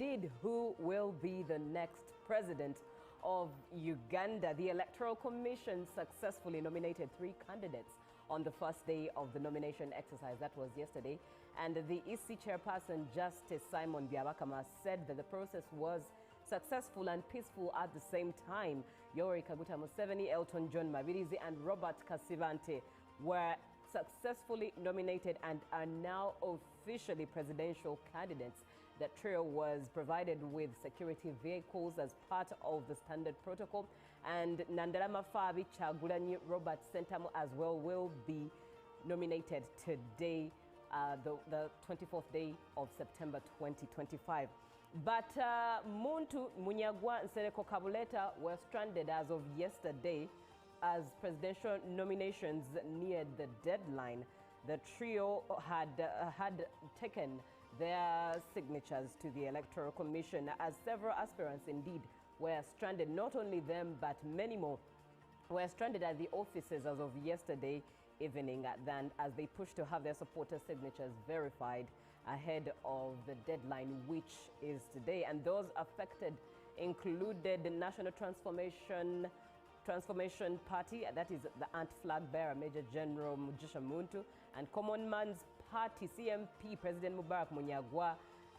Indeed, who will be the next president of Uganda? The Electoral Commission successfully nominated 3 candidates on the first day of the nomination exercise. That was yesterday. And the EC chairperson, Justice Simon Byabakama, said that the process was successful and peaceful at the same time. Yoweri Kaguta Museveni, Elton John Mabirizi, and Robert Kasivante were successfully nominated and are now officially presidential candidates. The trio was provided with security vehicles as part of the standard protocol, and Nandalama Fabi, Chagulanyi, Robert Sentamu as well will be nominated today, the 24th day of September 2025. But Muntu, Munyagwa, and Nsereko Kabuleta were stranded as of yesterday as presidential nominations neared the deadline. The trio had taken their signatures to the Electoral Commission, as several aspirants indeed were stranded. Not only them, but many more were stranded at the offices as of yesterday evening as they pushed to have their supporter signatures verified ahead of the deadline, which is today. And those affected included the National Transformation Party, that is the Ant flag bearer, Major General Mugisha Muntu, and Common Man's Party, CMP, President Mubarak Munyagwa,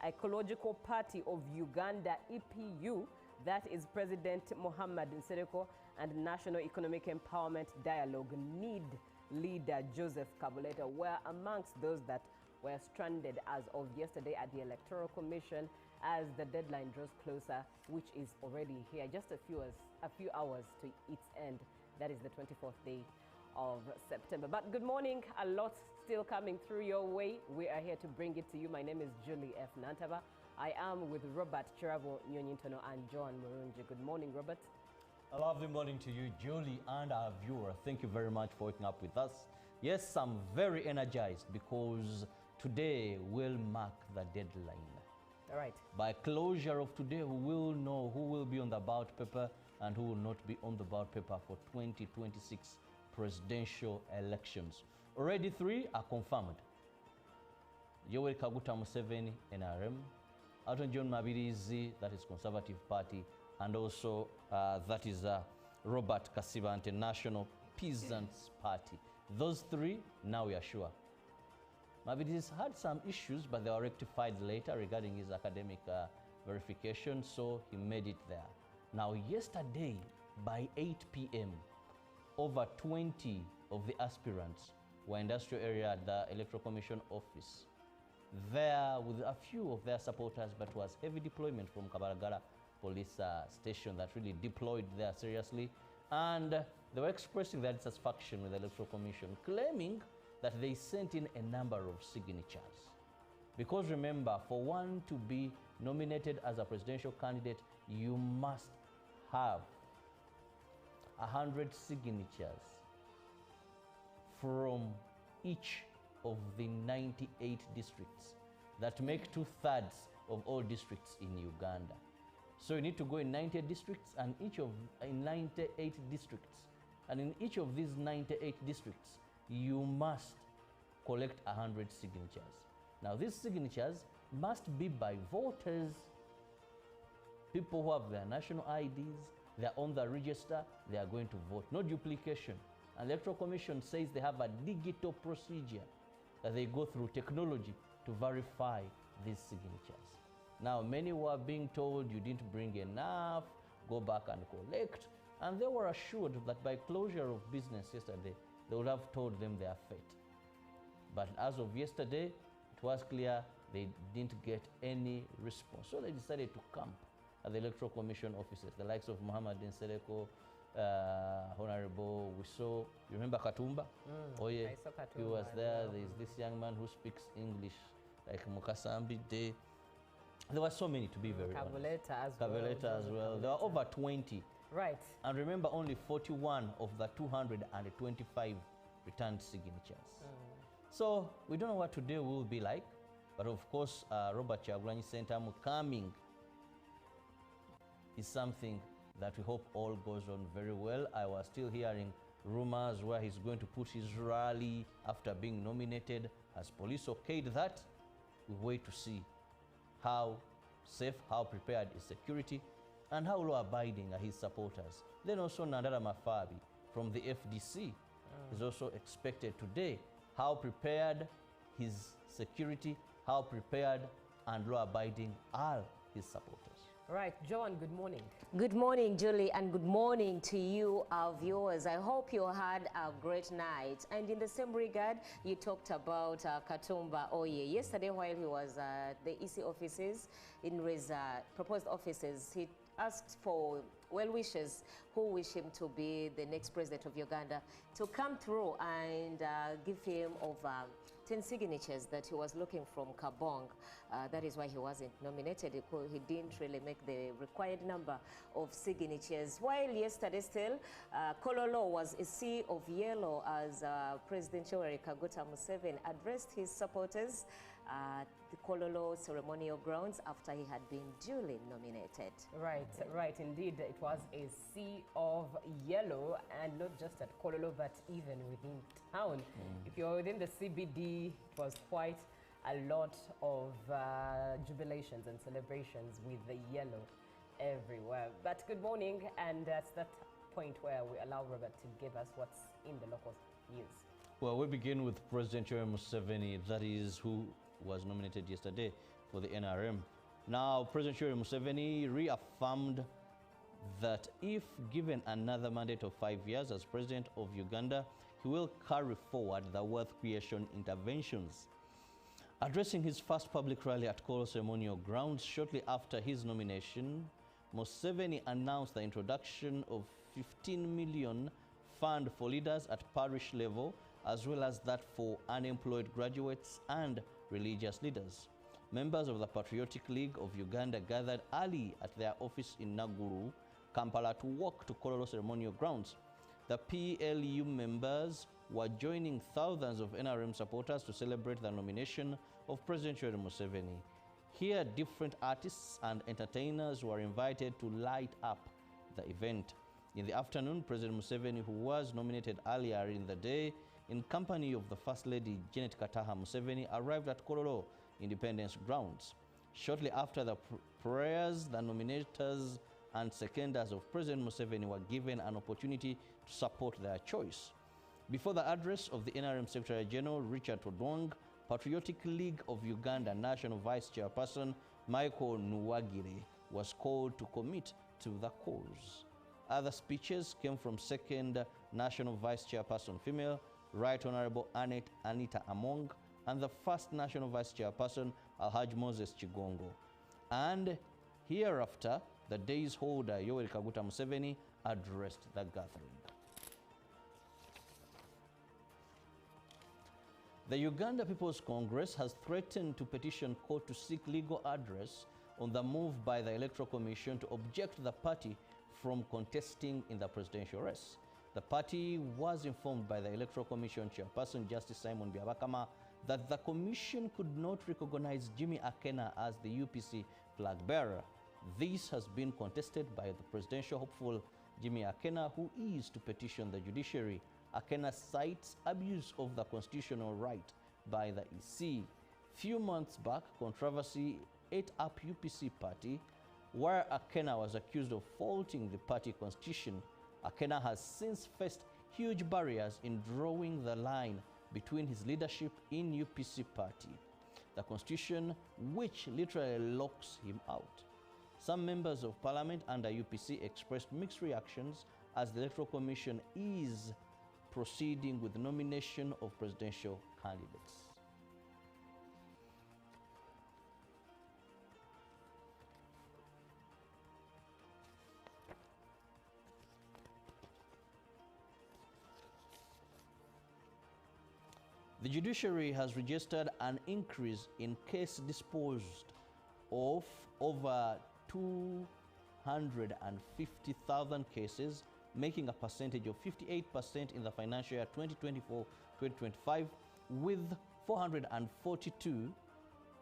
Ecological Party of Uganda, EPU, that is President Mohamed Nsereko, and National Economic Empowerment Dialogue, NEED leader Joseph Kabuleta were amongst those that were stranded as of yesterday at the Electoral Commission as the deadline draws closer, which is already here, just a few hours to its end. That is the 24th day of September. But good morning, a lot still coming through your way. We are here to bring it to you. My name is Julie F. Nantaba. I am with Robert Chirabo Nyonyintono and John Murunji. Good morning, Robert. A lovely morning to you, Julie, and our viewer. Thank you very much for waking up with us. Yes, I'm very energized because today will mark the deadline. All right. By closure of today, we will know who will be on the ballot paper and who will not be on the ballot paper for 2026 presidential elections. Already 3 are confirmed. Yoweri Kaguta Museveni, NRM, Elton John Mabirizi, that is Conservative Party, and also that is Robert Kasivante, National Peasants Party. Those 3, now we are sure. Mabirizi had some issues, but they were rectified later regarding his academic verification, so he made it there. Now, yesterday, by 8 p.m., over 20 of the aspirants were in the industrial area at the Electoral Commission office, there with a few of their supporters, but was heavy deployment from Kabaragala police station that really deployed there seriously. And they were expressing their dissatisfaction with the Electoral Commission, claiming that they sent in a number of signatures. Because remember, for one to be nominated as a presidential candidate, you must have 100 signatures from each of the 98 districts that make 2/3 of all districts in Uganda. So you need to go in 98 districts, and in 98 districts, and in each of these 98 districts, you must collect 100 signatures. Now, these signatures must be by voters, people who have their national IDs, they're on the register, they are going to vote. No duplication. And the Electoral Commission says they have a digital procedure that they go through technology to verify these signatures. Now, many were being told you didn't bring enough, go back and collect, and they were assured that by closure of business yesterday, they would have told them their fate. But as of yesterday, it was clear they didn't get any response. So they decided to camp at the Electoral Commission offices, the likes of Mohamed Nsereko, Honorable, we saw, you remember Katumba? Oh yeah, Katumba, he was there. There's this young man who speaks English, like Mukasambi Day. There were so many, to be very honest. Kabuleta as well. There were over 20. Right. And remember, only 41 of the 225 returned signatures. So we don't know what today will be like, but of course, Robert Chagulanyi Sentamu coming is something that we hope all goes on very well. I was still hearing rumors where he's going to put his rally after being nominated. Has police okayed that? We wait to see how safe, how prepared is security, and how law-abiding are his supporters. Then also Nandara Mafabi from the FDC is also expected today. How prepared his security, how prepared and law-abiding are his supporters. Right, John, good morning. Good morning, Julie, and good morning to you, our viewers. I hope you had a great night. And in the same regard, you talked about Katumba Oye. Yesterday, while he was at the EC offices, in his proposed offices, he asked for well wishes who wish him to be the next president of Uganda to come through and give him over 10 signatures that he was looking from Kabong. That is why he wasn't nominated. He didn't really make the required number of signatures. While yesterday still, Kololo was a sea of yellow as President Yoweri Kaguta Museveni addressed his supporters at the Kololo ceremonial grounds after he had been duly nominated. Right, right, indeed. It was a sea of yellow, and not just at Kololo, but even within town. If you're within the CBD, it was quite a lot of jubilations and celebrations with the yellow everywhere. But good morning, and that's that point where we allow Robert to give us what's in the local news. Well, we begin with President Yoweri Museveni, that is who was nominated yesterday for the NRM. Now, President Yoweri Museveni reaffirmed that if given another mandate of 5 years as president of Uganda, he will carry forward the wealth creation interventions. Addressing his first public rally at Kololo ceremonial grounds shortly after his nomination, Museveni announced the introduction of 15 million fund for leaders at parish level, as well as that for unemployed graduates and religious leaders. Members of the Patriotic League of Uganda gathered early at their office in Naguru, Kampala, to walk to Kololo ceremonial grounds. The PLU members were joining thousands of NRM supporters to celebrate the nomination of President Yoweri Museveni. Here, different artists and entertainers were invited to light up the event. In the afternoon, President Museveni, who was nominated earlier in the day, in company of the First Lady Janet Kataha Museveni, arrived at Kololo Independence Grounds. Shortly after the prayers, the nominators and seconders of President Museveni were given an opportunity to support their choice. Before the address of the NRM Secretary General Richard Odwong, Patriotic League of Uganda National Vice Chairperson Michael Nuwagire was called to commit to the cause. Other speeches came from second National Vice Chairperson female, Right Honorable Anita Among, and the first National Vice Chairperson, Alhaji Moses Chigongo. And hereafter, the day's holder, Yoweri Kaguta Museveni, addressed the gathering. The Uganda People's Congress has threatened to petition court to seek legal redress on the move by the Electoral Commission to object the party from contesting in the presidential race. The party was informed by the Electoral Commission Chairperson Justice Simon Byabakama that the Commission could not recognize Jimmy Akena as the UPC flag bearer. This has been contested by the presidential hopeful Jimmy Akena, who is to petition the Judiciary. Akena cites abuse of the constitutional right by the EC. Few months back, controversy ate up UPC party, where Akena was accused of faulting the party constitution. Akena has since faced huge barriers in drawing the line between his leadership in UPC party, the constitution which literally locks him out. Some members of parliament under UPC expressed mixed reactions as the Electoral Commission is proceeding with the nomination of presidential candidates. The judiciary has registered an increase in case disposed of over 250,000 cases, making a percentage of 58% in the financial year 2024-2025, with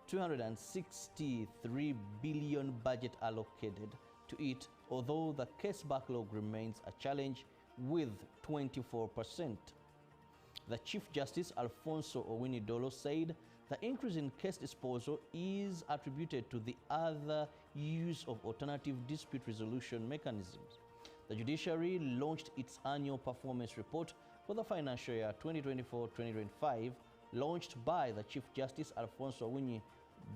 263 billion budget allocated to it, although the case backlog remains a challenge with 24%. The Chief Justice Alfonso Owini-Dolo said The increase in case disposal is attributed to the other use of alternative dispute resolution mechanisms. The Judiciary launched its annual performance report for the financial year 2024-2025, launched by the Chief Justice Alfonso Winyi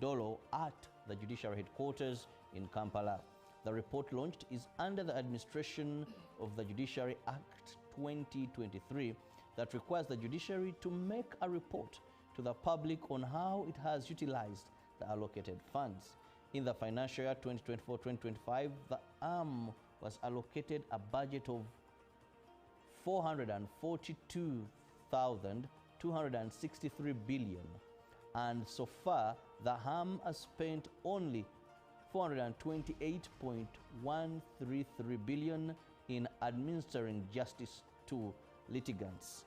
Dolo at the Judiciary headquarters in Kampala. The report launched is under the administration of the Judiciary Act 2023 that requires the Judiciary to make a report to the public on how it has utilized the allocated funds. In the financial year 2024-2025, the ARM was allocated a budget of 442,263 billion, and so far the ARM has spent only 428.133 billion in administering justice to litigants.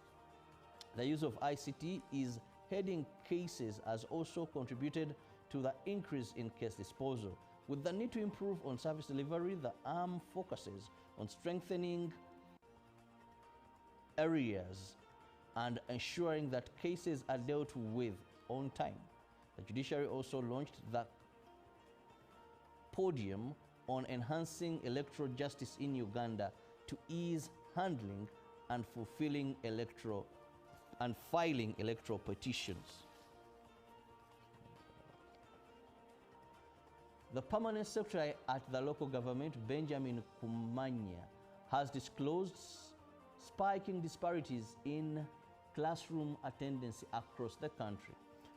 The use of ICT is heading cases has also contributed to the increase in case disposal. With the need to improve on service delivery, the ARM focuses on strengthening areas and ensuring that cases are dealt with on time. The Judiciary also launched the podium on enhancing electoral justice in Uganda to ease handling and fulfilling electoral and filing electoral petitions. The permanent secretary at the local government, Benjamin Kumanya, has disclosed spiking disparities in classroom attendance across the country,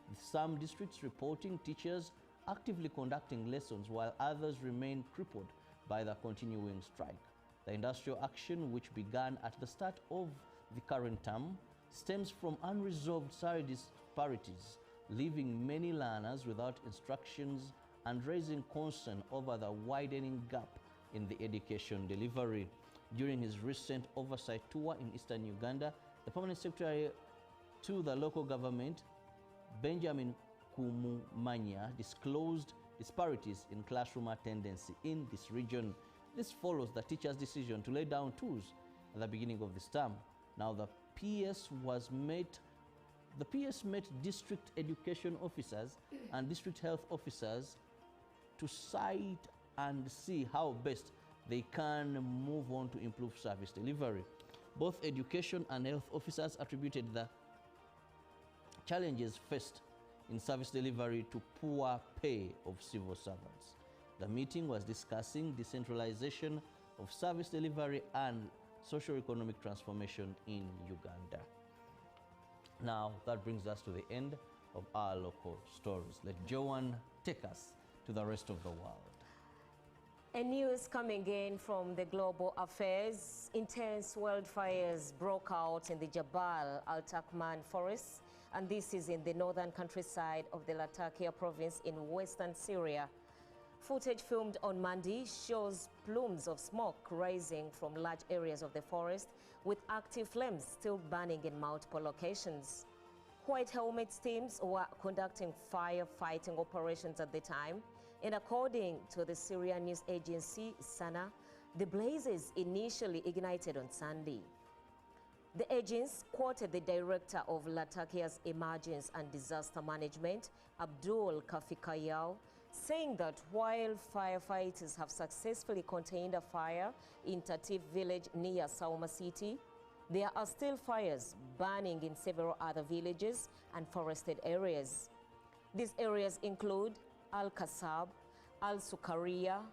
with some districts reporting teachers actively conducting lessons while others remain crippled by the continuing strike. The industrial action, which began at the start of the current term, stems from unresolved salary disparities, leaving many learners without instructions and raising concern over the widening gap in the education delivery. During his recent oversight tour in eastern Uganda, the permanent secretary to the local government, Benjamin Kumanya, disclosed disparities in classroom attendance in this region. This follows the teacher's decision to lay down tools at the beginning of this term. Now, the PS met district education officers and district health officers to cite and see how best they can move on to improve service delivery. Both education and health officers attributed the challenges faced in service delivery to poor pay of civil servants. The meeting was discussing decentralization of service delivery and socio-economic transformation in Uganda. Now, that brings us to the end of our local stories. Let Joanne take us to the rest of the world. A news coming in from the global affairs. Intense wildfires broke out in the Jabal al-Takman forest, and this is in the northern countryside of the Latakia province in western Syria. Footage filmed on Monday shows plumes of smoke rising from large areas of the forest, with active flames still burning in multiple locations. White helmet teams were conducting firefighting operations at the time, and according to the Syrian news agency SANA, the blazes initially ignited on Sunday. The agency quoted the director of Latakia's Emergency and Disaster Management, Abdul Kafikayao, saying that while firefighters have successfully contained a fire in Tatif village near Sauma city, there are still fires burning in several other villages and forested areas. These areas include Al-Kasab, Al-Sukaria,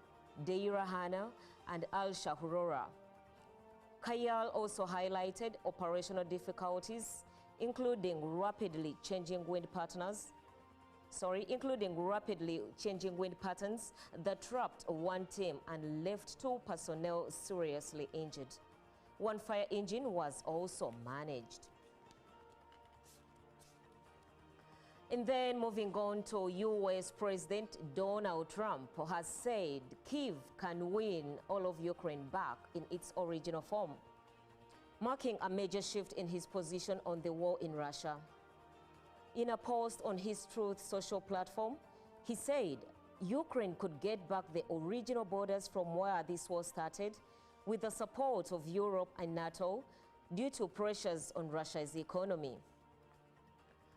Deira Hana, and Al-Shahurora. Kayal also highlighted operational difficulties, including rapidly changing wind patterns that trapped one team and left 2 personnel seriously injured. One fire engine was also managed. And then moving on to US President Donald Trump has said Kyiv can win all of Ukraine back in its original form, marking a major shift in his position on the war in Russia. In a post on his Truth social platform, he said Ukraine could get back the original borders from where this war started with the support of Europe and NATO due to pressures on Russia's economy.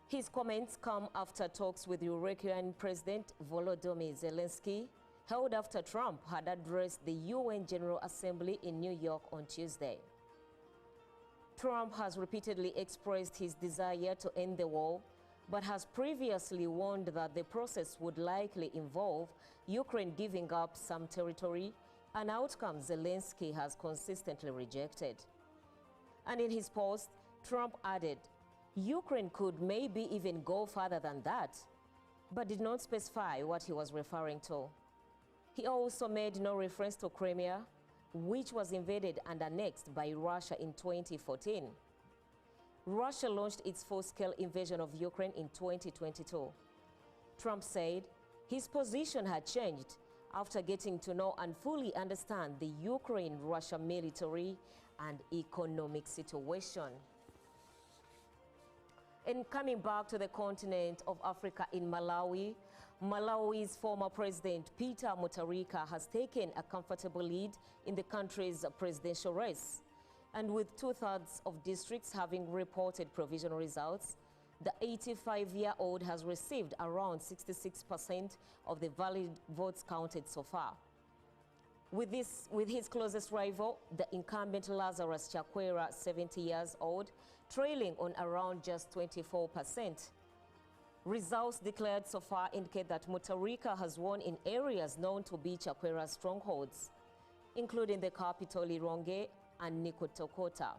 His comments come after talks with Ukrainian President Volodymyr Zelensky held after Trump had addressed the UN General Assembly in New York on Tuesday. Trump has repeatedly expressed his desire to end the war, but has previously warned that the process would likely involve Ukraine giving up some territory, an outcome Zelensky has consistently rejected. And in his post, Trump added, Ukraine could maybe even go further than that, but did not specify what he was referring to. He also made no reference to Crimea, which was invaded and annexed by Russia in 2014. Russia launched its full-scale invasion of Ukraine in 2022. Trump said his position had changed after getting to know and fully understand the Ukraine-Russia military and economic situation. And coming back to the continent of Africa in Malawi, Malawi's former president Peter Mutharika has taken a comfortable lead in the country's presidential race. And with 2/3 of districts having reported provisional results, the 85-year-old has received around 66% of the valid votes counted so far. With his closest rival, the incumbent Lazarus Chakwera, 70 years old, trailing on around just 24%. Results declared so far indicate that Mutharika has won in areas known to be Chakwera's strongholds, including the capital Lilongwe and Nikotokota.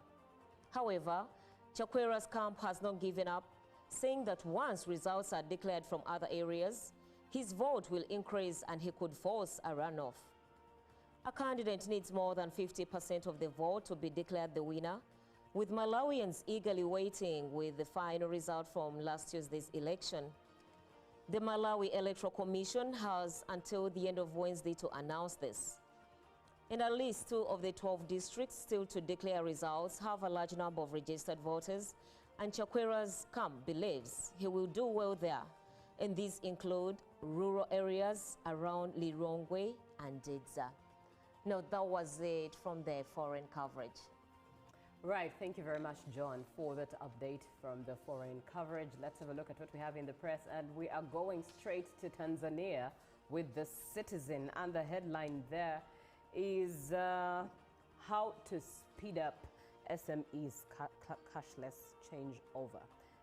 However, Chakwera's camp has not given up, saying that once results are declared from other areas, his vote will increase and he could force a runoff. A candidate needs more than 50% of the vote to be declared the winner, with Malawians eagerly waiting with the final result from last Tuesday's election. The Malawi Electoral Commission has until the end of Wednesday to announce this. And at least 2 of the 12 districts still to declare results have a large number of registered voters, and Chakwera's camp believes he will do well there. And these include rural areas around Lilongwe and Dedza. Now, that was it from the foreign coverage. Right, thank you very much, John, for that update from the foreign coverage. Let's have a look at what we have in the press, and we are going straight to Tanzania with the Citizen, and the headline there is how to speed up SMEs cashless changeover.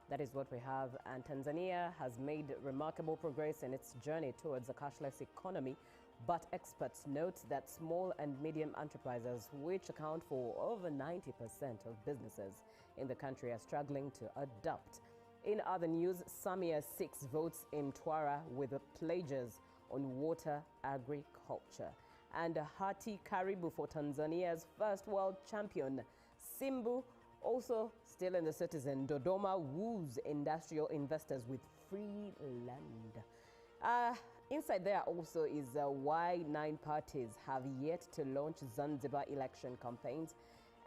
That is what we have, and Tanzania has made remarkable progress in its journey towards a cashless economy. But experts note that small and medium enterprises, which account for over 90% of businesses in the country, are struggling to adopt. In other news, Samia 6 votes in Twara with pledges on water agriculture. And a hearty karibu for Tanzania's first world champion, Simbu. Also still in the Citizen, Dodoma woos industrial investors with free land. Inside there also is why 9 parties have yet to launch Zanzibar election campaigns,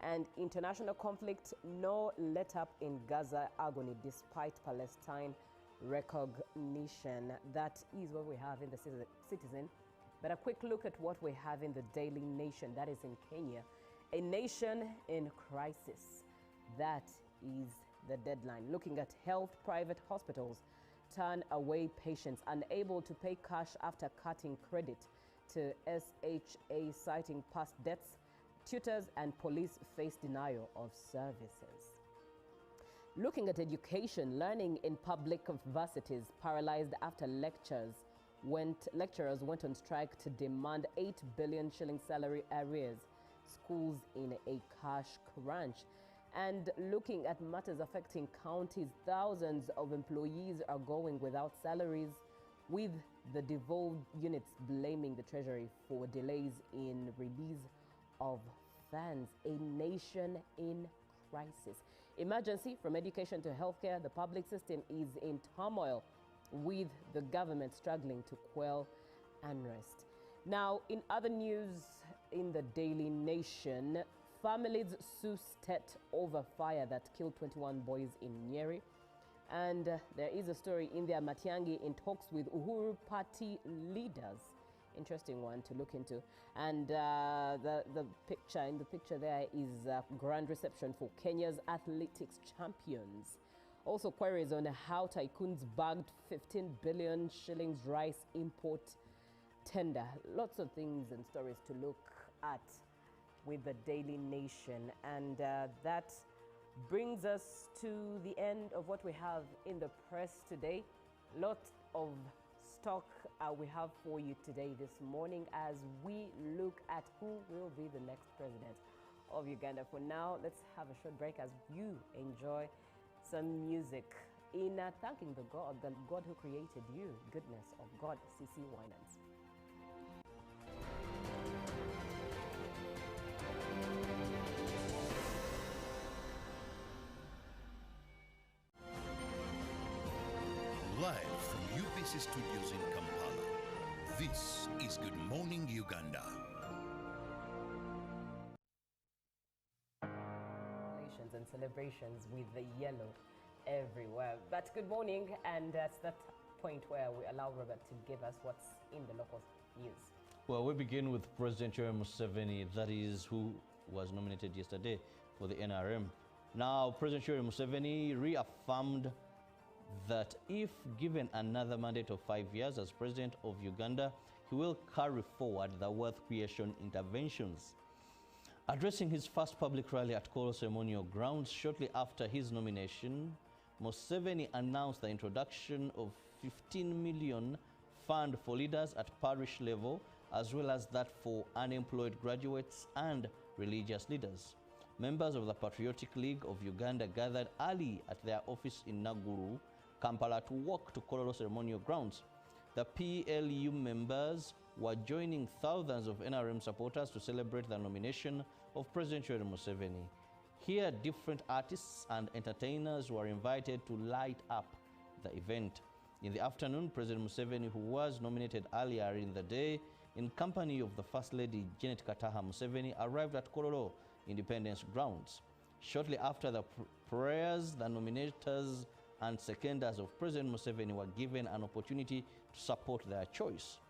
and international conflict, no let-up in Gaza agony despite Palestine recognition. That is what we have in the Citizen. But a quick look at what we have in the Daily Nation, that is in Kenya. A nation in crisis. That is the deadline. Looking at health, private hospitals turn away patients unable to pay cash after cutting credit to SHA, citing past debts. Tutors and police face denial of services. Looking at education, learning in public universities paralyzed after lecturers went on strike to demand 8 billion shilling salary arrears. Schools in a cash crunch. And looking at matters affecting counties, thousands of employees are going without salaries, with the devolved units blaming the Treasury for delays in release of funds. A nation in crisis. Emergency from education to healthcare. The public system is in turmoil, with the government struggling to quell unrest. Now, in other news in the Daily Nation, families sue state over fire that killed 21 boys in Nyeri. And there is a story in there, Matiang'i in talks with Uhuru Party leaders. Interesting one to look into. And the picture there is a grand reception for Kenya's athletics champions. Also queries on how tycoons bagged 15 billion shillings rice import tender. Lots of things and stories to look at with the Daily Nation. And that brings us to the end of what we have in the press today. Lots of stock we have for you today this morning as we look at who will be the next president of Uganda. For now, let's have a short break as you enjoy some music in thanking the God who created you. Goodness of God, CC Winans. Live from UBC Studios in Kampala, this is Good Morning Uganda. And celebrations with the yellow everywhere. But good morning, and that's that point where we allow Robert to give us what's in the local news. Well, we begin with President Museveni, that is who was nominated yesterday for the NRM. Now, President Museveni reaffirmed that if given another mandate of 5 years as president of Uganda, he will carry forward the wealth creation interventions. Addressing his first public rally at Kolo ceremonial grounds shortly after his nomination, Museveni announced the introduction of 15 million fund for leaders at parish level, as well as that for unemployed graduates and religious leaders. Members of the Patriotic League of Uganda gathered early at their office in Naguru, Kampala, to walk to Kololo ceremonial grounds. The PLU members were joining thousands of NRM supporters to celebrate the nomination of President Museveni. Here, different artists and entertainers were invited to light up the event. In the afternoon, President Museveni, who was nominated earlier in the day, in company of the First Lady Janet Kataha Museveni, arrived at Kololo Independence Grounds. Shortly after the prayers, the nominators and seconders of President Museveni were given an opportunity to support their choice.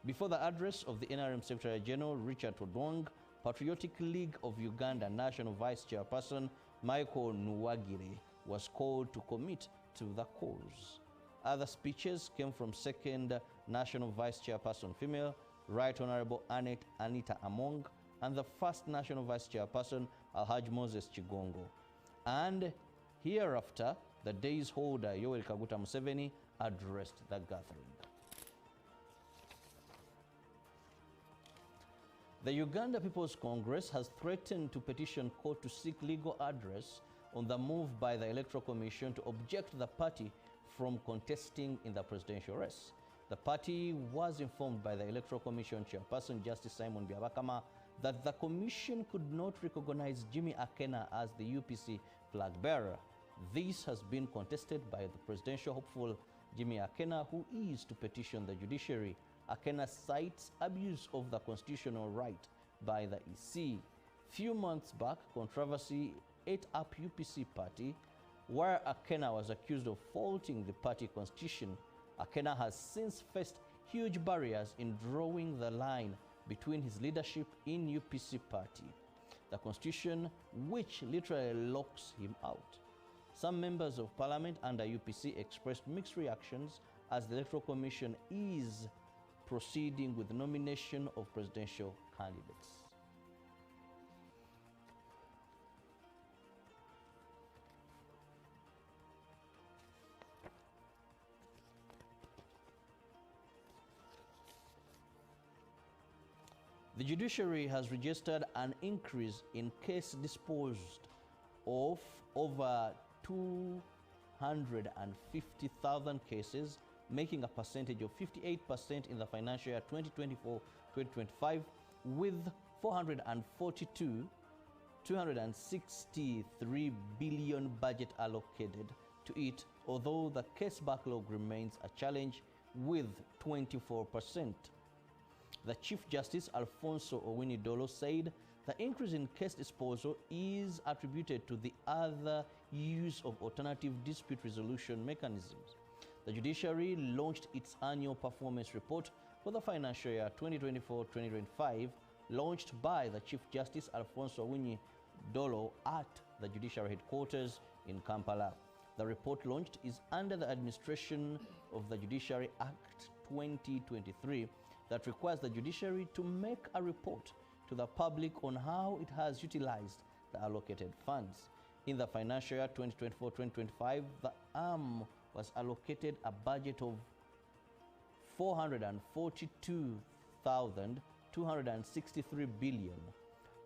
Before the address of the NRM Secretary General Richard Odwong, Patriotic League of Uganda National Vice Chairperson Michael Nuwagire was called to commit to the cause. Other speeches came from second National Vice Chairperson female, Right Honorable Annette Anita Among, and the first National Vice Chairperson Alhaj Moses Chigongo. And hereafter, the day's holder Yoweri Kaguta Museveni addressed the gathering. The Uganda People's Congress has threatened to petition court to seek legal redress on the move by the Electoral Commission to object the party from contesting in the presidential race. The party was informed by the Electoral Commission Chairperson Justice Simon Byabakama that the Commission could not recognize Jimmy Akena as the UPC flag bearer. This has been contested by the presidential hopeful Jimmy Akena, who is to petition the Judiciary. Akena cites abuse of the constitutional right by the EC. Few months back, controversy ate up UPC party, where Akena was accused of faulting the party constitution. Akena has since faced huge barriers in drawing the line between his leadership in UPC party, the constitution which literally locks him out. Some members of parliament under UPC expressed mixed reactions as the Electoral Commission is proceeding with the nomination of presidential candidates. The Judiciary has registered an increase in case disposed of over 250,000 cases, making a percentage of 58% in the financial year 2024-2025, with 263 billion budget allocated to it, although the case backlog remains a challenge with 24%. The Chief Justice Alfonso Owini-Dolo said the increase in case disposal is attributed to the other use of alternative dispute resolution mechanisms. The Judiciary launched its annual performance report for the financial year 2024-2025, launched by the Chief Justice Alfonso Owini-Dolo at the Judiciary headquarters in Kampala. The report launched is under the administration of the Judiciary Act 2023 that requires the judiciary to make a report to the public on how it has utilized the allocated funds. In the financial year 2024-2025, the ARM was allocated a budget of 442,263 billion,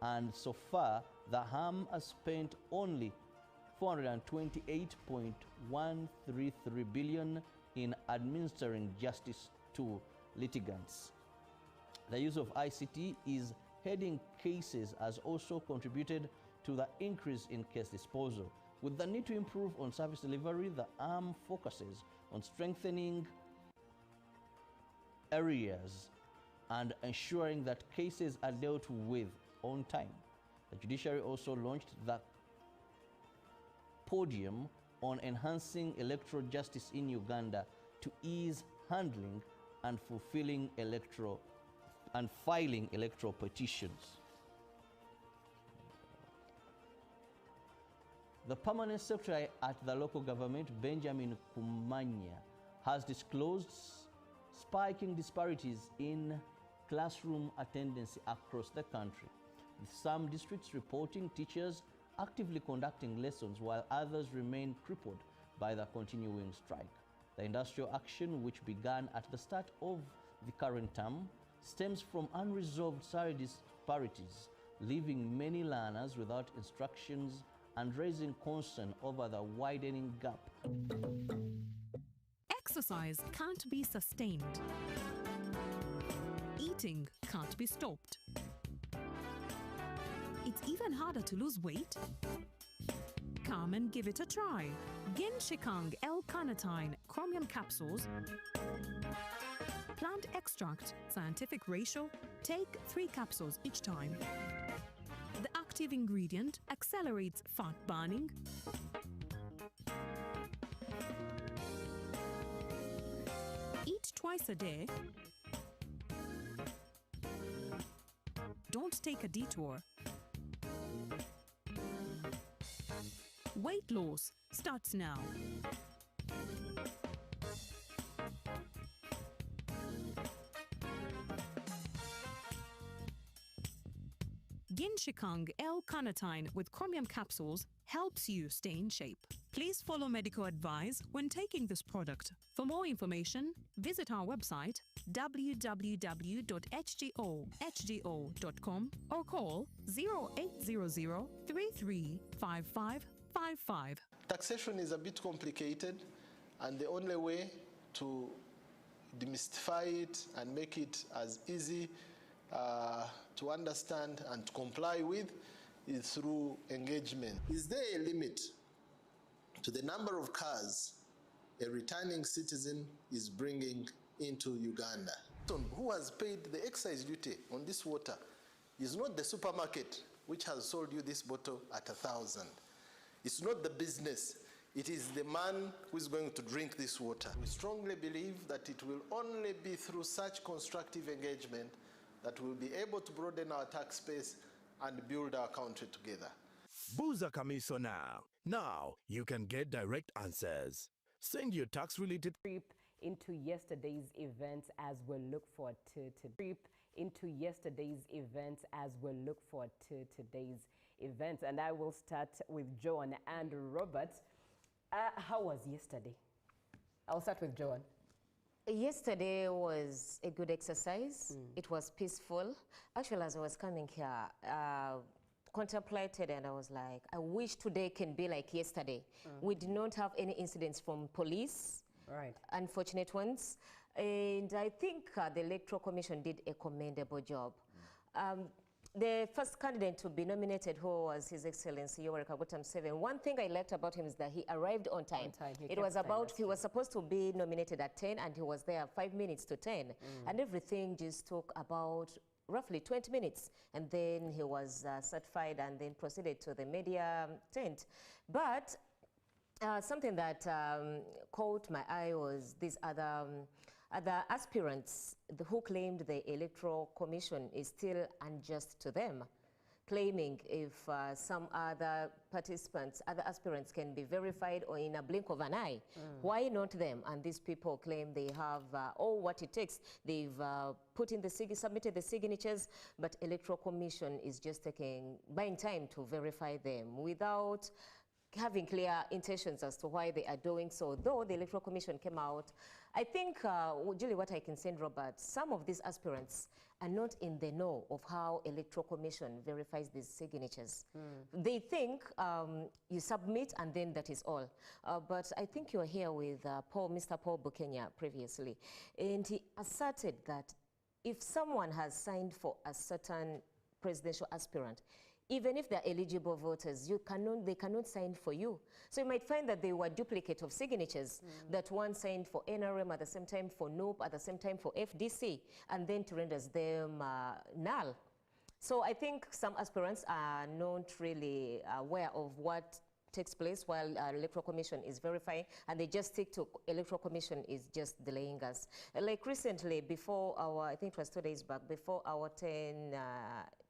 and so far the ARM has spent only 428.133 billion in administering justice to litigants. The use of ICT is heading cases has also contributed to the increase in case disposal. With the need to improve on service delivery, the ARM focuses on strengthening areas and ensuring that cases are dealt with on time. The Judiciary also launched the podium on enhancing electoral justice in Uganda to ease handling and fulfilling electoral and filing electoral petitions. The permanent secretary at the local government, Benjamin Kumanya, has disclosed spiking disparities in classroom attendance across the country, with some districts reporting teachers actively conducting lessons while others remain crippled by the continuing strike. The industrial action, which began at the start of the current term, stems from unresolved salary disparities, leaving many learners without instructions and raising concern over the widening gap. Exercise can't be sustained. Eating can't be stopped. It's even harder to lose weight. Come and give it a try. Ginshikang L-carnitine chromium capsules, plant extract, scientific ratio, take 3 capsules each time. The active ingredient accelerates fat burning, eat twice a day, don't take a detour. Weight loss starts now. Ginshikang L-carnitine with chromium capsules helps you stay in shape. Please follow medical advice when taking this product. For more information, visit our website www.hgo.com or call 0800 335555. Taxation is a bit complicated, and the only way to demystify it and make it as easy to understand and to comply with is through engagement. Is there a limit to the number of cars a returning citizen is bringing into Uganda? Who has paid the excise duty on this water is not the supermarket which has sold you this bottle at 1,000. It's not the business. It is the man who is going to drink this water. We strongly believe that it will only be through such constructive engagement that we'll be able to broaden our tax base and build our country together. Buza Kamiso now. Now you can get direct answers. Send your tax-related into yesterday's events as we look forward to today's events. And I will start with Joan and Robert. How was yesterday? I'll start with Joan. Yesterday was a good exercise. It was peaceful. Actually, as I was coming here, contemplated, and I was like, I wish today can be like yesterday. We did not have any incidents from police, unfortunate ones. And I think the Electoral Commission did a commendable job. The first candidate to be nominated, who was His Excellency Yoweri Kaguta Museveni, one thing I liked about him is that he arrived on time. It was about, he was supposed to be nominated at 10 and he was there 5 minutes to 10. And everything just took about roughly 20 minutes. And then he was certified and then proceeded to the media tent. But something that caught my eye was these other aspirants who claimed the Electoral Commission is still unjust to them, claiming if some other participants, other aspirants can be verified or in a blink of an eye. Why not them? And these people claim they have all what it takes. They've submitted the signatures, but Electoral Commission is just buying time to verify them without having clear intentions as to why they are doing so. Though the Electoral Commission came out, I think, Julie, what I can send Robert, some of these aspirants are not in the know of how Electoral Commission verifies these signatures. They think you submit and then that is all. But I think you're here with Mr. Paul Bukenya previously, and he asserted that if someone has signed for a certain presidential aspirant, even if they're eligible voters, they cannot sign for you. So you might find that they were duplicate of signatures, that one signed for NRM at the same time for NOP, at the same time for FDC, and then to renders them null. So I think some aspirants are not really aware of what takes place while Electoral Commission is verifying, and they just stick to Electoral Commission is just delaying us. Like recently, before our, I think it was 2 days back, before our 10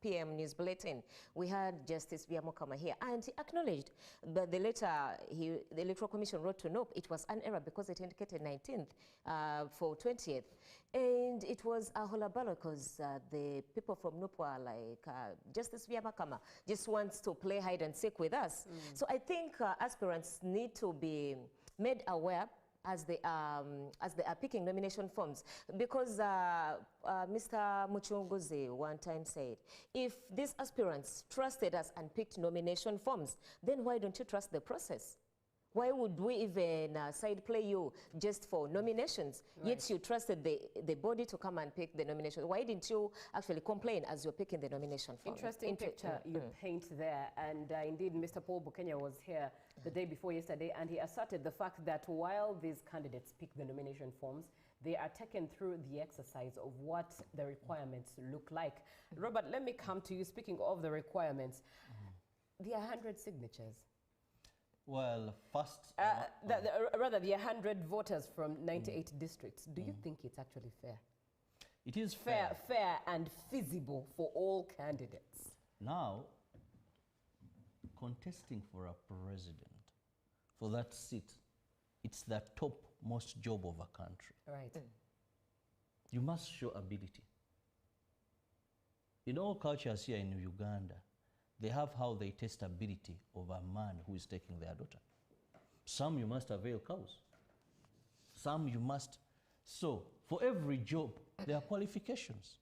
p.m. news bulletin, we had Justice Byamukama here, and he acknowledged that the letter the Electoral Commission wrote to NOP, it was an error because it indicated 19th for 20th. And it was a holabalo because the people from NOP were like, Justice Byamukama just wants to play hide and seek with us. So I think aspirants need to be made aware as they are picking nomination forms, because Mr. Muchunguzi one time said, if these aspirants trusted us and picked nomination forms, then why don't you trust the process? Why would we even side play you just for nominations? Right. Yet you trusted the body to come and pick the nomination. Why didn't you actually complain as you're picking the nomination form? Interesting picture you paint there. And indeed, Mr. Paul Bukenya was here the day before yesterday, and he asserted the fact that while these candidates pick the nomination forms, they are taken through the exercise of what the requirements look like. Robert, let me come to you. Speaking of the requirements, there are 100 signatures. Well, first... rather, the 100 voters from 98 districts. Do you think it's actually fair? It is fair. Fair and feasible for all candidates. Now, contesting for a president, for that seat, it's the topmost job of a country. Right. You must show ability. In all cultures here in Uganda, they have how they test ability of a man who is taking their daughter. Some you must avail cows. Some you must. So for every job, there are qualifications.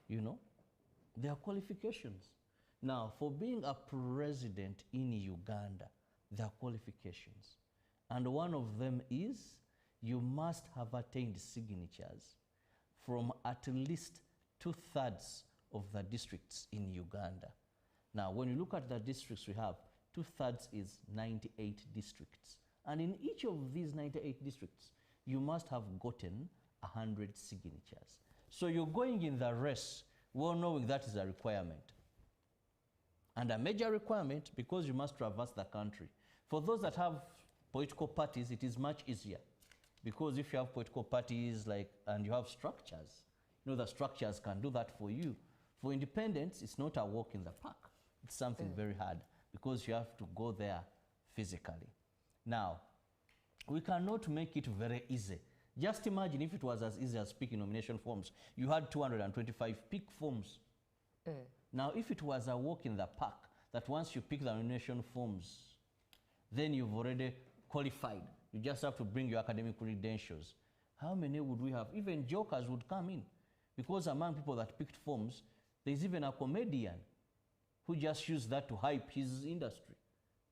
You know, there are qualifications. Now, for being a president in Uganda, there are qualifications. And one of them is you must have attained signatures from at least 2/3 of the districts in Uganda. Now, when you look at the districts we have, 2/3 is 98 districts. And in each of these 98 districts, you must have gotten 100 signatures. So you're going in the race, well knowing that is a requirement. And a major requirement, because you must traverse the country. For those that have political parties, it is much easier. Because if you have political parties and you have structures, you know, the structures can do that for you. For independents, it's not a walk in the park. It's something very hard because you have to go there physically. Now, we cannot make it very easy. Just imagine if it was as easy as picking nomination forms. You had 225 pick forms. Now, if it was a walk in the park, that once you pick the nomination forms, then you've already qualified. You just have to bring your academic credentials. How many would we have? Even jokers would come in. Because among people that picked forms, there's even a comedian who just used that to hype his industry,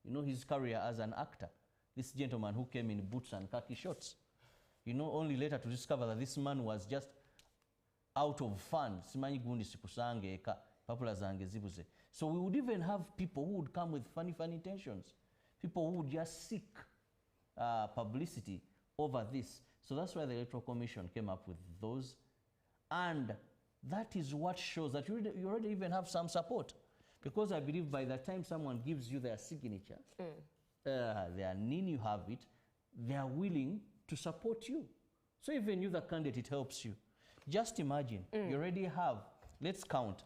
you know, his career as an actor. This gentleman who came in boots and khaki shorts, you know, only later to discover that this man was just out of fun. So we would even have people who would come with funny intentions, people who would just seek publicity over this. So that's why the Electoral Commission came up with those. And that is what shows that you already even have some support. Because I believe by the time someone gives you their signature, their name, you have it, they are willing to support you. So even you, the candidate, it helps you. Just imagine, you already have, let's count,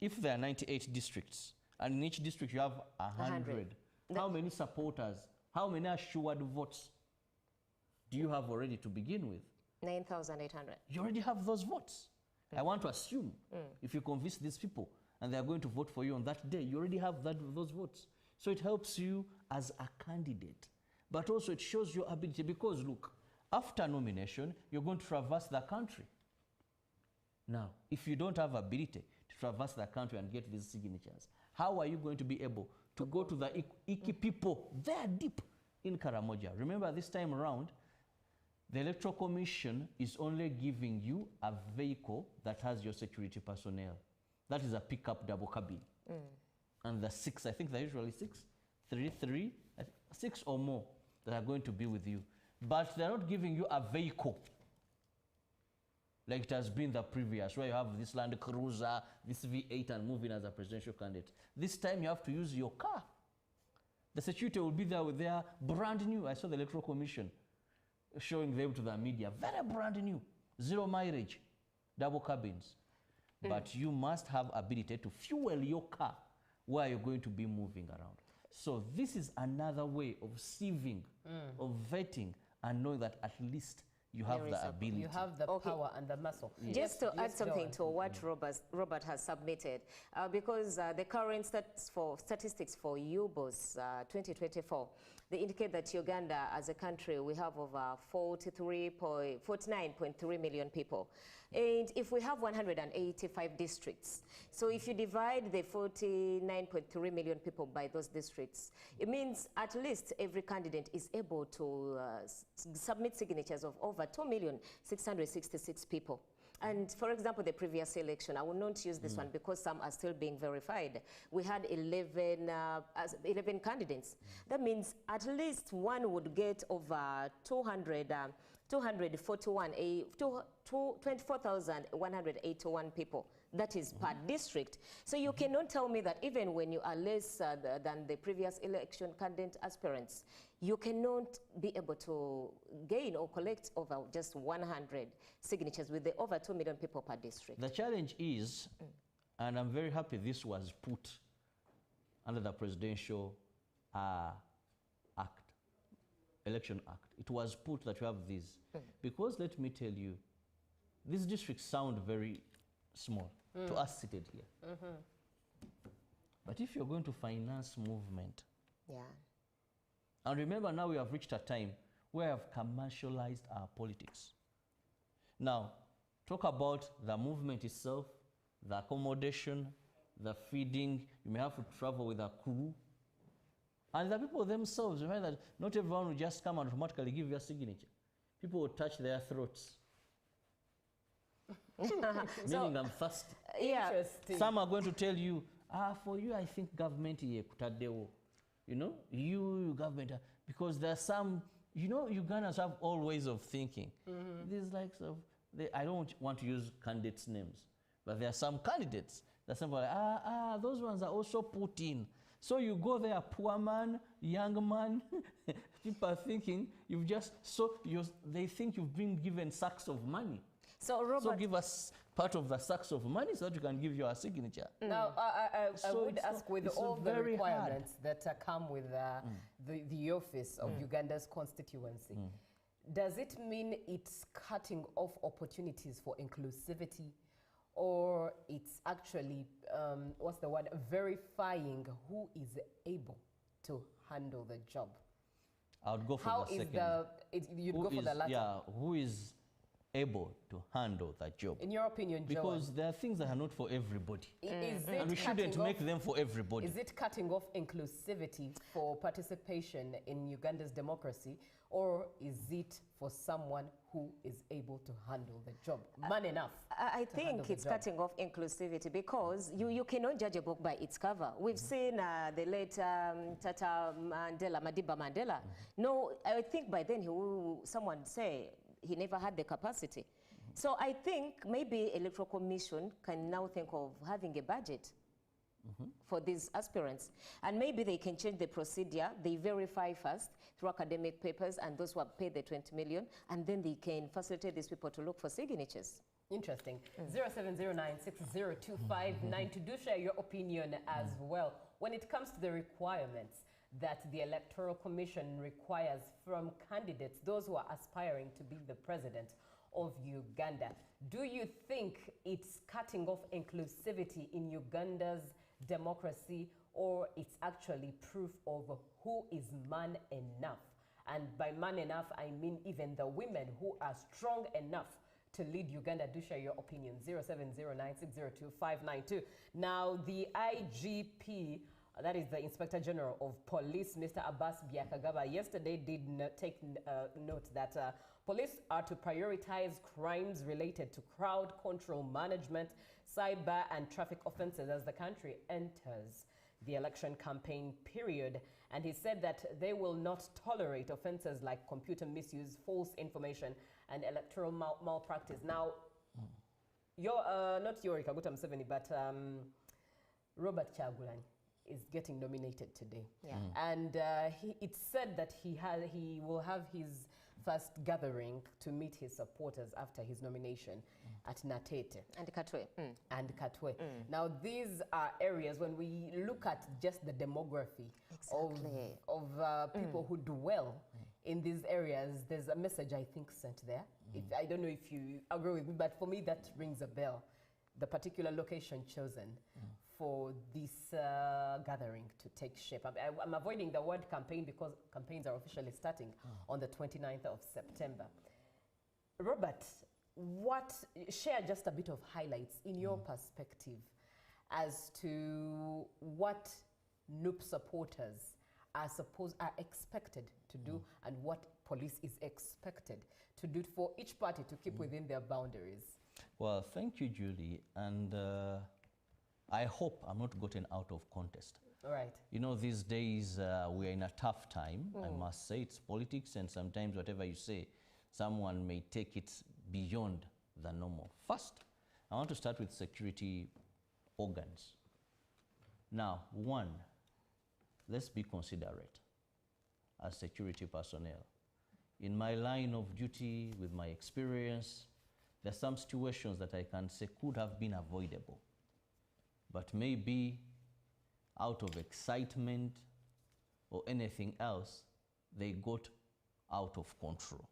if there are 98 districts, and in each district you have 100, how many supporters, how many assured votes do you have already to begin with? 9,800. You already have those votes. I want to assume if you convince these people and they are going to vote for you on that day, you already have those votes. So it helps you as a candidate, but also it shows your ability, because look, after nomination, you're going to traverse the country. Now, if you don't have ability to traverse the country and get these signatures, how are you going to be able to go to the Iki people there deep in Karamoja? Remember, this time around, the Electoral Commission is only giving you a vehicle that has your security personnel. That is a pickup double cabin. And the 6, I think they're usually 6, 3, 6 or more that are going to be with you. But they're not giving you a vehicle like it has been the previous, where you have this Land Cruiser, this V8 and moving as a presidential candidate. This time you have to use your car. The security will be there with their brand new. I saw the Electoral Commission showing them to the media, very brand new, 0 mileage, double cabins. But you must have ability to fuel your car where you're going to be moving around. So this is another way of sieving, of vetting, and knowing that at least you have the ability. You have the power and the muscle. Yes. Just to add something to what Robert has submitted, because the current statistics for UBOS 2024, they indicate that Uganda as a country, we have over 49.3 million people. And if we have 185 districts, so if you divide the 49.3 million people by those districts, it means at least every candidate is able to submit signatures of over 2,666,000 people. And for example, the previous election, I will not use this one because some are still being verified. We had 11 candidates. That means at least one would get over 24,181 people. That is per district. So you cannot tell me that even when you are less than the previous election candidate aspirants, you cannot be able to gain or collect over just 100 signatures with the over 2 million people per district. The challenge is, and I'm very happy this was put under the Presidential Election Act. It was put that you have these. Because let me tell you, these districts sound very small to us seated here. But if you're going to finance movement, and remember now we have reached a time where we have commercialized our politics. Now, talk about the movement itself, the accommodation, the feeding. You may have to travel with a crew. And the people themselves, remember that not everyone will just come and automatically give you a signature. People will touch their throats. Meaning I'm thirsty. Interesting. Some are going to tell you, for you, I think government here, you know, you government, because there are some, you know, Ugandans have all ways of thinking. These likes of, I don't want to use candidates' names, but there are some candidates that somebody, those ones are also put in. So you go there, poor man, young man, people are thinking you've just, they think you've been given sacks of money. So Robert, so give us part of the sacks of money so that you can give your signature. Now, I would ask, with all the requirements that come with the office of Uganda's constituency, does it mean it's cutting off opportunities for inclusivity, or it's actually, what's the word, verifying who is able to handle the job? I would go for the second. You'd go for the latter? Yeah, who is able to handle that job. In your opinion, Joan? Because there are things that are not for everybody. And we shouldn't make them for everybody. Is it cutting off inclusivity for participation in Uganda's democracy, or is it for someone who is able to handle the job? Man enough. I think it's cutting off inclusivity because you cannot judge a book by its cover. We've seen the late Tata Mandela, Madiba Mandela. No, I think by then someone say he never had the capacity. So I think maybe Electoral Commission can now think of having a budget for these aspirants. And maybe they can change the procedure. They verify first through academic papers and those who have paid the 20 million, and then they can facilitate these people to look for signatures. Interesting. 0709602592. Do share your opinion as well when it comes to the requirements that the Electoral Commission requires from candidates, those who are aspiring to be the president of Uganda. Do you think it's cutting off inclusivity in Uganda's democracy, or it's actually proof of who is man enough? And by man enough, I mean even the women who are strong enough to lead Uganda. Do share your opinion. 0709602592. Now, the IGP, that is the Inspector General of Police, Mr. Abbas Byakagaba, yesterday did take note that police are to prioritize crimes related to crowd control management, cyber and traffic offenses as the country enters the election campaign period. And he said that they will not tolerate offenses like computer misuse, false information, and electoral malpractice. Now, not Yoweri Kaguta Museveni, but Robert Kyagulanyi is getting nominated today. Yeah. And it's said that he will have his first gathering to meet his supporters after his nomination at Natete. And Katwe. And Katwe. Now, these are areas, when we look at just the demography of people who dwell in these areas, there's a message, I think, sent there. I don't know if you agree with me, but for me, that rings a bell. The particular location chosen for this gathering to take shape. I'm avoiding the word campaign because campaigns are officially starting on the 29th of September. Robert, share just a bit of highlights in your perspective as to what NUP supporters are expected to do and what police is expected to do for each party to keep within their boundaries. Well, thank you, Julie. And I hope I'm not gotten out of contest. All right. You know, these days we are in a tough time. I must say, it's politics, and sometimes whatever you say, someone may take it beyond the normal. First, I want to start with security organs. Now, one, let's be considerate as security personnel. In my line of duty, with my experience, there are some situations that I can say could have been avoidable, but maybe out of excitement or anything else, they got out of control.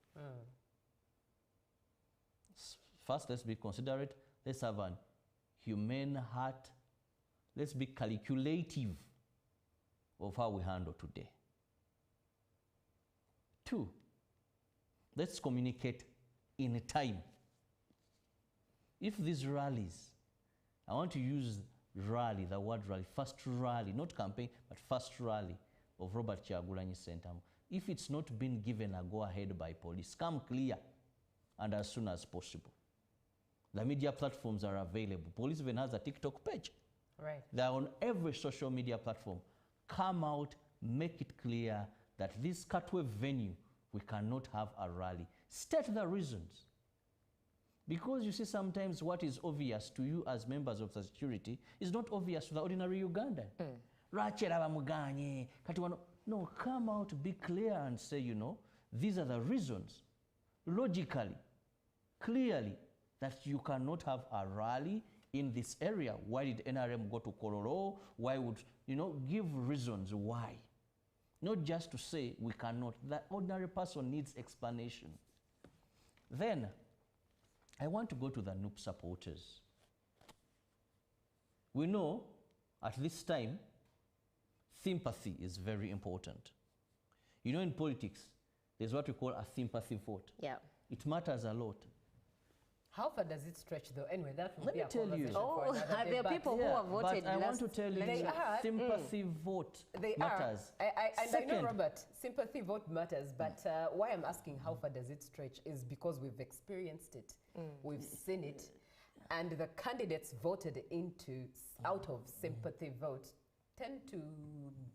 First, let's be considerate. Let's have a humane heart. Let's be calculative of how we handle today. Two, let's communicate in time. If these rallies, I want to use rally, the word rally, first rally, not campaign, but first rally of Robert Kyagulanyi Center, if it's not been given a go-ahead by police, come clear and as soon as possible. The media platforms are available. Police even has a TikTok page. Right. They're on every social media platform. Come out, make it clear that this Katwe venue, we cannot have a rally. State the reasons. Because you see, sometimes what is obvious to you as members of the security is not obvious to the ordinary Ugandan. No, come out, be clear and say, you know, these are the reasons, logically, clearly, that you cannot have a rally in this area. Why did NRM go to Kororo? Why would, you know, give reasons why. Not just to say we cannot. The ordinary person needs explanation. Then, I want to go to the NUP supporters. We know at this time, sympathy is very important. You know, in politics, there's what we call a sympathy vote. Yeah. It matters a lot. How far does it stretch, though? Anyway, that will Let be me a tell you. conversation for another day. There are people who have voted but I want to tell you, They are. sympathy vote They matters. And I know, Robert, sympathy vote matters, but why I'm asking how far does it stretch is because we've experienced it, we've seen it, and the candidates voted out of sympathy vote tend to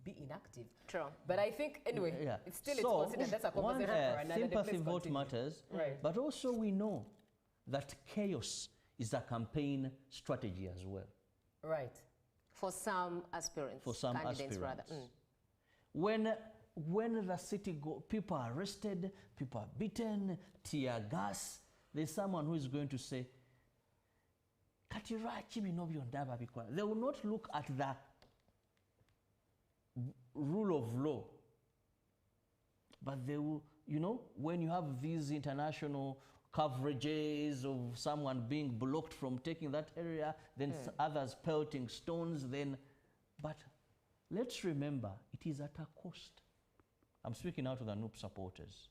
be inactive. True. But I think, anyway, it's still it's considered. That's a conversation for another day. Sympathy Please vote continue. matters, Right. but also we know that chaos is a campaign strategy as well. Right. For some aspirants. For some candidates, aspirants. rather. When the city people are arrested, people are beaten, tear gas, there's someone who is going to say, They will not look at the rule of law, but they will, you know, when you have these international coverages of someone being blocked from taking that area, then others pelting stones, then, but let's remember, it is at a cost. I'm speaking out to the NUP supporters.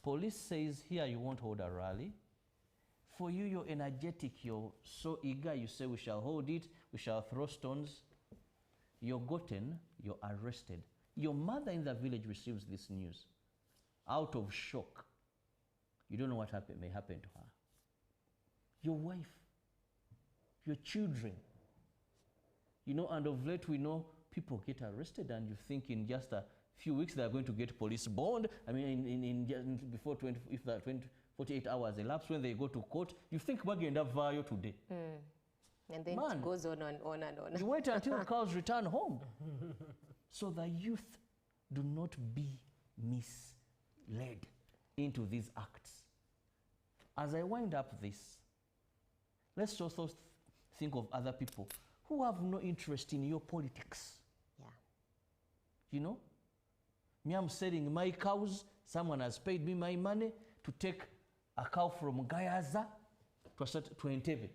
Police says, here you won't hold a rally. For you, you're energetic, you're so eager, you say we shall hold it, we shall throw stones. You're gotten, you're arrested. Your mother in the village receives this news out of shock. You don't know what may happen to her. Your wife, your children. You know, and of late we know people get arrested and you think in just a few weeks they're going to get police bond. I mean, before 48 hours elapse, when they go to court, you think bagenda vayo today. And then it goes on and on and on. You wait until cows return home. So the youth do not be misled into these acts. As I wind up this, let's also think of other people who have no interest in your politics. Yeah. You know? Me, I'm selling my cows. Someone has paid me my money to take a cow from Gayaza to Entebbe.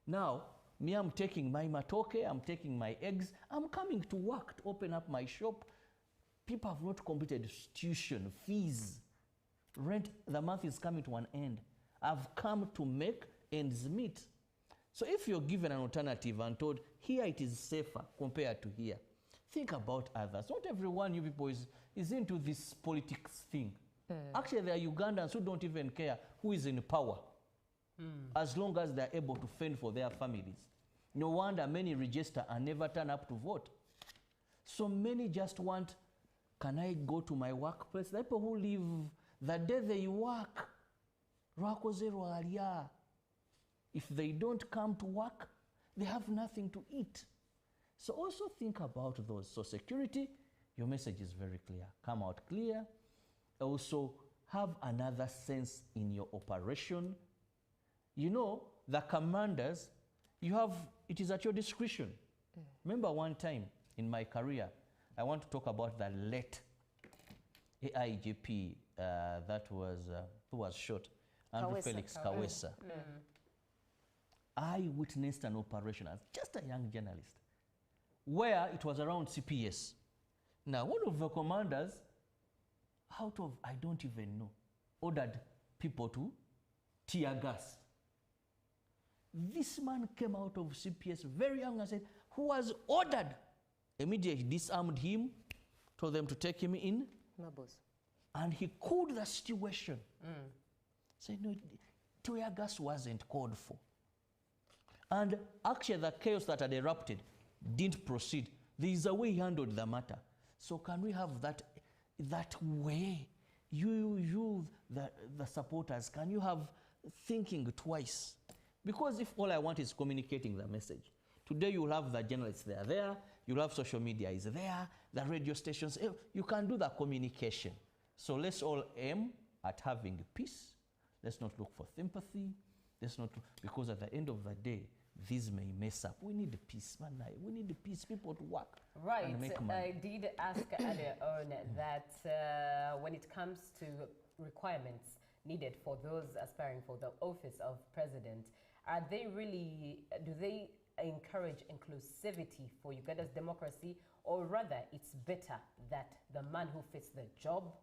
Now, me, I'm taking my matoke, I'm taking my eggs, I'm coming to work to open up my shop. People have not completed tuition, fees, rent, the month is coming to an end. I've come to make ends meet. So if you're given an alternative and told, here it is safer compared to here, think about others. Not everyone, you people, is into this politics thing. Actually, there are Ugandans who don't even care who is in power, as long as they're able to fend for their families. No wonder many register and never turn up to vote. So many just want, can I go to my workplace? The people who live the day they work, if they don't come to work, they have nothing to eat. So also think about those. So security, your message is very clear. Come out clear. Also have another sense in your operation. You know, the commanders, it is at your discretion. Remember one time in my career, I want to talk about the late AIGP who was shot, Andrew Felix Kawesa. I witnessed an operation as just a young journalist where it was around CPS. Now, one of the commanders, out of, I don't even know, ordered people to tear gas. This man came out of CPS very young and said, who was ordered? Immediately disarmed him, told them to take him in. My boss. And he cooled the situation. Said, no, tear gas wasn't called for. And actually the chaos that had erupted didn't proceed. There is a way he handled the matter. So can we have that way? The supporters, can you have thinking twice? Because if all I want is communicating the message, today you'll have the journalists, they are there, you'll have social media is there, the radio stations, you can do the communication. So let's all aim at having peace. Let's not look for sympathy. Let's not, because at the end of the day, these may mess up. We need peace, man. We need peace, people to work. Right. And make money. I did ask earlier on that when it comes to requirements needed for those aspiring for the office of president, do they encourage inclusivity for Uganda's democracy, or rather it's better that the man who fits the job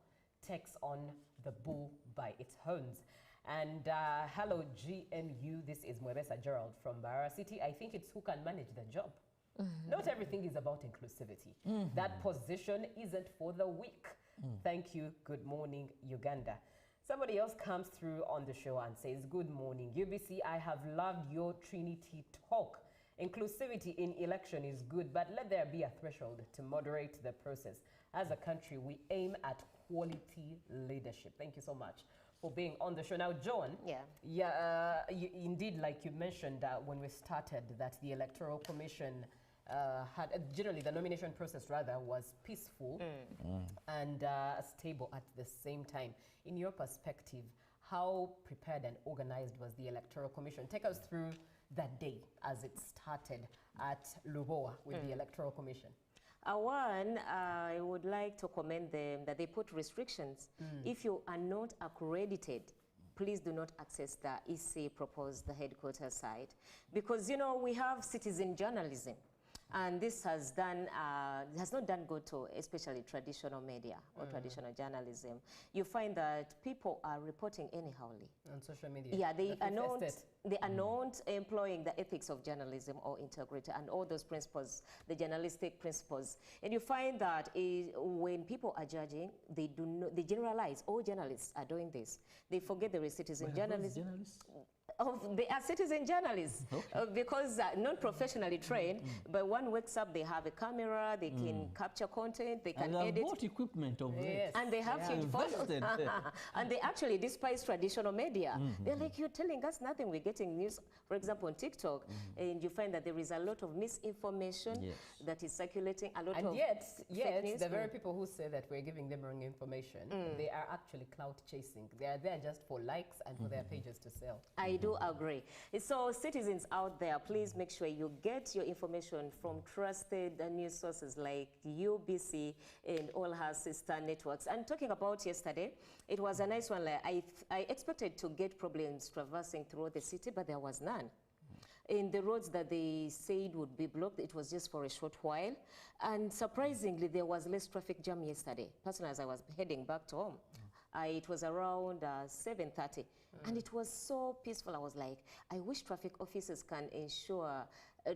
takes on the bull by its horns? And hello GMU, this is Mwebesa Gerald from Barra City. I think it's who can manage the job. Not everything is about inclusivity. That position isn't for the weak. Thank you. Good morning, Uganda. Somebody else comes through on the show and says, good morning, UBC. I have loved your Trinity talk. Inclusivity in election is good, but let there be a threshold to moderate the process. As a country, we aim at quality leadership. Thank you so much for being on the show. Now, John, indeed, like you mentioned when we started, that the Electoral Commission had, generally the nomination process rather, was peaceful and stable at the same time. In your perspective, How prepared and organized was the Electoral Commission? Take us through that day as it started at Lubowa with the Electoral Commission. One, I would like to commend them that they put restrictions. If you are not accredited, please do not access the EC proposed the headquarters site, because you know we have citizen journalism, and this has not done good to especially traditional media or traditional journalism. You find that people are reporting anyhowly on social media. Yeah, they are not employing the ethics of journalism or integrity and all those principles, the journalistic principles. And you find that when people are judging, they generalize. All journalists are doing this. They forget there is citizen journalism. They are citizen journalists because not professionally trained, but one wakes up, they have a camera, they can capture content, they can edit. Bought equipment of and they have huge phones. And they actually despise traditional media. They're like, you're telling us nothing. We're getting news, for example, on TikTok, and you find that there is a lot of misinformation that is circulating, a lot of yet fake news. The very people who say that we're giving them wrong information, they are actually clout chasing. They are there just for likes and for their pages to sell. I do agree. So citizens out there, please make sure you get your information from trusted news sources like UBC and all her sister networks. And talking about yesterday, it was a nice one. I expected to get problems traversing through the city, but there was none. In the roads that they said would be blocked, it was just for a short while. And surprisingly, there was less traffic jam yesterday. Personally, as I was heading back to home, it was around 7:30, and it was so peaceful. I was like, I wish traffic officers can ensure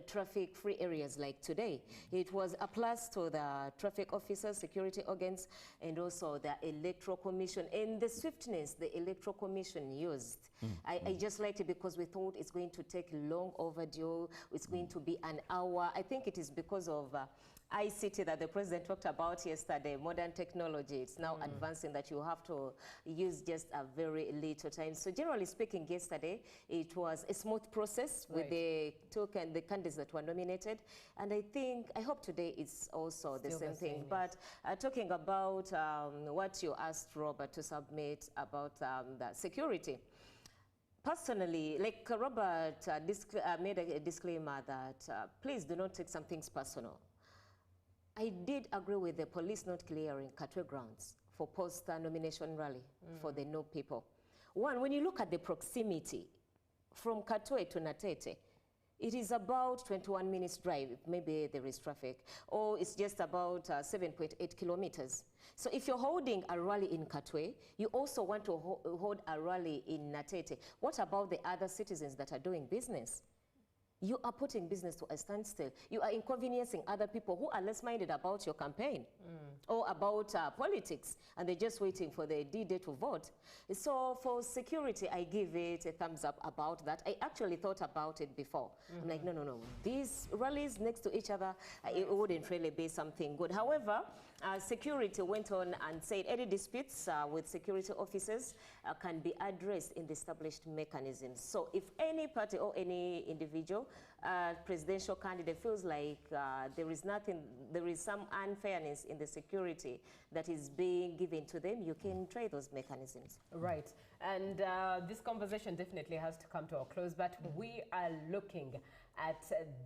traffic-free areas like today. It was a plus to the traffic officers, security organs, and also the Electoral Commission, and the swiftness the Electoral Commission used. I just liked it because we thought it's going to take long overdue. It's going to be an hour. I think it is because of ICT that the president talked about yesterday, modern technology. It's now advancing that you have to use just a very little time. So generally speaking, yesterday, it was a smooth process with the candidates that were nominated. And I hope today it's also the same thing. But talking about what you asked Robert to submit about the security, personally, like Robert made a disclaimer that please do not take some things personal. I did agree with the police not clearing Katwe grounds for post-nomination rally for the no people. One, when you look at the proximity from Katwe to Natete, it is about 21 minutes drive, maybe there is traffic, or it's just about 7.8 kilometers. So if you're holding a rally in Katwe, you also want to hold a rally in Natete. What about the other citizens that are doing business? You are putting business to a standstill. You are inconveniencing other people who are less minded about your campaign or about politics, and they're just waiting for the D-Day to vote. So for security, I give it a thumbs up about that. I actually thought about it before. I'm like, no. These rallies next to each other, it wouldn't really be something good. However, security went on and said any disputes with security officers can be addressed in the established mechanisms. So if any party or any individual presidential candidate feels like there is some unfairness in the security that is being given to them, you can try those mechanisms. Right. And this conversation definitely has to come to a close, but we are looking at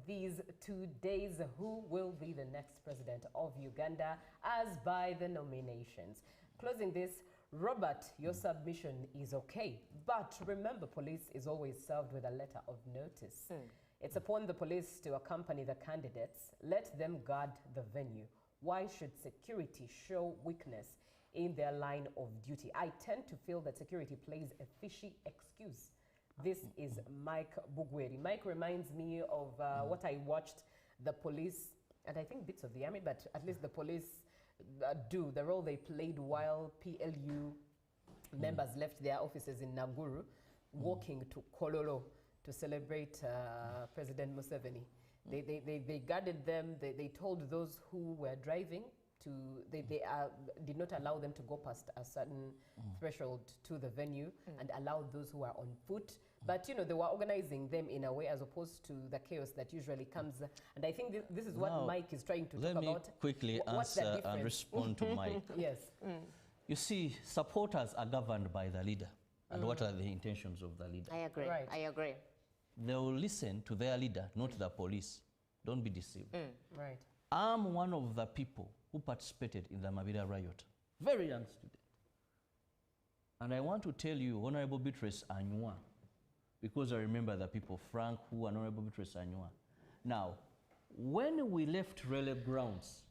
these 2 days. Who will be the next president of Uganda as by the nominations? Closing this, Robert, your submission is okay, but remember, police is always served with a letter of notice. It's upon the police to accompany the candidates. Let them guard the venue. Why should security show weakness in their line of duty? I tend to feel that security plays a fishy excuse. This is Mike Bugweri. Mike reminds me of what I watched the police, and I think bits of the army, but at least the police do, the role they played while PLU members left their offices in Naguru, walking to Kololo to celebrate President Museveni. They guarded them. They told those who were driving to, did not allow them to go past a certain threshold to the venue and allowed those who were on foot. But, you know, they were organizing them in a way as opposed to the chaos that usually comes. And I think this is what Mike is trying to talk about. Let me quickly answer and respond to Mike. Yes. You see, supporters are governed by the leader. and what are the intentions of the leader. I agree. Right. I agree. They will listen to their leader, not the police. Don't be deceived. Right. I'm one of the people who participated in the Mabira riot. Very young student. And I want to tell you, Honorable Beatrice Anywa, because I remember the people, Frank, who and Honorable Beatrice Anywa. Now, when we left railway grounds,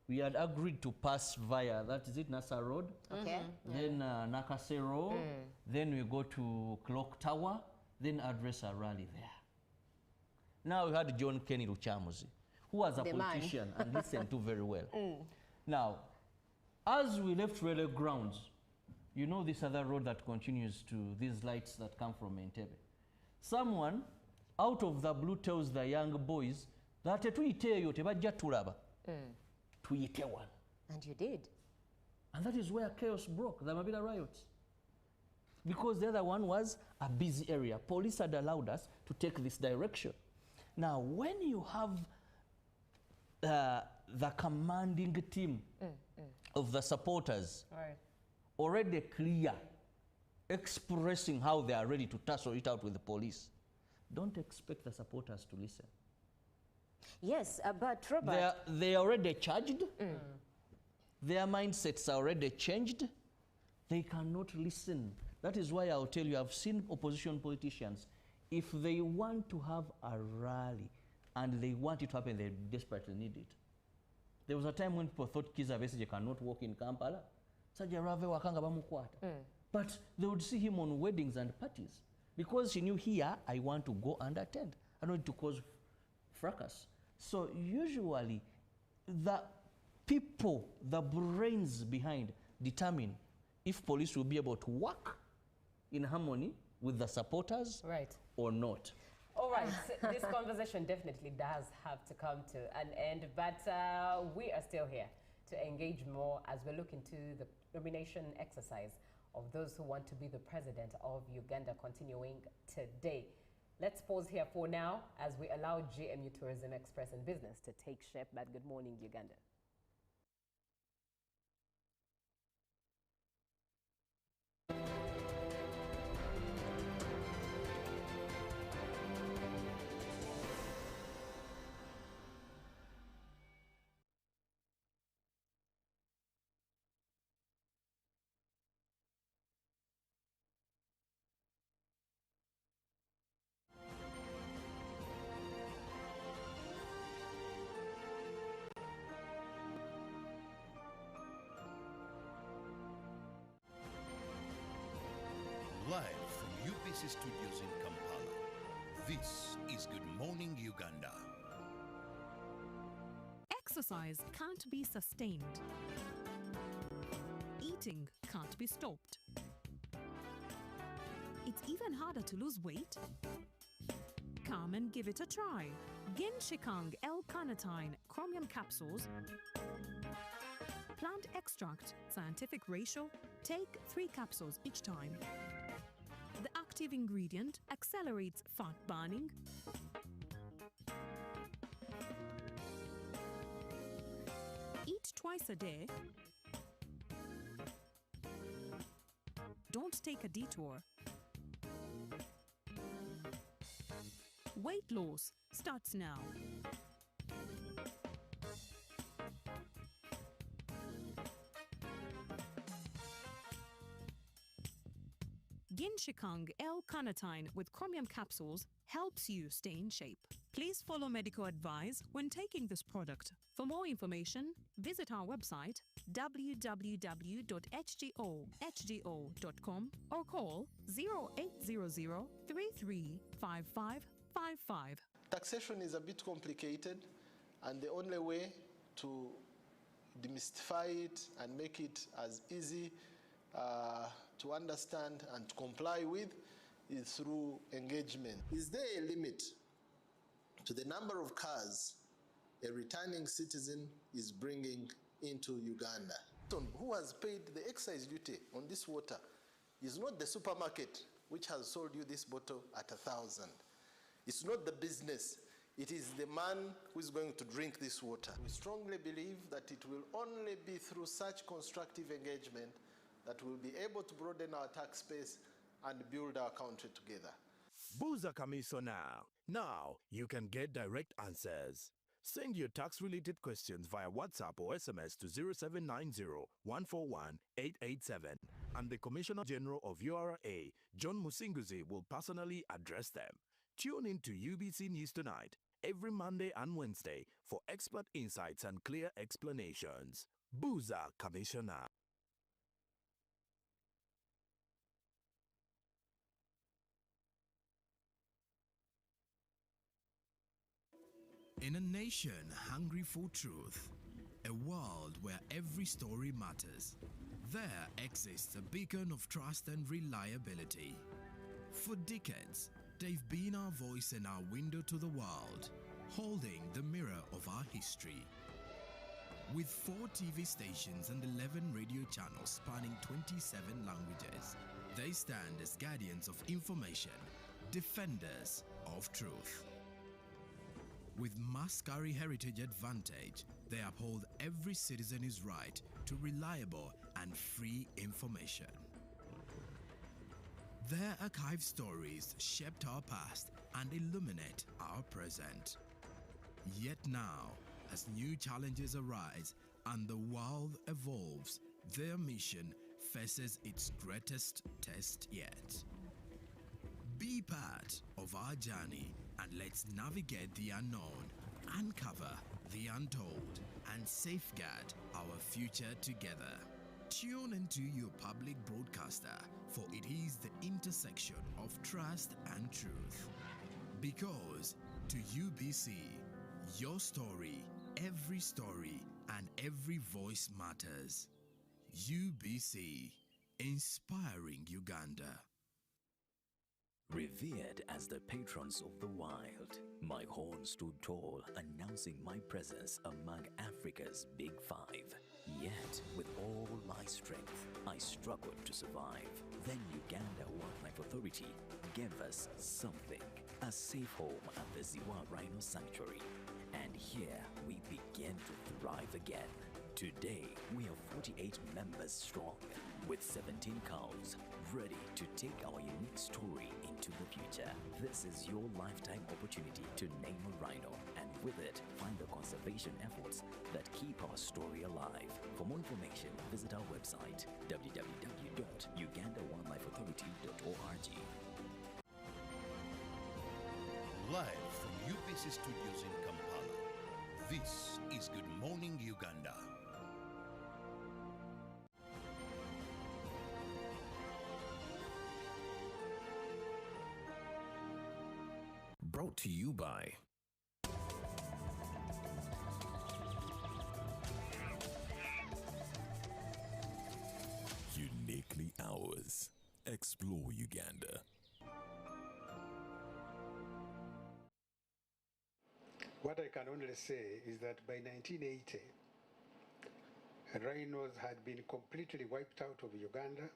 we had agreed to pass via, that is it, Nasa Road, Okay. then Nakasero, then we go to Clock Tower, then address a rally there. Now we had John Kenny Ruchamuzi, who was a The man. politician and listened to very well. Now, as we left railway grounds, you know this other road that continues to these lights that come from Entebbe. Someone out of the blue tells the young boys that tuyiteyo tebajja tulaba. Tuyite one. And you did. And that is where chaos broke, the Mabila riots. Because the other one was a busy area. Police had allowed us to take this direction. Now, when you have the commanding team of the supporters Right. already clear, expressing how they are ready to tussle it out with the police, don't expect the supporters to listen. Yes, but Robert. They are already charged. Their mindsets are already changed. They cannot listen. That is why I'll tell you, I've seen opposition politicians, if they want to have a rally and they want it to happen, they desperately need it. There was a time when people thought Kizza Besigye cannot walk in Kampala. But they would see him on weddings and parties because he knew here, I want to go and attend. I don't need to cause fracas. So usually the people, the brains behind determine if police will be able to work in harmony with the supporters Right. or not. All right, so this conversation definitely does have to come to an end, but we are still here to engage more as we look into the nomination exercise of those who want to be the president of Uganda continuing today. Let's pause here for now as we allow GMU Tourism Express and Business to take shape. But good morning, Uganda. Live from UBC Studios in Kampala, this is Good Morning Uganda. Exercise can't be sustained. Eating can't be stopped. It's even harder to lose weight. Come and give it a try. Genshikang L-carnitine chromium capsules. Plant extract, scientific ratio. Take 3 capsules each time. The active ingredient accelerates fat burning, eat twice a day, don't take a detour. Weight loss starts now. Genshikang L-carnitine with chromium capsules helps you stay in shape. Please follow medical advice when taking this product. For more information, visit our website www.hgo.com or call 0800 335555. Taxation is a bit complicated, and the only way to demystify it and make it as easy to understand and to comply with is through engagement. Is there a limit to the number of cars a returning citizen is bringing into Uganda? Who has paid the excise duty on this water is not the supermarket which has sold you this bottle at 1,000. It's not the business. It is the man who is going to drink this water. We strongly believe that it will only be through such constructive engagement that we'll be able to broaden our tax base and build our country together. Buza Kamiso now. Now you can get direct answers. Send your tax-related questions via WhatsApp or SMS to 0790-141-887, and the Commissioner General of URA, John Musinguzi, will personally address them. Tune in to UBC News Tonight every Monday and Wednesday for expert insights and clear explanations. Buza Commissioner. In a nation hungry for truth, a world where every story matters, there exists a beacon of trust and reliability. For decades, they've been our voice and our window to the world, holding the mirror of our history. With 4 TV stations and 11 radio channels spanning 27 languages, they stand as guardians of information, defenders of truth. With Mascari Heritage Advantage, they uphold every citizen's right to reliable and free information. Their archived stories shaped our past and illuminate our present. Yet now, as new challenges arise and the world evolves, their mission faces its greatest test yet. Be part of our journey and let's navigate the unknown, uncover the untold, and safeguard our future together. Tune into your public broadcaster, for it is the intersection of trust and truth. Because to UBC, your story, and every voice matters. UBC, inspiring Uganda. Revered as the patrons of the wild, my horn stood tall, announcing my presence among Africa's Big Five. Yet, with all my strength, I struggled to survive. Then Uganda Wildlife Authority gave us something, a safe home at the Ziwa Rhino Sanctuary. And here we begin to thrive again. Today, we are 48 members strong, with 17 cows, ready to take our unique story into the future. This is your lifetime opportunity to name a rhino, and with it, find the conservation efforts that keep our story alive. For more information, visit our website, www.ugandawildlifeauthority.org. Live from UBC Studios in Kampala, this is Good Morning Uganda. Brought to you by Uniquely Ours. Explore Uganda. What I can only say is that by 1980, rhinos had been completely wiped out of Uganda,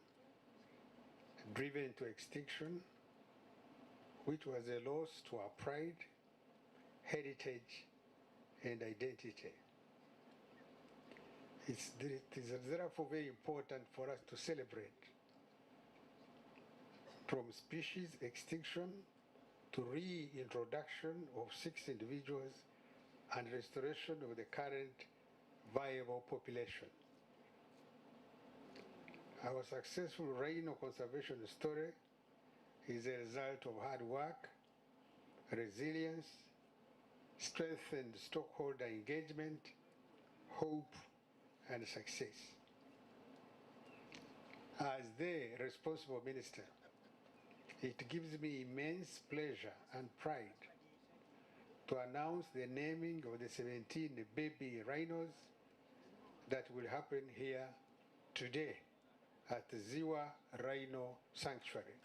driven to extinction, which was a loss to our pride, heritage, and identity. It is therefore very important for us to celebrate, from species extinction to reintroduction of 6 individuals and restoration of the current viable population. Our successful rhino conservation story is a result of hard work, resilience, strengthened stockholder engagement, hope, and success. As the responsible minister, it gives me immense pleasure and pride to announce the naming of the 17 baby rhinos that will happen here today at the Ziwa Rhino Sanctuary.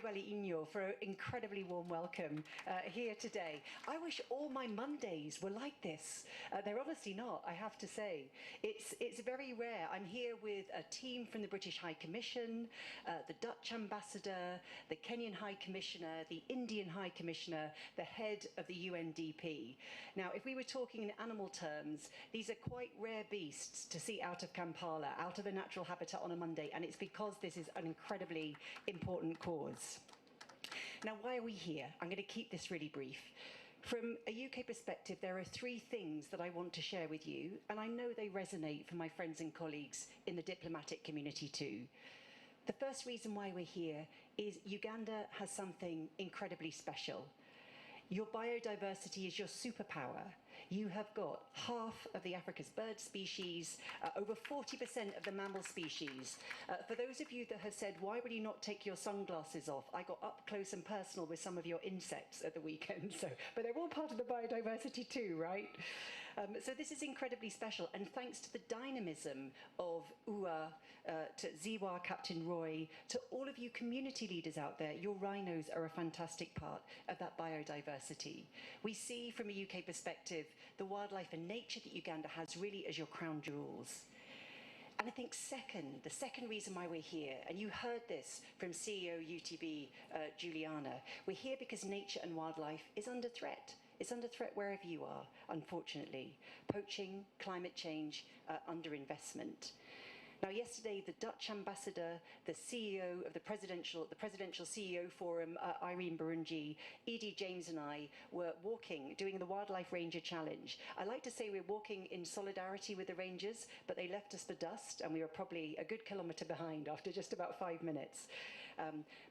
Inyo for an incredibly warm welcome here today. I wish all my Mondays were like this. They're honestly not, I have to say. It's very rare. I'm here with a team from the British High Commission, the Dutch Ambassador, the Kenyan High Commissioner, the Indian High Commissioner, the head of the UNDP. Now, if we were talking in animal terms, these are quite rare beasts to see out of Kampala, out of the natural habitat on a Monday, and it's because this is an incredibly important cause. Now, why are we here? I'm going to keep this really brief. From a UK perspective, there are three things that I want to share with you, and I know they resonate for my friends and colleagues in the diplomatic community too. The first reason why we're here is Uganda has something incredibly special. Your biodiversity is your superpower. You have got half of the Africa's bird species, over 40% of the mammal species. For those of you that have said, why would you not take your sunglasses off? I got up close and personal with some of your insects at the weekend, but they're all part of the biodiversity too, right? So this is incredibly special, and thanks to the dynamism of UA, to Ziwa, Captain Roy, to all of you community leaders out there, your rhinos are a fantastic part of that biodiversity. We see from a UK perspective the wildlife and nature that Uganda has really as your crown jewels. And I think the second reason why we're here, and you heard this from CEO UTB, Juliana, we're here because nature and wildlife is under threat. It's under threat wherever you are, unfortunately. Poaching, climate change, underinvestment. Now, yesterday, the Dutch ambassador, the CEO of the Presidential CEO Forum, Irene Burunji, Edie James and I were walking, doing the Wildlife Ranger Challenge. I like to say we're walking in solidarity with the rangers, but they left us for dust, and we were probably a good kilometre behind after just about 5 minutes.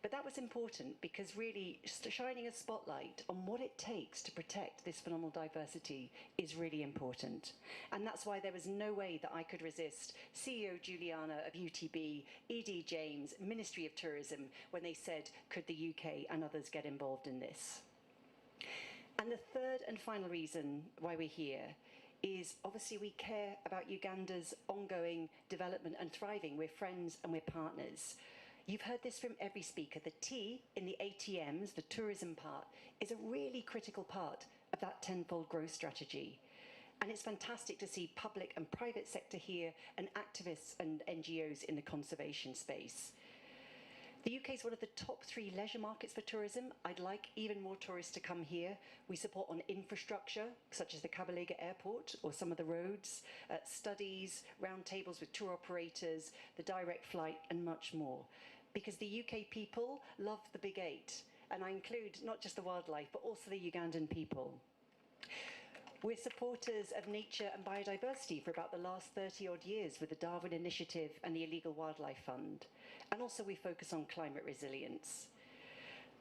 But that was important because really shining a spotlight on what it takes to protect this phenomenal diversity is really important. And that's why there was no way that I could resist CEO Juliana of UTB, Edie James, Ministry of Tourism, when they said, could the UK and others get involved in this? And the third and final reason why we're here is obviously we care about Uganda's ongoing development and thriving. We're friends and we're partners. You've heard this from every speaker. The T in the ATMs, the tourism part, is a really critical part of that tenfold growth strategy. And it's fantastic to see public and private sector here and activists and NGOs in the conservation space. The UK is one of the top 3 leisure markets for tourism. I'd like even more tourists to come here. We support on infrastructure, such as the Kabalega Airport or some of the roads, studies, roundtables with tour operators, the direct flight, and much more. Because the UK people love the Big 8, and I include not just the wildlife, but also the Ugandan people. We're supporters of nature and biodiversity for about the last 30-odd years with the Darwin Initiative and the Illegal Wildlife Fund. And also we focus on climate resilience.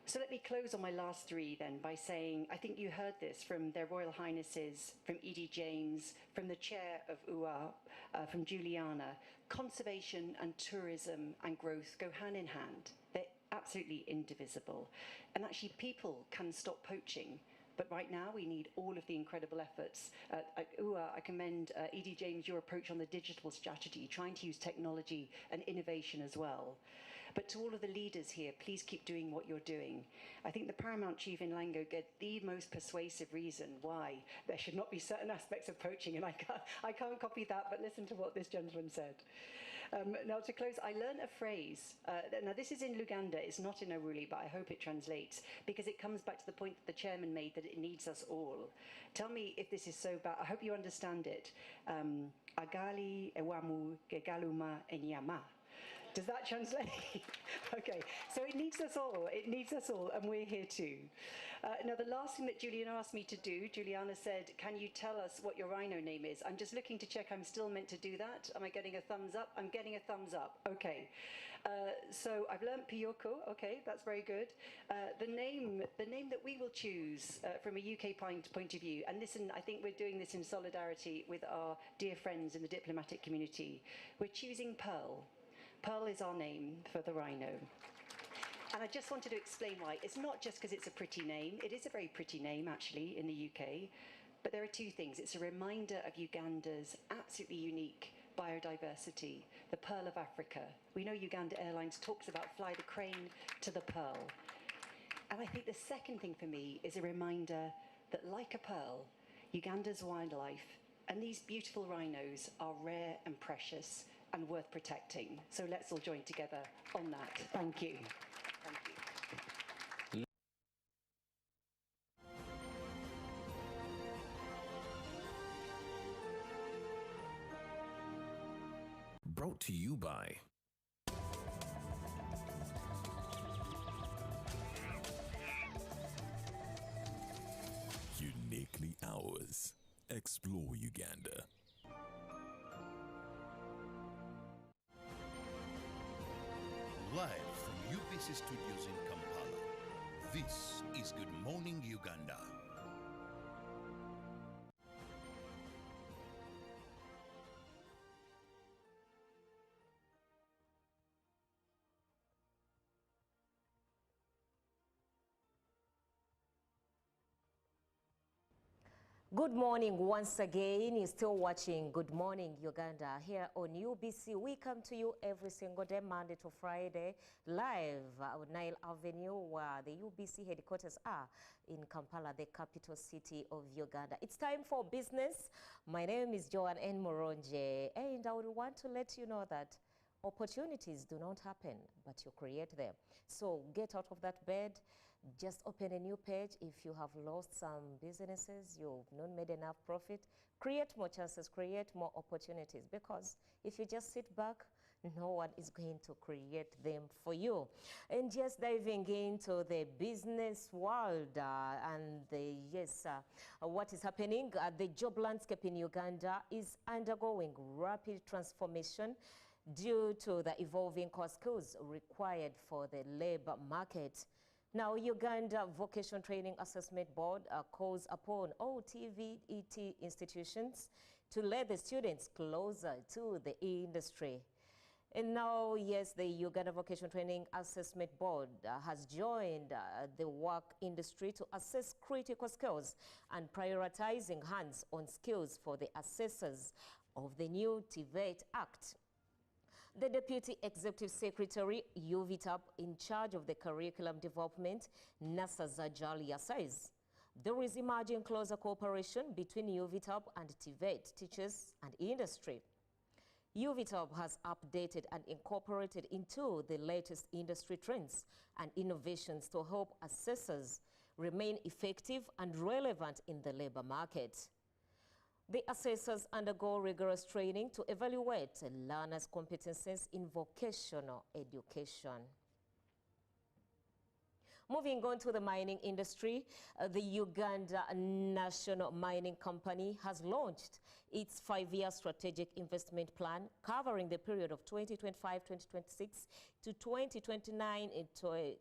So let me close on my last 3 then by saying, I think you heard this from their Royal Highnesses, from Edie James, from the chair of UA, from Juliana. Conservation and tourism and growth go hand in hand. They're absolutely indivisible. And actually people can stop poaching. But right now, we need all of the incredible efforts. I commend Edie James, your approach on the digital strategy, trying to use technology and innovation as well. But to all of the leaders here, please keep doing what you're doing. I think the Paramount Chief in Lango gave the most persuasive reason why there should not be certain aspects of poaching, and I can't copy that, but listen to what this gentleman said. Now, to close, I learned a phrase. Now, this is in Luganda. It's not in Oruli, but I hope it translates, because it comes back to the point that the chairman made, that it needs us all. Tell me if this is so bad. I hope you understand it. Agali ewamu gegaluma enyama. Does that translate? Okay, so it needs us all. It needs us all, and we're here too. Now, the last thing that Juliana asked me to do, Juliana said, can you tell us what your rhino name is? I'm just looking to check I'm still meant to do that. Am I getting a thumbs up? I'm getting a thumbs up. Okay. So I've learned Piyoko. Okay, that's very good. The name that we will choose from a UK point of view, and listen, I think we're doing this in solidarity with our dear friends in the diplomatic community. We're choosing Pearl. Pearl is our name for the rhino. And I just wanted to explain why. It's not just because it's a pretty name. It is a very pretty name, actually, in the UK. But there are 2 things. It's a reminder of Uganda's absolutely unique biodiversity, the Pearl of Africa. We know Uganda Airlines talks about fly the crane to the pearl. And I think the second thing for me is a reminder that, like a pearl, Uganda's wildlife and these beautiful rhinos are rare and precious and worth protecting. So let's all join together on that. Thank you. Thank you. Brought to you by Uniquely Ours. Explore Uganda. Live from UBC Studios in Kampala, this is Good Morning Uganda. Good morning once again. You're still watching Good Morning Uganda here on UBC. We come to you every single day, Monday to Friday, live on Nile Avenue, where the UBC headquarters are in Kampala, the capital city of Uganda. It's time for business. My name is Joanne N. Moronje, and I would want to let you know that opportunities do not happen, but you create them. So get out of that bed. Just open a new page. If you have lost some businesses, you've not made enough profit, create more chances, create more opportunities, because if you just sit back, no one is going to create them for you. And just diving into the business world and what is happening, the job landscape in Uganda is undergoing rapid transformation due to the evolving core skills required for the labor market. Now, Uganda Vocational Training Assessment Board calls upon all TVET institutions to let the students closer to the industry. And now, yes, the Uganda Vocational Training Assessment Board has joined the work industry to assess critical skills and prioritizing hands-on skills for the assessors of the new TVET Act. The Deputy Executive Secretary, UVTAP, in charge of the curriculum development, Nasa Zajalia, says there is emerging closer cooperation between UVTAP and TVET teachers and industry. UVTAP has updated and incorporated into the latest industry trends and innovations to help assessors remain effective and relevant in the labor market. The assessors undergo rigorous training to evaluate learners' competencies in vocational education. Moving on to the mining industry, the Uganda National Mining Company has launched its 5-year strategic investment plan covering the period of 2025-2026 to 2029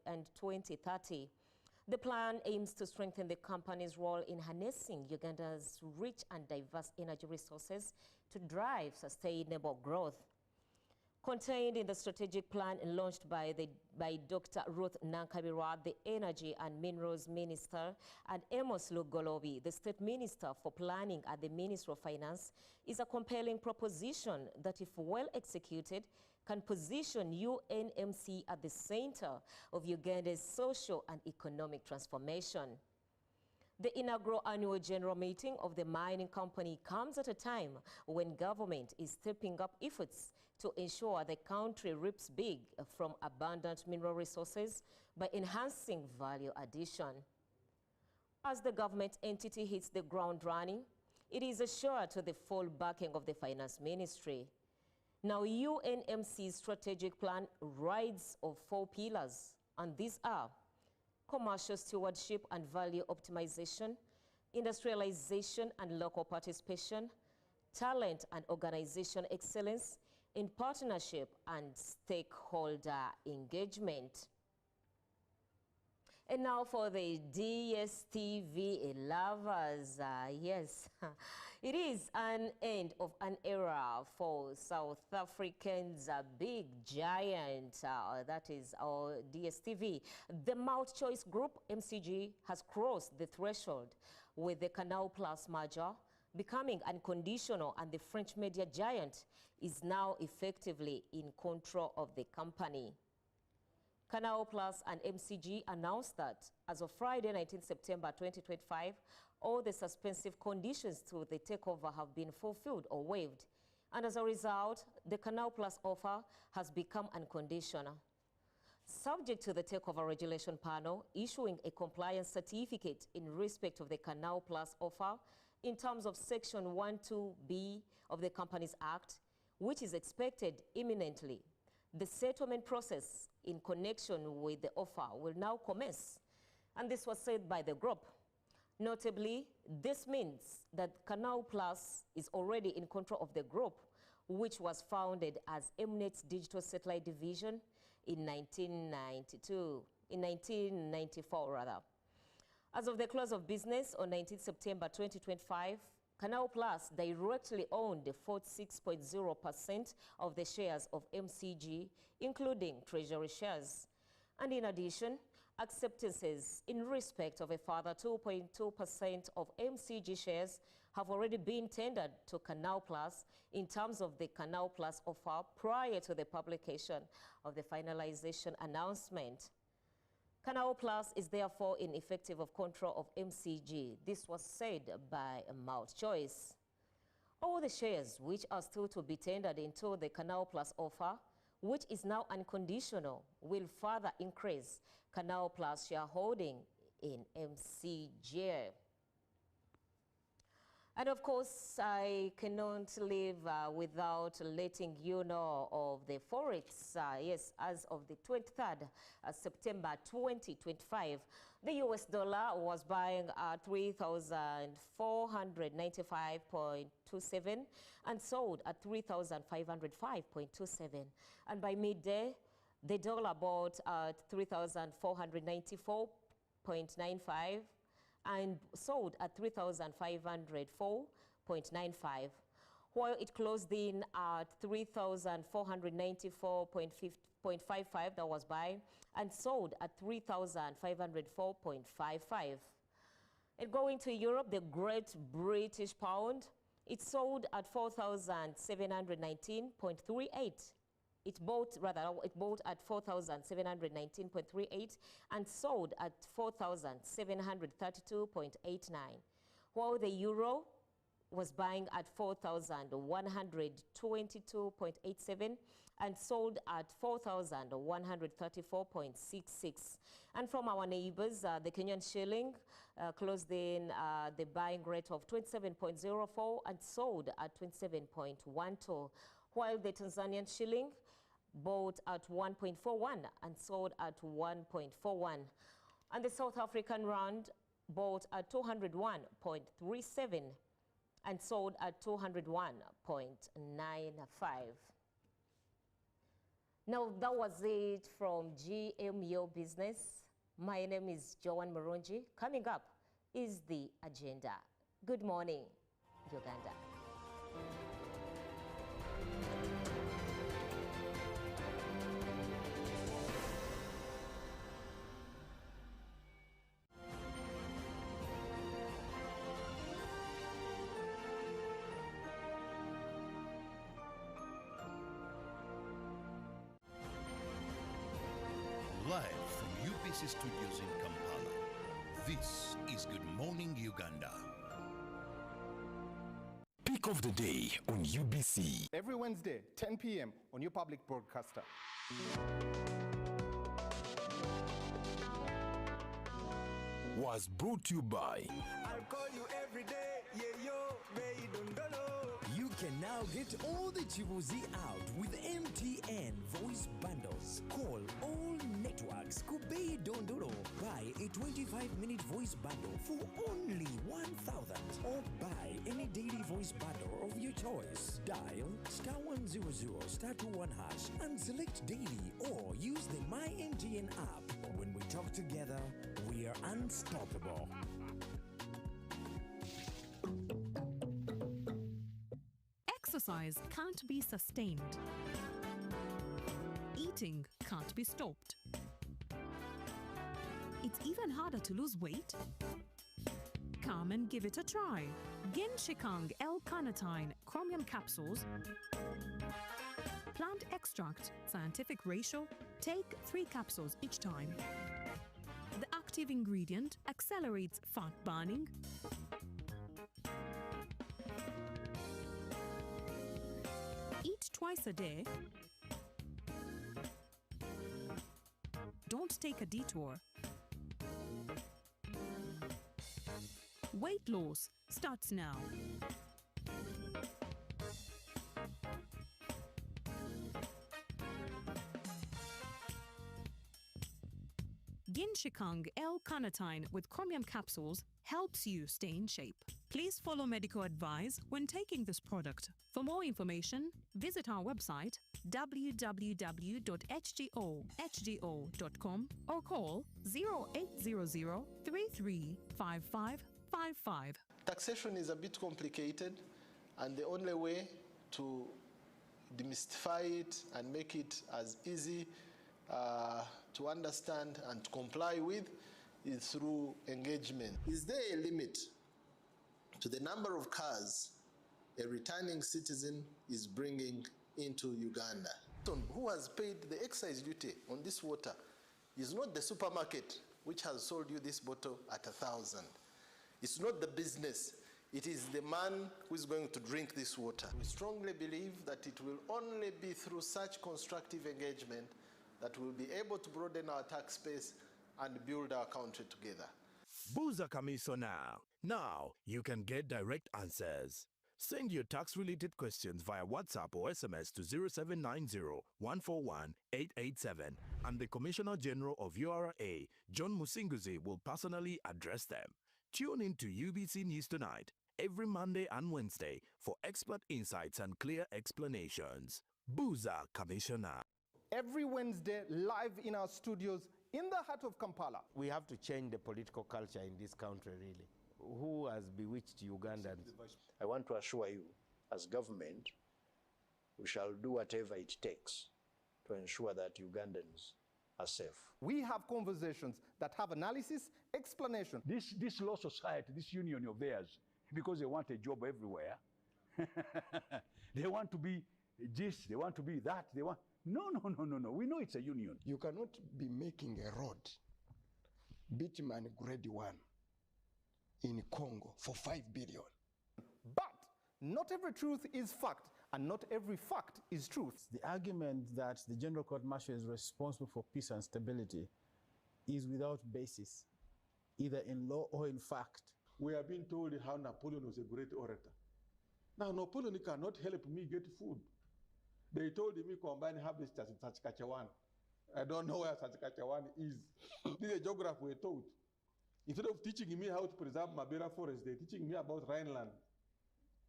and 2030. The plan aims to strengthen the company's role in harnessing Uganda's rich and diverse energy resources to drive sustainable growth. Contained in the strategic plan launched by Dr. Ruth Nankabirwa, the Energy and Minerals Minister, and Amos Lugolobi, the State Minister for Planning at the Ministry of Finance, is a compelling proposition that, if well executed, can position UNMC at the center of Uganda's social and economic transformation. The inaugural annual general meeting of the mining company comes at a time when government is stepping up efforts to ensure the country reaps big from abundant mineral resources by enhancing value addition. As the government entity hits the ground running, it is assured to the full backing of the Finance Ministry. Now, UNMC's strategic plan rides on 4 pillars, and these are commercial stewardship and value optimization, industrialization and local participation, talent and organization excellence, in partnership and stakeholder engagement. And now for the DSTV lovers, yes, it is an end of an era for South Africans' big giant, that is our DSTV. The Multi-Choice Group, MCG, has crossed the threshold with the Canal Plus merger becoming unconditional, and the French media giant is now effectively in control of the company. Canal Plus and MCG announced that as of Friday, 19 September 2025, all the suspensive conditions to the takeover have been fulfilled or waived, and as a result, the Canal Plus offer has become unconditional. Subject to the Takeover Regulation Panel issuing a compliance certificate in respect of the Canal Plus offer in terms of Section 12B of the Companies Act, which is expected imminently, the settlement process in connection with the offer will now commence. And this was said by the group. Notably, this means that Canal Plus is already in control of the group, which was founded as Mnet's Digital Satellite Division in 1994 rather. As of the close of business on 19 September 2025, Canal Plus directly owned 46.0% of the shares of MCG, including treasury shares. And in addition, acceptances in respect of a further 2.2% of MCG shares have already been tendered to Canal Plus in terms of the Canal Plus offer prior to the publication of the finalization announcement. Canal Plus is therefore in effective of control of MCG. This was said by Mouth Choice. All the shares which are still to be tendered into the Canal Plus offer, which is now unconditional, will further increase Canal Plus shareholding in MCG. And of course, I cannot live without letting you know of the forex. Yes, as of the 23rd September 2025, the US dollar was buying at 3,495.27 and sold at 3,505.27. And by midday, the dollar bought at 3,494.95 and sold at 3,504.95, while it closed in at 3,494.55, that was buy, and sold at 3,504.55. And going to Europe, the Great British Pound, it sold at 4,719.38. It bought at 4,719.38 and sold at 4,732.89, while the euro was buying at 4,122.87 and sold at 4,134.66. And from our neighbors, the Kenyan shilling closed in the buying rate of 27.04 and sold at 27.12, while the Tanzanian shilling bought at 1.41 and sold at 1.41. And the South African rand bought at 201.37 and sold at 201.95. Now, that was it from GMO Business. My name is Joan Murungi. Coming up is the agenda. Good morning, Uganda. Live from UBC Studios in Kampala, this is Good Morning Uganda. Pick of the day on UBC. Every Wednesday, 10 p.m. on your public broadcaster. Was brought to you by I'll call you every day, yeah yo, baby dondolo. You can now get all the Chibuzi out with MTN voice bundles. Call all networks, Kubei Dondoro. Buy a 25-minute voice bundle for only 1,000 or buy any daily voice bundle of your choice. Dial *100 *21# and select daily or use the MyMTN app. When we talk together, we are unstoppable. Exercise can't be sustained. Eating can't be stopped. It's even harder to lose weight. Come and give it a try. Ginshikang L-carnitine chromium capsules. Plant extract, scientific ratio. Take 3 capsules each time. The active ingredient accelerates fat burning, eat twice a day, don't take a detour. Weight loss starts now. Ginshikang L-carnitine with chromium capsules helps you stay in shape. Please follow medical advice when taking this product. For more information, visit our website www.hgo.com or call 0800 335555. Taxation is a bit complicated, and the only way to demystify it and make it as easy to understand and to comply with is through engagement. Is there a limit to the number of cars a returning citizen is bringing into Uganda? Who has paid the excise duty on this water is not the supermarket which has sold you this bottle at 1,000. It's not the business. It is the man who is going to drink this water. We strongly believe that it will only be through such constructive engagement that we'll be able to broaden our tax base and build our country together. Buza Kamiso now. Now you can get direct answers. Send your tax-related questions via WhatsApp or SMS to 0790-141-887, and the Commissioner General of URA, John Musinguzi, will personally address them. Tune in to UBC News Tonight every Monday and Wednesday for expert insights and clear explanations. Buza Commissioner. Every Wednesday, live in our studios in the heart of Kampala. We have to change the political culture in this country, really. Who has bewitched Ugandans? I want to assure you, as government, we shall do whatever it takes to ensure that Ugandans are safe. We have conversations that have analysis, explanation. This law society, this union of theirs, because they want a job everywhere, they want to be this, they want to be that, they want... No. We know it's a union. You cannot be making a road, bitumen grade 1, in Congo for 5 billion. But not every truth is fact, and not every fact is truth. The argument that the General Court Martial is responsible for peace and stability is without basis, either in law or in fact. We have been told how Napoleon was a great orator. Now, Napoleon cannot help me get food. They told me combine harvest in Saskatchewan. I don't know where Saskatchewan is. This is a geographer we taught. Instead of teaching me how to preserve Mabera forest, they're teaching me about Rhineland.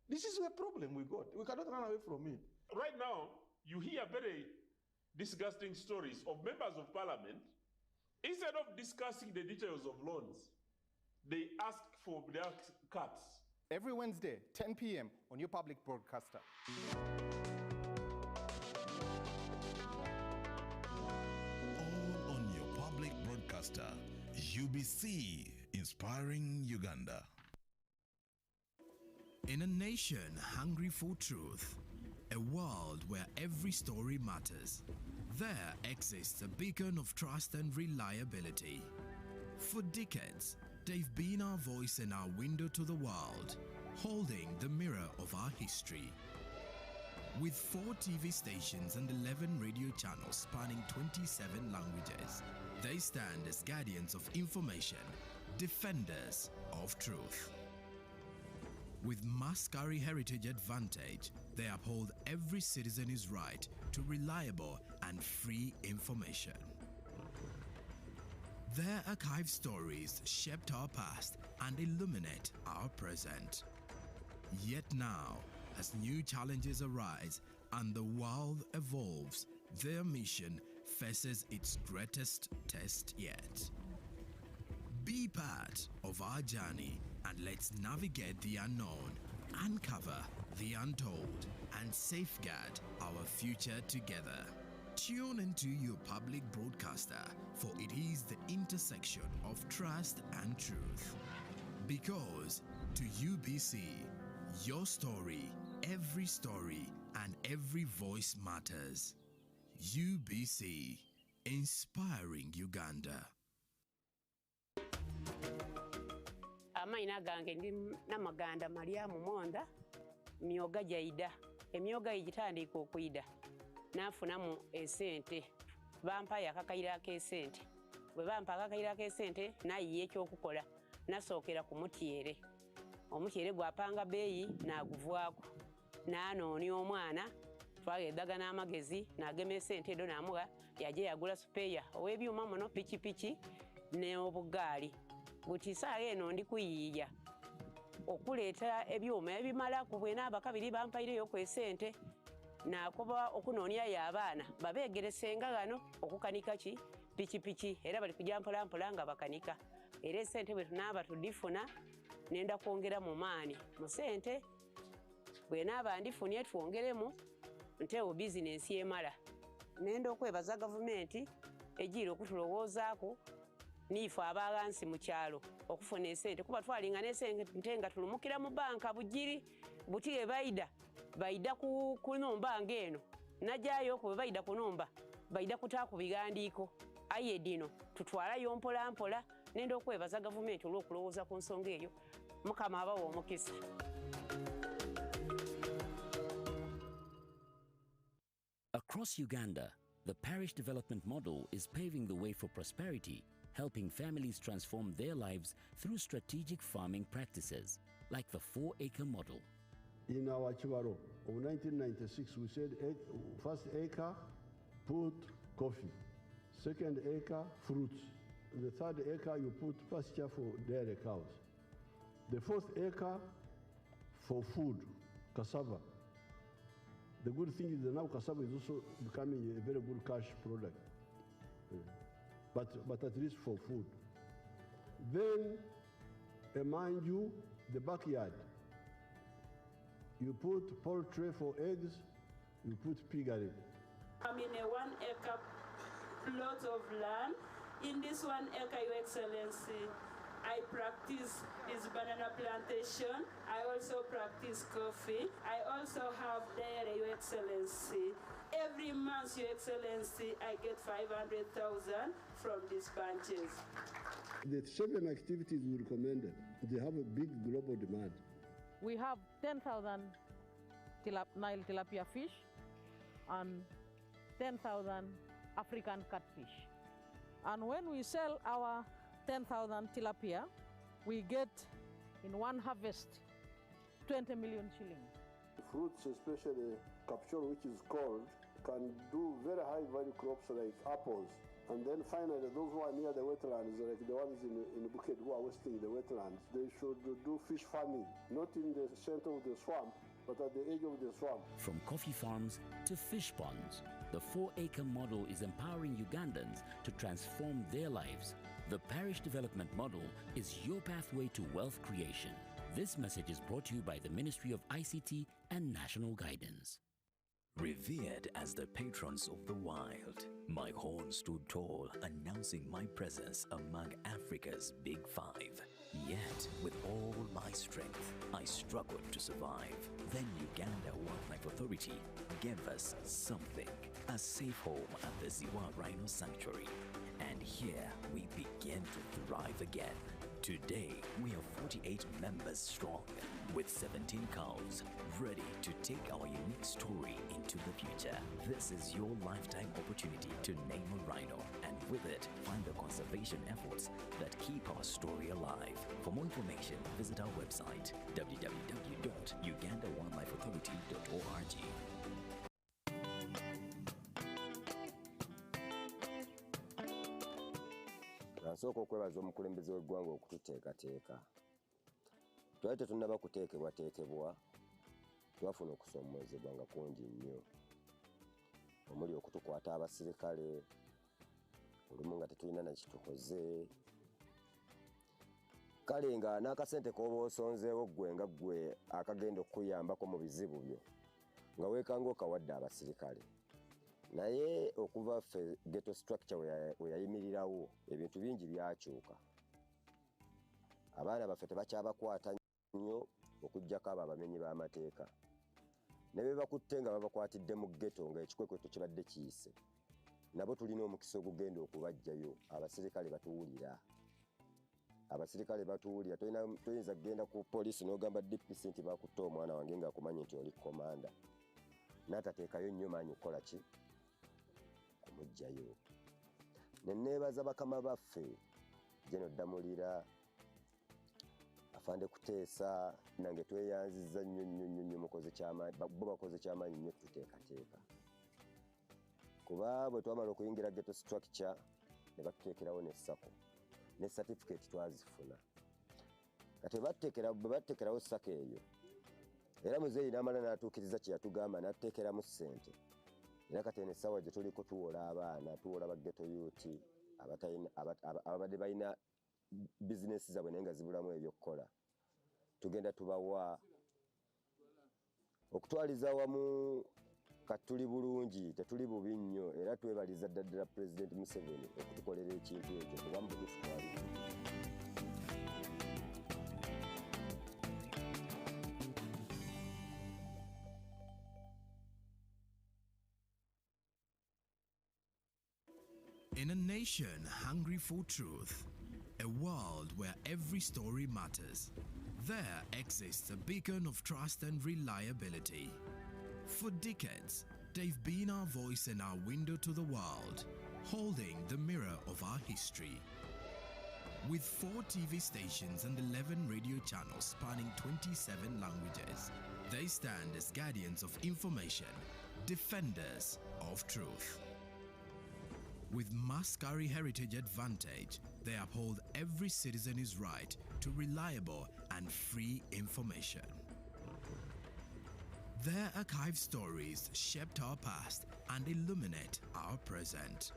This is a problem we got. We cannot run away from it. Right now, you hear very disgusting stories of members of parliament. Instead of discussing the details of loans, they ask for their cuts. Every Wednesday, 10 p.m. on your public broadcaster. All on your public broadcaster, UBC, inspiring Uganda. In a nation hungry for truth, a world where every story matters, there exists a beacon of trust and reliability. For decades, they've been our voice and our window to the world, holding the mirror of our history. With 4 TV stations and 11 radio channels spanning 27 languages, they stand as guardians of information, defenders of truth. With Mascari Heritage Advantage, they uphold every citizen's right to reliable and free information. Their archived stories shaped our past and illuminate our present. Yet now, as new challenges arise and the world evolves, their mission faces its greatest test yet. Be part of our journey and let's navigate the unknown, uncover the untold, and safeguard our future together. Tune into your public broadcaster, for it is the intersection of trust and truth. Because to UBC, your story, and every voice matters. UBC, inspiring Uganda. Amaina gange ndi namaganda Mariamu Monda myoga jaida emyoga igitandika okwida nafunamu esente bampa yakakayirako esente bwe bampa akakayirako esente nayiye ekyokukola nasookera ku mutyere omutyere gwapanga beeyi naguvwako nanoonya omwana twageddaga n'amagezi nagema esente edo namuga yaje yagula supeya ow'ebyuma muno pikipiki n'obugaali buti saawa eno ndi kuyiiya okuleeta ebyuma ebimala ku bwena abakabiri bampaireyo ku esente nakoba okunoonyayo abaana babeegeresenga gano okukanika ki pikipiki era bali kujja mpolampola nga bakanika era esente bwe tunaaba tudifuna nenda kwongera mu maani mu sente bwenaaba ndifunye twongeremu ntewo bizinensi emala nenda okwebaza gavumenti egiira okutulowoozaako niife abaagansi mu kyalo okufuna esente kuba twalinga n'esente nga tulumukira mu banka bugiri buti baida ku numba ng'eno najjayo ku bwe baida ku numba baida kutaa ku bigandiiko aye dino tutwalayo mpolampola nenda okwebaza gavumenti olw'okulowooza ku nsonga eyo mukama abawa omukisa. Across Uganda, the parish development model is paving the way for prosperity, helping families transform their lives through strategic farming practices, like the 4-acre model. In our Chibaro of 1996, we said first acre, put coffee. Second acre, fruits. The third acre, you put pasture for dairy cows. The fourth acre, for food, cassava. The good thing is that now cassava is also becoming a very good cash product. But at least for food. Then, mind you, the backyard. You put poultry for eggs, you put piggery. I'm in a 1-acre plot of land. In this 1 acre, Your Excellency, I practice this banana plantation. I also practice coffee. I also have dairy, Your Excellency. Every month, Your Excellency, I get 500,000 from these bunches. The 7 activities we recommended, they have a big global demand. We have 10,000 Nile tilapia fish and 10,000 African catfish. And when we sell our 10,000 tilapia, we get in one harvest 20 million shillings. Fruits, especially capture, which is cold, can do very high value crops like apples. And then finally, those who are near the wetlands, like the ones in Bukit who are wasting the wetlands, they should do fish farming, not in the center of the swamp, but at the edge of the swamp. From coffee farms to fish ponds, the 4-acre model is empowering Ugandans to transform their lives. The parish development model is your pathway to wealth creation. This message is brought to you by the Ministry of ICT and National Guidance. Revered as the patrons of the wild, my horn stood tall, announcing my presence among Africa's Big 5. Yet, with all my strength, I struggled to survive. Then Uganda Wildlife Authority gave us something, a safe home at the Ziwa Rhino Sanctuary. And here we begin to thrive again. Today, we are 48 members strong, with 17 cows, ready to take our unique story into the future. This is your lifetime opportunity to name a rhino, and with it, find the conservation efforts that keep our story alive. For more information, visit our website, www.ugandawildlifeauthority.org. Nsooka okwebaza omukulembeze w'eggwanga okututeekateeka. Twali tetunnaba kuteekebwateekebwa, twafuna okusoomoozebwa nga kungi nnyo. Omuli okutukwata abasirikale, olumu nga tetulina na kitukoze. Kale nga n'akasente k'oba osonzeewo ggwe nga ggwe akagenda okukuyambako mu bizibu byo, nga weekanga okawadde abasirikale. Naye okuva ffe ghetto structure we yayimirirawo ebintu bingi byakyuka. abaana baffe tebakyabakwata nnyo okuggyako abo abamenyi b'amateeka ne be bakutte nga babakwatidde mu ghetto ng'ekikwekweto kibadde kiyise nabo tulina omukisa ogugenda okubaggyayo. Abasirikale batuwulira, abasirikale batuwulira. Toyinza kugenda ku poliisi n'ogamba DPC nti bakutte omwana wange ng'akumanyi nti oli komanda n'atateekayo nnyo maanyi kukola ki kumuggyayo. Ne neebaza bakama baffe Jeno Damulira, Afande Kuteesa, nange tweyanzizza nnyo mukoze kyamaanyi, bo bakoze kyamaanyi nnyo tuteekateeka. Kuba bwe twamala okuyingira ghetto structure ne batuteekerawo n'essako ne certificate twazifuna. Kati bwe batteekerawo ssako eyo era muzeeyi n'amala n'atuukiriza kye yatugamba n'atuteekeramu ssente. Era kati eno essaawa gye tuliko tuwola abaana, tuwola ba ghetto youth ababadde balina bizinesi zaabwe naye nga zibulamu ebyokukola. Tugenda tubawa okutwaliza wamu kati tuli bulungi, tetuli bubi nnyo, era twebaliza ddala President Museveni okutukolera ekintu ekyo kuba mubutuufu twali. In a nation hungry for truth, a world where every story matters, there exists a beacon of trust and reliability. For decades, they've been our voice and our window to the world, holding the mirror of our history. With 4 TV stations and 11 radio channels spanning 27 languages, they stand as guardians of information, defenders of truth. With Mascari Heritage Advantage, they uphold every citizen's right to reliable and free information. Their archive stories shaped our past and illuminate our present.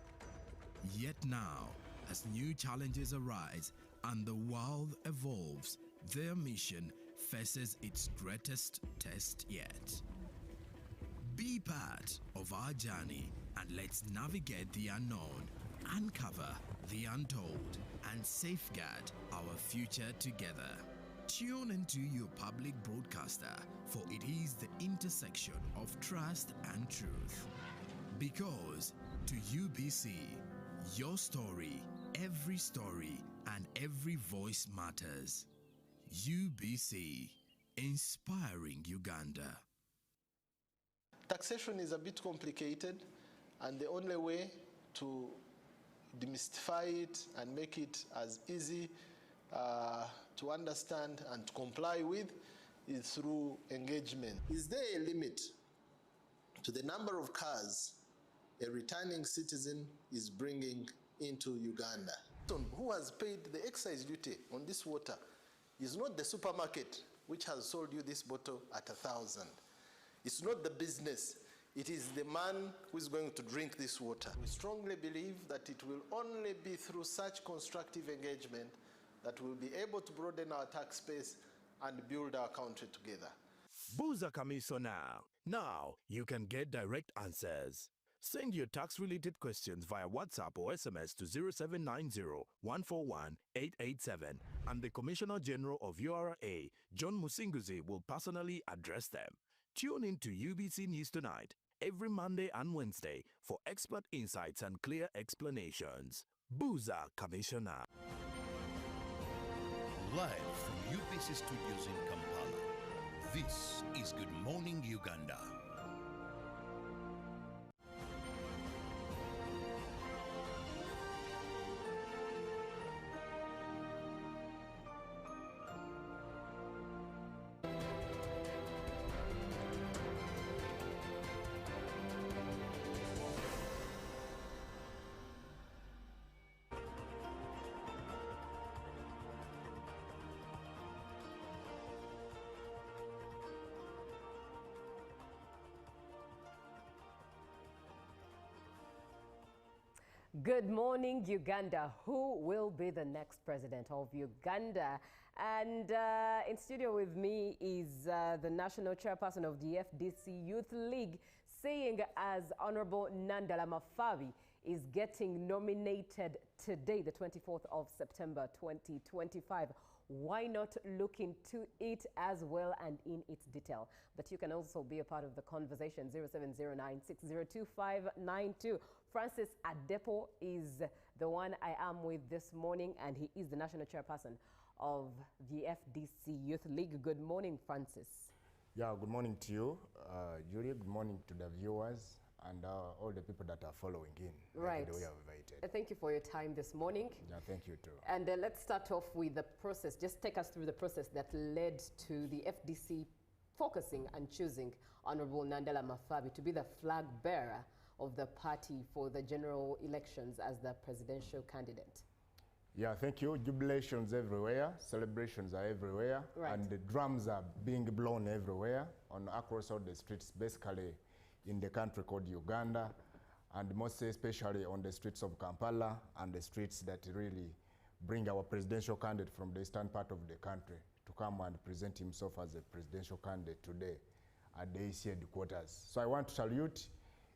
Yet now, as new challenges arise and the world evolves, their mission faces its greatest test yet. Be part of our journey and let's navigate the unknown, uncover the untold, and safeguard our future together. Tune into your public broadcaster, for it is the intersection of trust and truth. Because to UBC, your story, and every voice matters. UBC, inspiring Uganda. Taxation is a bit complicated, and the only way to demystify it and make it as easy to understand and to comply with is through engagement. Is there a limit to the number of cars a returning citizen is bringing into Uganda? Who has paid the excise duty on this water is not the supermarket which has sold you this bottle at 1,000. It's not the business. It is the man who is going to drink this water. We strongly believe that it will only be through such constructive engagement that we'll be able to broaden our tax base and build our country together. Buza Kamiso now. Now you can get direct answers. Send your tax-related questions via WhatsApp or SMS to 0790-141-887 and the Commissioner General of URA, John Musinguzi, will personally address them. Tune in to UBC News Tonight every Monday and Wednesday for expert insights and clear explanations. Buza Commissioner. Live from UBC Studios in Kampala, this is Good Morning Uganda. Good morning, Uganda. Who will be the next president of Uganda? And in studio with me is the national chairperson of the FDC Youth League, saying as Honorable Nandala Mafabi is getting nominated today, the 24th of September 2025. why not look into it as well and in its detail? But you can also be a part of the conversation. 0709602592. Francis Adepo is the one I am with this morning, and he is the national chairperson of the FDC Youth League. Good morning, Francis. Yeah, good morning to you, Julia. Good morning to the viewers and all the people that are following in. Right. The way I've invited. Thank you for your time this morning. Yeah, thank you too. And let's start off with the process. Just take us through the process that led to the FDC focusing and choosing Honorable Nandala Mafabi to be the flag bearer of the party for the general elections as the presidential candidate. Yeah, thank you. Jubilations everywhere, celebrations are everywhere, right. And the drums are being blown everywhere across all the streets, basically in the country called Uganda, and most especially on the streets of Kampala and the streets that really bring our presidential candidate from the eastern part of the country to come and present himself as a presidential candidate today at the AC headquarters. So I want to salute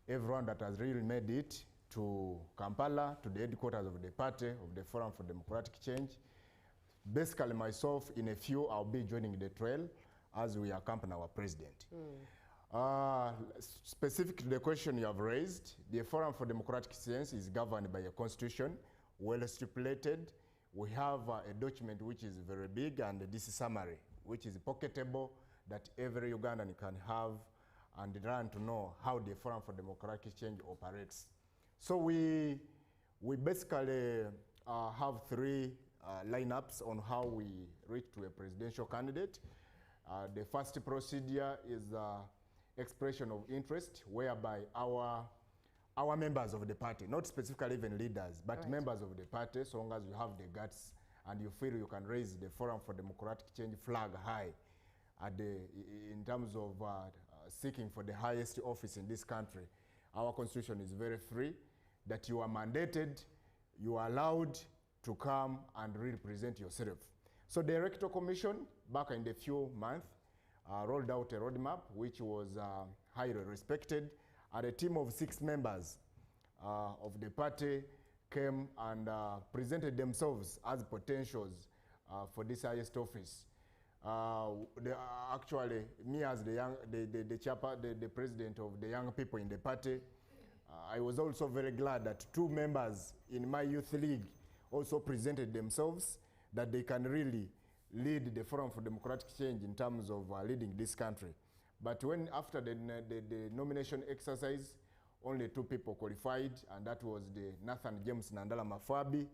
everyone that has really made it to Kampala, to the headquarters of the party, of the Forum for Democratic Change. Basically myself, in a few, I'll be joining the trail as we accompany our president. Specific to the question you have raised, the Forum for Democratic Change is governed by a constitution, well stipulated. We have a document which is very big, and this is summary, which is pocketable, that every Ugandan can have and learn to know how the Forum for Democratic Change operates. So we basically have three lineups on how we reach to a presidential candidate. The first procedure is expression of interest, whereby our members of the party, not specifically even leaders, but right. Members of the party, so long as you have the guts and you feel you can raise the Forum for Democratic Change flag high in terms of seeking for the highest office in this country. Our constitution is very free, that you are mandated, you are allowed to come and represent yourself. So the Electoral Commission, back in the few months, rolled out a roadmap which was highly respected, and a team of 6 members of the party came and presented themselves as potentials for this highest office. Actually, me as the president of the young people in the party, I was also very glad that 2 members in my youth league also presented themselves, that they can really lead the Forum for Democratic Change in terms of leading this country. But when after the nomination exercise, only 2 people qualified, and that was the Nathan James Nandala Mafabi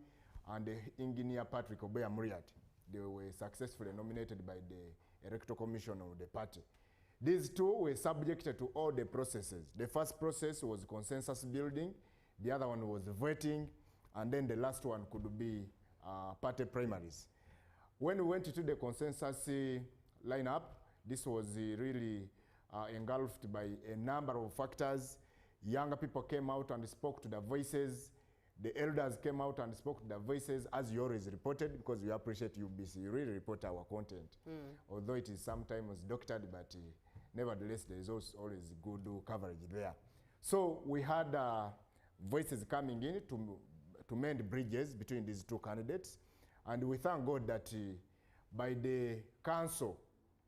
and the engineer Patrick Obeya Muriat. They were successfully nominated by the Electoral Commission of the party. These 2 were subjected to all the processes. The first process was consensus building, the other one was voting, and then the last one could be party primaries. When we went to the consensus lineup, this was really engulfed by a number of factors. Younger people came out and spoke to their voices. The elders came out and spoke to their voices, as you always reported, because we appreciate UBC. You really report our content, although it is sometimes doctored, but nevertheless, there is also always good coverage there. So we had voices coming in to mend bridges between these 2 candidates. And we thank God that by the council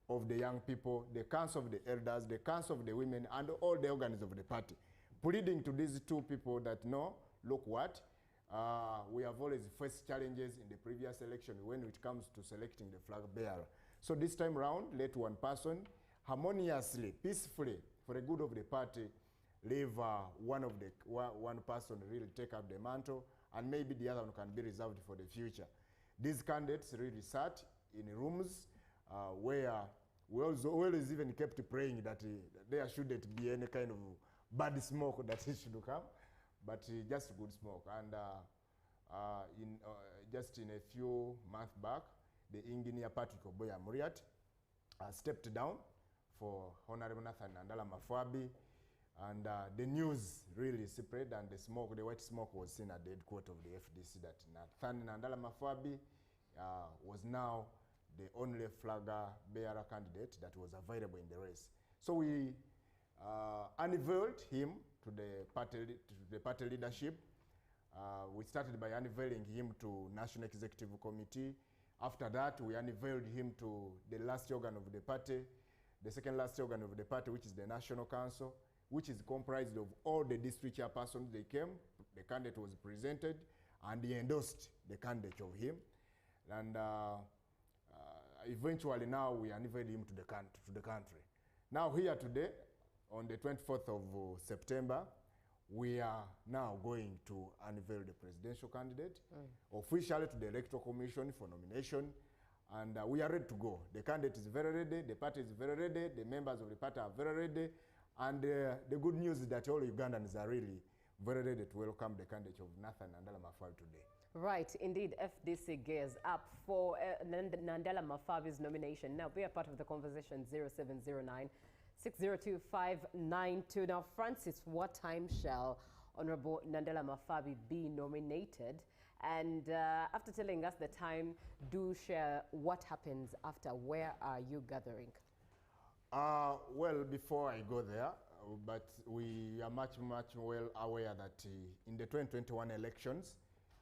of the young people, the council of the elders, the council of the women, and all the organs of the party, pleading to these 2 people that, no, look what, we have always faced challenges in the previous election when it comes to selecting the flag bearer. So this time around, let one person harmoniously, peacefully, for the good of the party, leave one person really take up the mantle, and maybe the other one can be reserved for the future. These candidates really sat in rooms where we always even kept praying that there shouldn't be any kind of bad smoke that it should come, but just good smoke. And just in a few months back, the engineer Patrick Obeya Muriat stepped down for Honorable Nathan Nandala Mafabi, and the news really spread, and the white smoke was seen at the headquarters of the FDC that Nathan Nandala Mafabi was now the only flag bearer candidate that was available in the race. So we unveiled him to the party leadership. We started by unveiling him to National Executive Committee, After that, we unveiled him to the last organ of the party, the second last organ of the party, which is the National Council, which is comprised of all the district chairpersons. They came, the candidate was presented, and he endorsed the candidate of him. And eventually now we unveiled him to the country. Now here today, on the 24th of September, we are now going to unveil the presidential candidate officially to the Electoral Commission for nomination, and we are ready to go. The candidate is very ready, the party is very ready, the members of the party are very ready, and the good news is that all Ugandans are really very ready to welcome the candidate of Nathan Nandala Mafabi today. Right, indeed, FDC gears up for Nandala Mafabi's nomination. Now, be a part of the conversation, 0709 602 592. Now, Francis, what time shall Honorable Nandala Mafabi be nominated? And after telling us the time, do share what happens after. Where are you gathering? Well, before I go there, but we are much well aware that in the 2021 elections,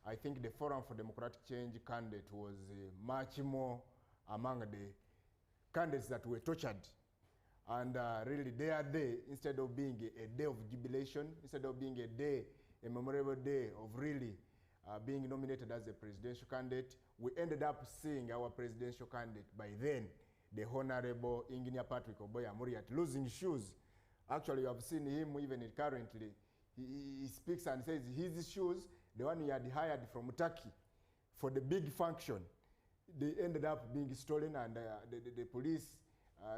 I think the Forum for Democratic Change candidate was much more among the candidates that were tortured. And really, their day, instead of being a day of jubilation, instead of being a memorable day of really being nominated as a presidential candidate, we ended up seeing our presidential candidate by then, the Honorable Engineer Patrick Oboya Muriat, losing shoes. Actually, you have seen him even currently. He speaks and says his shoes, the one he had hired from Turkey for the big function, they ended up being stolen, and the police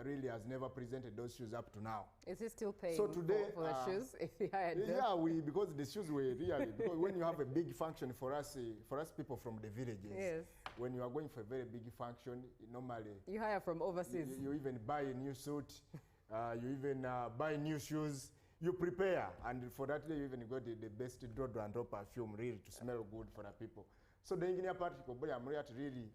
really has never presented those shoes up to now. Is he still paying for the shoes if he hired them? Yeah, because the shoes were really, because when you have a big function for us people from the villages, yes, when you are going for a very big function, normally you hire from overseas. You even buy a new suit, you even buy new shoes, you prepare, and for that day you even got the best deodorant or perfume really to smell good for the people. So the Engineer Patrick Oboya Muriat really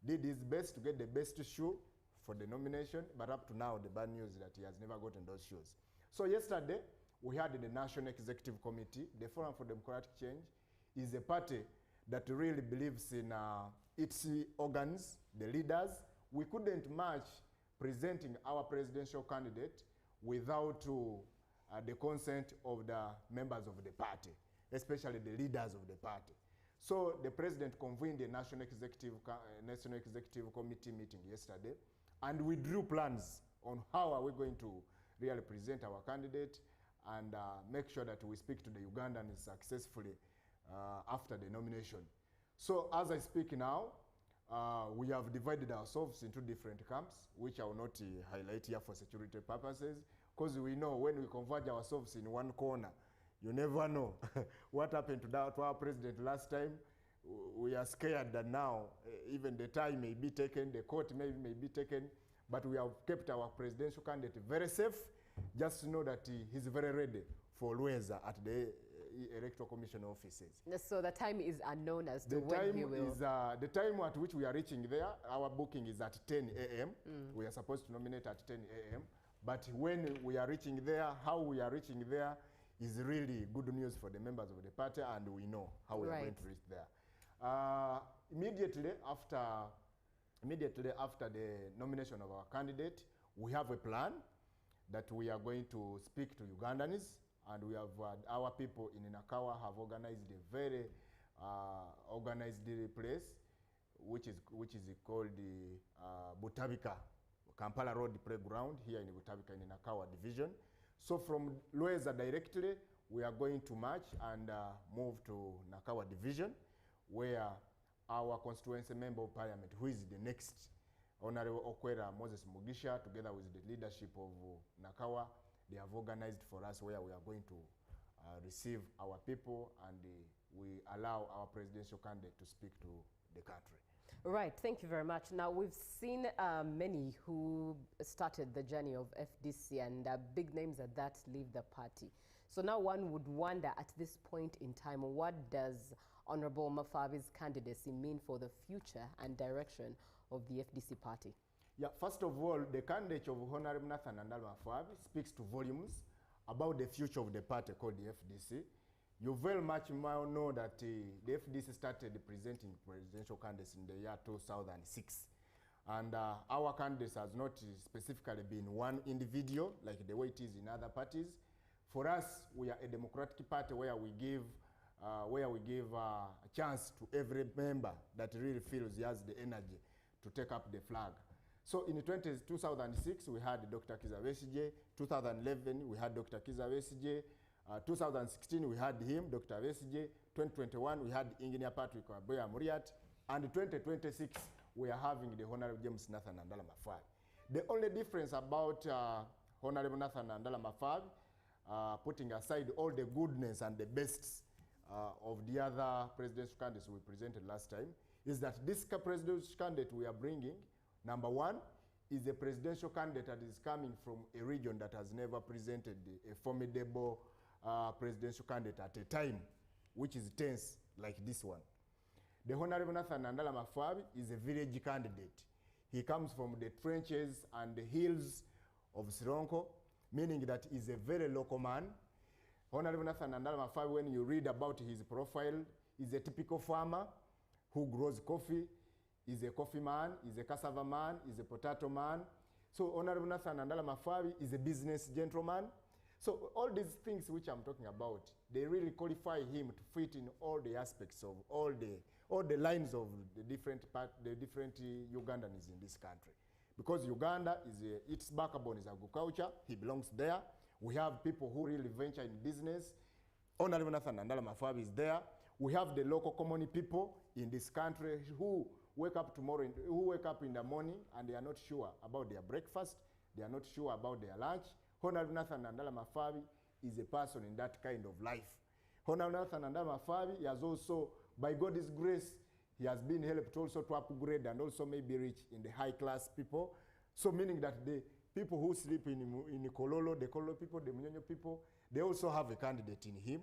did his best to get the best shoe for the nomination, but up to now the bad news is that he has never gotten those shoes. So yesterday we had the National Executive Committee. The Forum for Democratic Change is a party that really believes in its organs, the leaders. We couldn't match presenting our presidential candidate without the consent of the members of the party, especially the leaders of the party. So the president convened a National Executive Committee meeting yesterday, and we drew plans on how are we going to really present our candidate and make sure that we speak to the Ugandans successfully after the nomination. So as I speak now, we have divided ourselves into different camps, which I will not highlight here for security purposes, because we know when we converge ourselves in one corner, you never know what happened to our president last time. We are scared that now even the time may be taken, the court may be taken, but we have kept our presidential candidate very safe. Just know that he's very ready for Lueza at the Electoral Commission offices. So the time is unknown as to when he will... The time at which we are reaching there, our booking is at 10 a.m. We are supposed to nominate at 10 a.m. But when we are reaching there, how we are reaching there is really good news for the members of the party, and we know how we are going to reach there. Immediately after the nomination of our candidate, we have a plan that we are going to speak to Ugandans, and we have our people in Nakawa have organized a very organized place, which is called the Butabika Kampala Road Playground here in Butabika in Nakawa division. So from Lueza directly, we are going to march and move to Nakawa division, where our constituency member of parliament, who is the next Honorable Okwera Moses Mugisha, together with the leadership of Nakawa, they have organized for us where we are going to receive our people, and we allow our presidential candidate to speak to the country. Right, thank you very much. Now, we've seen many who started the journey of FDC, and big names at that leave the party. So now one would wonder, at this point in time, what does Honorable Mafabi's candidacy mean for the future and direction of the FDC party? Yeah, first of all, the candidate of Honorable Nathan Nandala Mafabi speaks to volumes about the future of the party called the FDC. You very much know that the FDC started presenting presidential candidates in the year 2006. And our candidates has not specifically been one individual like the way it is in other parties. For us, we are a democratic party where we give a chance to every member that really feels he has the energy to take up the flag. So in 2006, we had Dr. Kizza Besigye. 2011, we had Dr. Kizza Besigye. 2016, we had him, Dr. Besigye. 2021, we had Engineer Patrick Aboya Muriat. And 2026, we are having the Honorable James Nathan Nandala Mafwali. The only difference about Honorable Nathan Nandala Mafwali, putting aside all the goodness and the bests of the other presidential candidates we presented last time, is that this presidential candidate we are bringing, number one, is a presidential candidate that is coming from a region that has never presented a formidable presidential candidate at a time which is tense like this one. The Honorable Nathan Nandala Mafwali is a village candidate. He comes from the trenches and the hills of Sironko, meaning that he's a very local man. Honorable Nathan Nandala Mafwali, when you read about his profile, is a typical farmer who grows coffee, is a coffee man, is a cassava man, is a potato man. So Honorable Nathan Nandala Mafwali is a business gentleman. So all these things which I'm talking about, they really qualify him to fit in all the aspects of all the lines of the different Ugandans in this country. Because Uganda its backbone is agriculture, he belongs there. We have people who really venture in business. Honorable Nathan Nandala Mafwali is there. We have the local community people in this country who wake up in the morning and they are not sure about their breakfast, they are not sure about their lunch. Honorable Nathan Nandala Mafwali is a person in that kind of life. Honorable Nathan Nandala Mafwali has also, by God's grace, he has been helped also to upgrade and also maybe reach in the high class people. So meaning that the people who sleep in Kololo, the Kololo people, the Munyonyo people, they also have a candidate in him.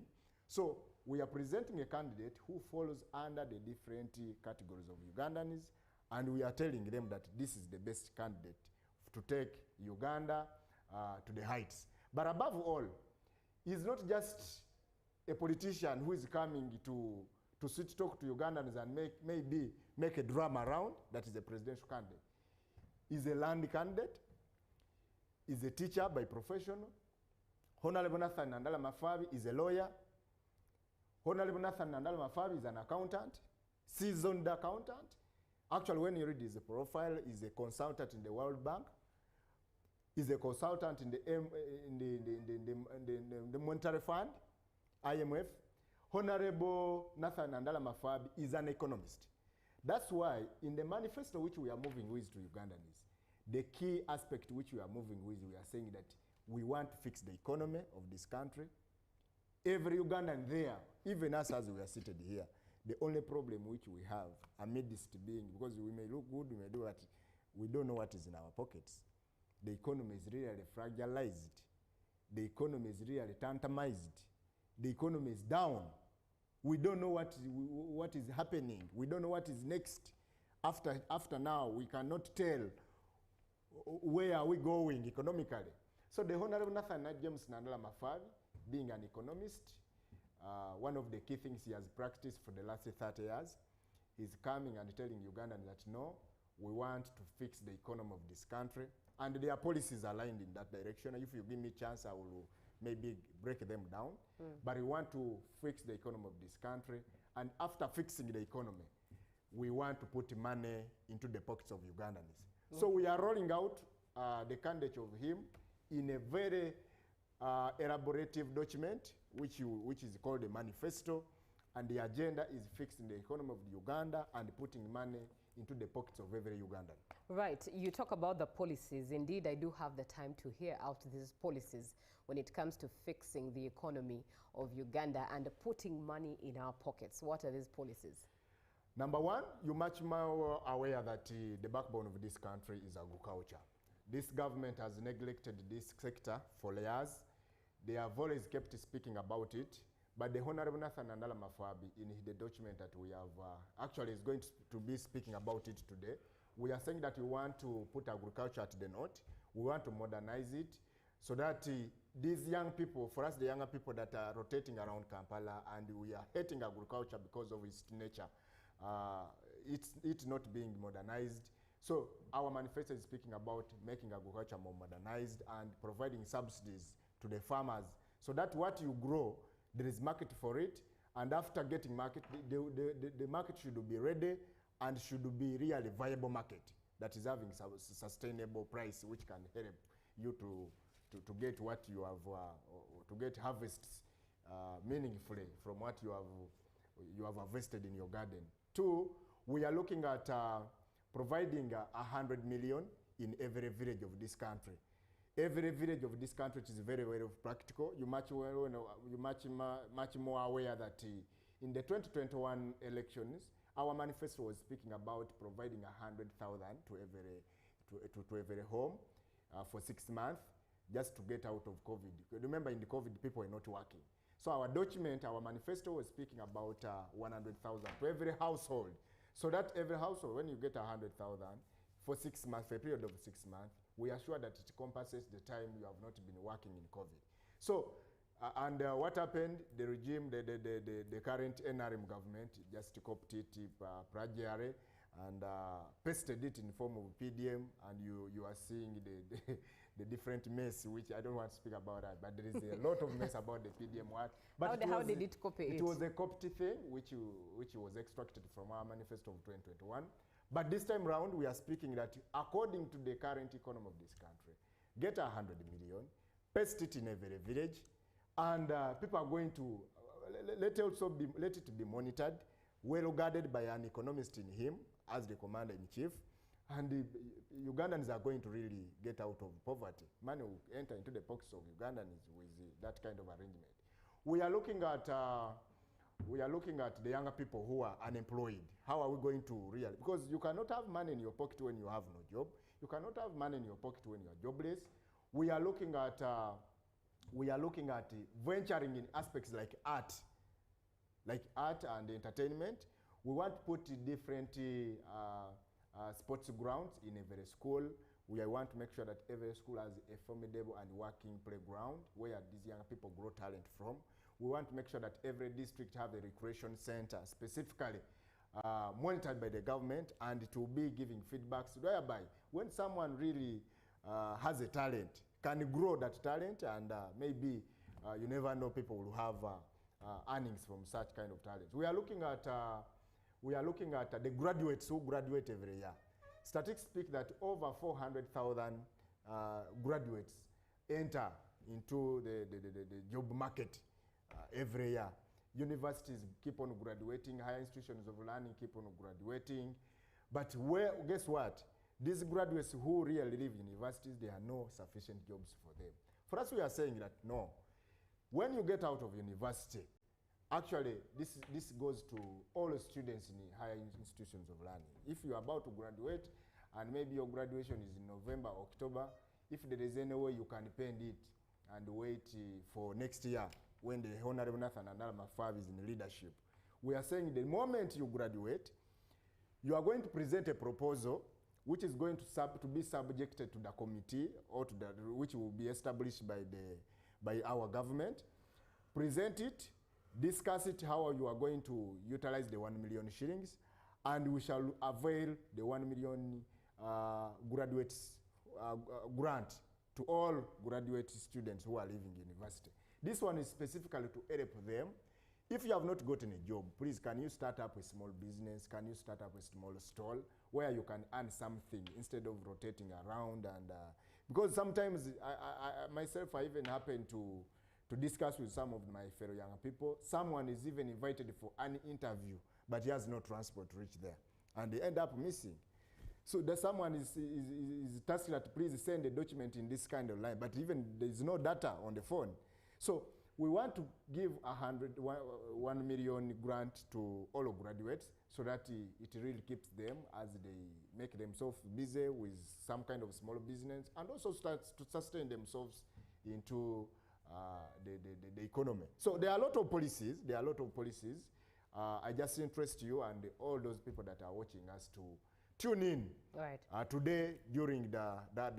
So we are presenting a candidate who falls under the different categories of Ugandans, and we are telling them that this is the best candidate to take Uganda to the heights. But above all, he's not just a politician who is coming to sit talk to Ugandans and maybe make a drama around. That is a presidential candidate. He's a land candidate. He's a teacher by profession. Honorable Nathan Nandala Mafwali is a lawyer. Honorable Nathan Nandala Mafwali is an accountant, seasoned accountant. Actually, when you read his profile, he's a consultant in the World Bank. He's a consultant in the Monetary Fund, IMF. Honorable Nathan Nandala Mafwali is an economist. That's why in the manifesto which we are moving with to Ugandans, the key aspect which we are moving with, we are saying that we want to fix the economy of this country. Every Ugandan there, even us as we are seated here, the only problem which we have amidst being, because we may look good, we may do what, we don't know what is in our pockets. The economy is really fragilized. The economy is really tantamized. The economy is down. We don't know what is happening. We don't know what is next. After now, we cannot tell where are we going economically. So the Honorable Nathan James Nandala Mafwali, being an economist, one of the key things he has practiced for the last 30 years, he's coming and telling Ugandans that no, we want to fix the economy of this country, and their policies are aligned in that direction. If you give me a chance, I will maybe break them down. But we want to fix the economy of this country, and after fixing the economy, we want to put money into the pockets of Ugandans. So we are rolling out the candidate of him in a very elaborative document, which is called a manifesto, and the agenda is fixing the economy of Uganda and putting money into the pockets of every Ugandan. Right. You talk about the policies. Indeed, I do have the time to hear out these policies when it comes to fixing the economy of Uganda and putting money in our pockets. What are these policies? Number one, you're much more aware that the backbone of this country is agriculture. This government has neglected this sector for years. They have always kept speaking about it, but the Honorable Nathan Nandala Mafwali, in the document that we have, actually is going to be speaking about it today. We are saying that we want to put agriculture at the north. We want to modernize it so that these young people, for us the younger people that are rotating around Kampala, and we are hating agriculture because of its nature, it's not being modernized. So our manifesto is speaking about making agriculture more modernized and providing subsidies to the farmers so that what you grow, there is market for it, and after getting market, the market should be ready and should be really viable market that is having sustainable price, which can help you to get what you have, to get harvests meaningfully from what you have harvested in your garden. Two, we are looking at providing 100 million in every village of this country. Every village of this country is very, very practical. You're much more aware that in the 2021 elections, our manifesto was speaking about providing 100,000 to every home for 6 months, just to get out of COVID. Remember, in the COVID, people were not working. So our document, our manifesto was speaking about 100,000 to every household. So that every household, when you get 100,000 for 6 months, for a period of 6 months, we are sure that it compensates the time you have not been working in COVID. So, what happened, the regime, the current NRM government just copied it plagiary and pasted it in the form of PDM, and you are seeing the different mess, which I don't want to speak about that, but there is a lot of mess about the PDM work. But how did it copy it? It was a copied thing, which was extracted from our manifesto of 2021. But this time round, we are speaking that according to the current economy of this country, get 100 million, paste it in every village, and people are going to, let it be monitored, well guarded by an economist in him as the commander-in-chief, and the Ugandans are going to really get out of poverty. Money will enter into the pockets of Ugandans with that kind of arrangement. We are looking at the younger people who are unemployed. How are we going to really, because you cannot have money in your pocket when you have no job. You cannot have money in your pocket when you are jobless. We are looking at venturing in aspects like art and entertainment. We want to put different sports grounds in every school. We want to make sure that every school has a formidable and working playground where these young people grow talent from. We want to make sure that every district have a recreation center specifically monitored by the government, and it will be giving feedbacks whereby when someone really has a talent, can grow that talent, and maybe you never know, people will have earnings from such kind of talent. We are looking at the graduates who graduate every year. Statistics speak that over 400,000 graduates enter into the job market every year. Universities keep on graduating, higher institutions of learning keep on graduating. But guess what? These graduates who really live in universities, there are no sufficient jobs for them. For us, we are saying that no. When you get out of university, actually, this goes to all students in higher institutions of learning. If you are about to graduate, and maybe your graduation is in November, October, if there is any way you can pen it and wait for next year, when the Honorable Nathan and Alma is in leadership, we are saying the moment you graduate, you are going to present a proposal which is going to be subjected to the committee, or to which will be established by our government. Present it, discuss it, how you are going to utilize the 1 million shillings, and we shall avail the 1 million graduates grant to all graduate students who are leaving university. This one is specifically to help them. If you have not gotten a job, please, can you start up a small business? Can you start up a small stall where you can earn something instead of rotating around? And because sometimes myself, I even happen to discuss with some of my fellow young people. Someone is even invited for an interview, but he has no transport to reach there, and they end up missing. So that someone is tasked that please send a document in this kind of line, but even there is no data on the phone. So we want to give 1 million grant to all graduates so that it really keeps them as they make themselves busy with some kind of small business, and also start to sustain themselves into the economy. So there are a lot of policies. I just interest you and all those people that are watching us tune in right. Today during the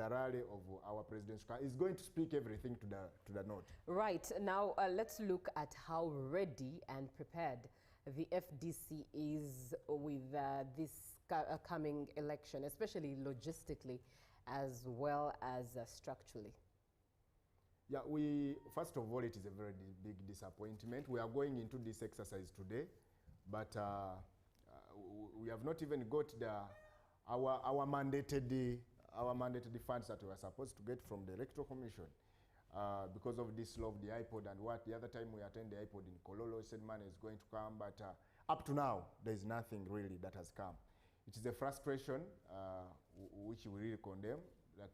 rally of our presidential candidate. Is going to speak everything to the note. Right. Now, let's look at how ready and prepared the FDC is with this coming election, especially logistically as well as structurally. Yeah, first of all, it is a very big disappointment. We are going into this exercise today, but we have not even got our mandated funds that we are supposed to get from the Electoral Commission. Because of this law of the iPod and what, the other time we attended the iPod in Kololo, said money is going to come, but up to now, there is nothing really that has come. It is a frustration which we really condemn, that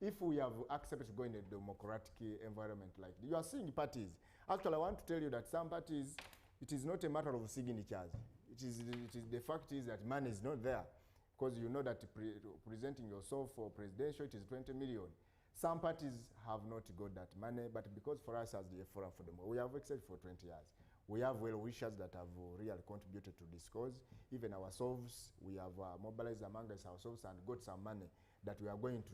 if we have accepted to go in a democratic environment like this, you are seeing parties. Actually, I want to tell you that some parties, it is not a matter of signatures. The fact is that money is not there, because you know that presenting yourself for presidential, it is 20 million. Some parties have not got that money, but because for us as the Forum for Democracy, we have existed for 20 years. We have well-wishers that have really contributed to this cause. Even ourselves, we have mobilized among us ourselves and got some money that we are going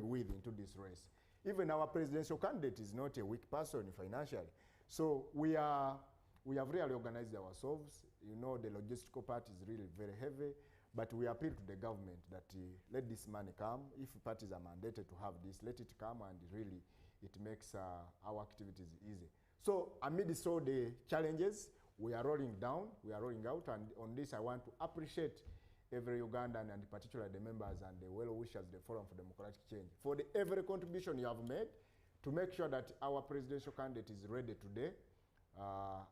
with into this race. Even our presidential candidate is not a weak person financially. So we have really organized ourselves. You know, the logistical part is really very heavy. But we appeal to the government that let this money come. If parties are mandated to have this, let it come, and really it makes our activities easy. So amidst all the challenges, we are rolling down, we are rolling out, and on this I want to appreciate every Ugandan, and particularly the members and the well-wishers, the Forum for Democratic Change, for every contribution you have made to make sure that our presidential candidate is ready today.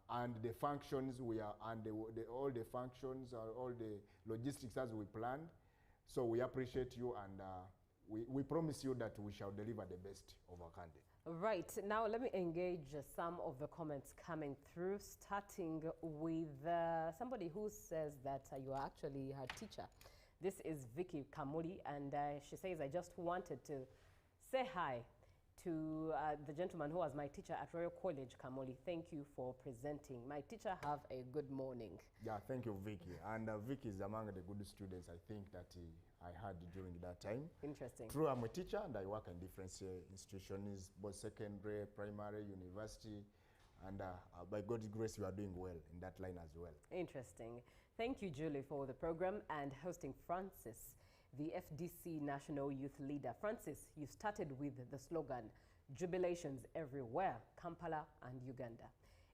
And the functions all the functions, all the logistics as we planned. So we appreciate you, and we promise you that we shall deliver the best of our candidate. Right. Now let me engage some of the comments coming through, starting with somebody who says that you are actually her teacher. This is Vicky Kamuli, and she says, I just wanted to say hi to the gentleman who was my teacher at Royal College, Kamoli. Thank you for presenting. My teacher, have a good morning. Yeah, thank you, Vicky. And Vicky is among the good students, I think, that I had during that time. Interesting. True, I'm a teacher, and I work in different institutions, both secondary, primary, university, and by God's grace, we are doing well in that line as well. Interesting. Thank you, Julie, for the program and hosting Francis, the FDC National Youth Leader. Francis, you started with the slogan, Jubilations Everywhere, Kampala and Uganda.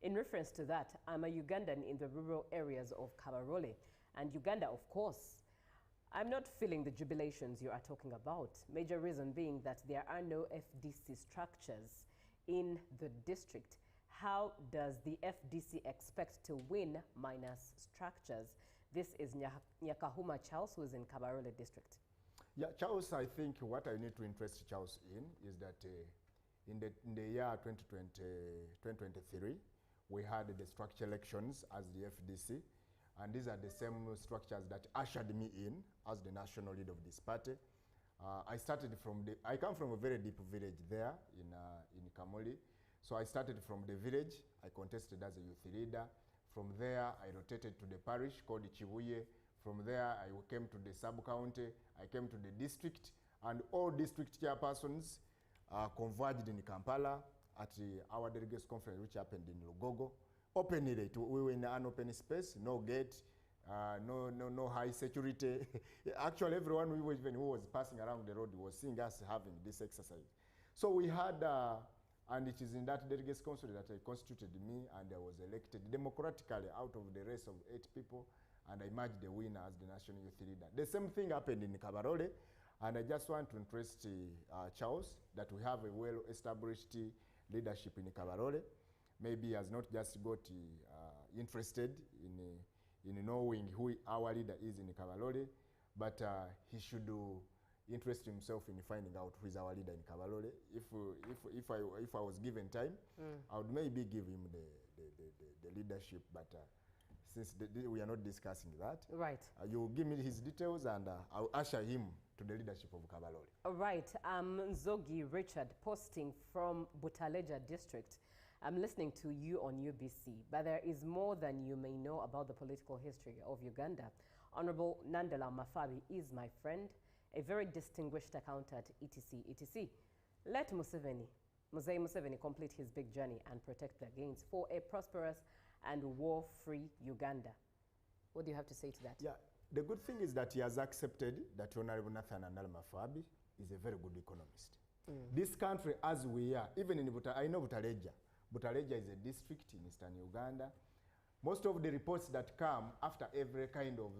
In reference to that, I'm a Ugandan in the rural areas of Kabarole and Uganda, of course. I'm not feeling the jubilations you are talking about. Major reason being that there are no FDC structures in the district. How does the FDC expect to win minus structures? This is Nyakahuma Charles, who is in Kabarole district. Yeah, Charles, I think what I need to interest Charles in is that in the year 2023, we had the structure elections as the FDC, and these are the same structures that ushered me in as the national leader of this party. I come from a very deep village there in Kamoli. So I started from the village, I contested as a youth leader. From there, I rotated to the parish called Chibuye. From there, I came to the sub-county, I came to the district, and all district chairpersons converged in Kampala at our delegates conference, which happened in Lugogo. Openly, we were in an open space, no gate, no high security. Actually, everyone who was passing around the road was seeing us having this exercise. So we had, and it is in that delegates council that I constituted me, and I was elected democratically out of the race of 8 people, and I emerged the winner as the national youth leader. The same thing happened in Kabarole, and I just want to interest Charles that we have a well-established leadership in Kabarole. Maybe he has not just got interested in knowing who our leader is in Kabarole, but he should interest himself in finding out who is our leader in Kabarole. If I was given time, I would maybe give him the leadership, but since we are not discussing that, right? You give me his details, and I'll usher him to the leadership of Kabarole. All right. Zogi Richard posting from Butaleja district. I'm listening to you on UBC, but there is more than you may know about the political history of Uganda. Honorable Nandala Mafabi is my friend, a very distinguished accountant, etc., etc. Let Museveni complete his big journey and protect the gains for a prosperous and war-free Uganda. What do you have to say to that? Yeah, the good thing is that he has accepted that Honorable Nathan Nandala Mafabi is a very good economist. This country, as we are, even in I know Butaleja. Butaleja is a district in eastern Uganda. Most of the reports that come after every kind of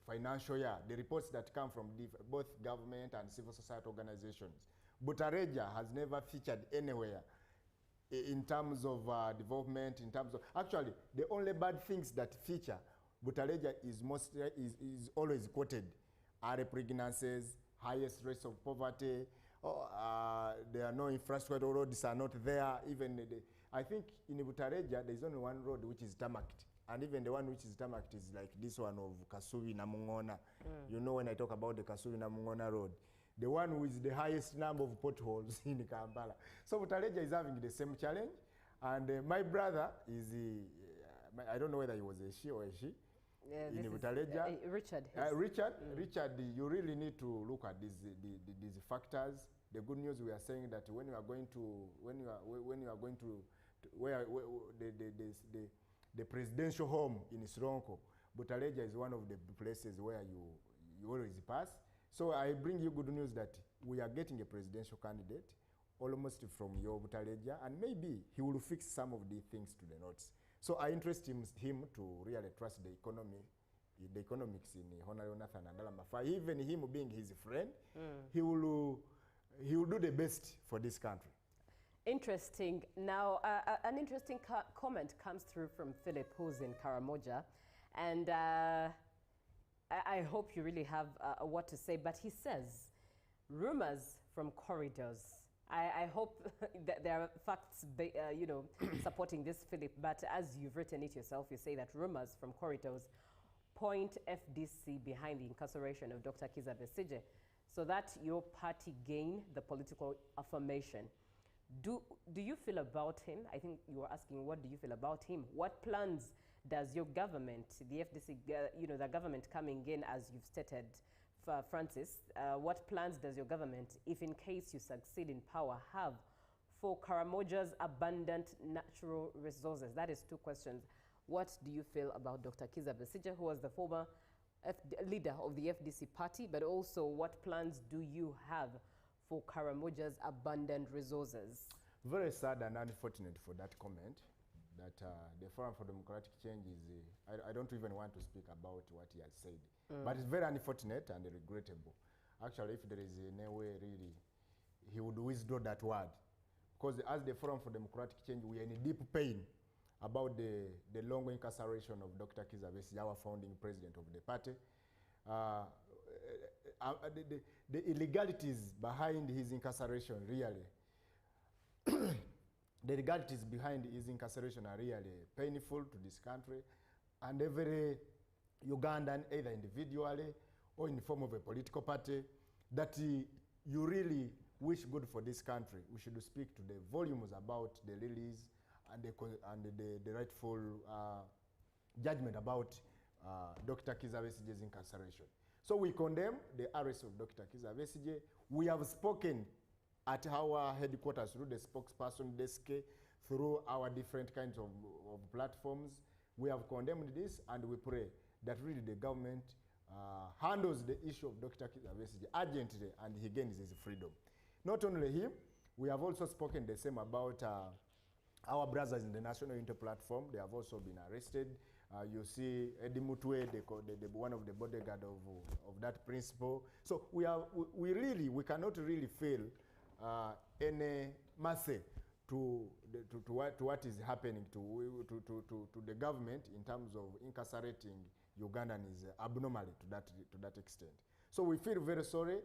financial year, the reports that come from both government and civil society organizations, Butaleja has never featured anywhere in terms of development, in terms of, actually, the only bad things that feature Butaleja is always quoted are pregnancies, highest rates of poverty, there are no infrastructure, roads are not there. Even I think in Butaleja there is only one road which is tarmacked, and even the one which is tarmacked is like this one of Kasubi Namungona. You know, when I talk about the Kasubi Namungona road, the one with the highest number of potholes in Kampala. So Butaleja is having the same challenge, and my brother is I don't know whether he was a she or a she. In Butaleja, Richard. Richard, you really need to look at these factors. The good news, we are saying that when you are going to where the presidential home in Isironko, Butaleja is one of the places where you always pass. So I bring you good news that we are getting a presidential candidate almost from your Butaleja, and maybe he will fix some of the things to the north. So I interest him to really trust the economics in Honorable Nathan Nandala Mafabi. Even him being his friend, he will do the best for this country. Interesting. Now, an interesting comment comes through from Philip, who's in Karamoja, and I hope you really have what to say. But he says, rumors from corridors. I hope that there are facts, supporting this, Philip. But as you've written it yourself, you say that rumors from corridors point FDC behind the incarceration of Dr. Kizza Besigye, so that your party gain the political affirmation. Do you feel about him? I think you were asking, what do you feel about him? What plans does your government, the FDC, the government coming in, as you've stated, Francis, what plans does your government, if in case you succeed in power, have for Karamoja's abundant natural resources? That is two questions. What do you feel about Dr. Kizza Besigye, who was the former leader of the FDC party, but also what plans do you have for Karamoja's abundant resources? Very sad and unfortunate for that comment, that the Forum for Democratic Change is, I don't even want to speak about what he has said. But it's very unfortunate and regrettable. Actually, if there is any way really, he would withdraw that word. Because as the Forum for Democratic Change, we are in deep pain about the long incarceration of Dr. Kizza Besigye, our founding president of the party. The illegalities behind his incarceration really, the illegalities behind his incarceration are really painful to this country, and every Ugandan, either individually or in the form of a political party, that you really wish good for this country. We should speak to the volumes about the release and the rightful judgment about Dr. Kizza Besigye's incarceration. So we condemn the arrest of Dr. Kizza Besigye. We have spoken at our headquarters through the spokesperson desk, through our different kinds of platforms. We have condemned this, and we pray that really the government handles the issue of Dr. Kizza Besigye urgently, and he gains his freedom. Not only him, we have also spoken the same about our brothers in the National Unity Platform. They have also been arrested. You see Eddie Mutwe, one of the bodyguard of that principal. So we cannot really feel any mercy to what is happening to the government in terms of incarcerating Ugandans abnormally to that extent. So we feel very sorry,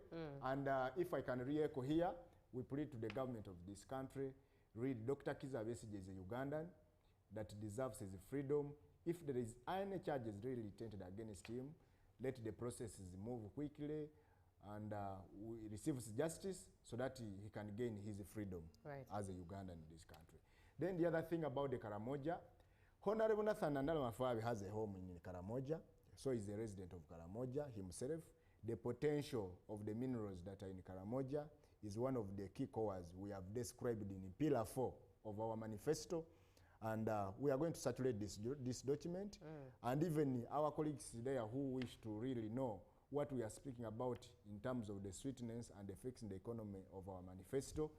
and if I can re-echo here, we plead to the government of this country, read Dr. Kizza Besigye is a Ugandan that deserves his freedom. If there is any charges really tainted against him, let the processes move quickly and we receives justice so that he can gain his freedom as a Ugandan in this country. Then the other thing about the Karamoja, Honorable Nathan Nandala Mafabi has a home in Karamoja. So he's a resident of Karamoja himself. The potential of the minerals that are in Karamoja is one of the key cores we have described in Pillar 4 of our manifesto. And we are going to saturate this document. And even our colleagues there who wish to really know what we are speaking about in terms of the sweetness and the fixing the economy of our manifesto,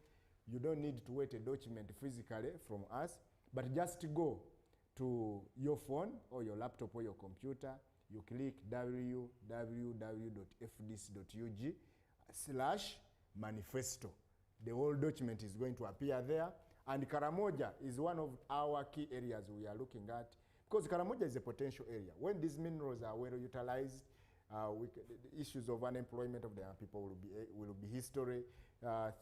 you don't need to wait a document physically from us, but just go to your phone or your laptop or your computer, you click www.fdc.ug/manifesto. The whole document is going to appear there. And Karamoja is one of our key areas we are looking at, because Karamoja is a potential area. When these minerals are well utilized, the issues of unemployment of the young people will be history.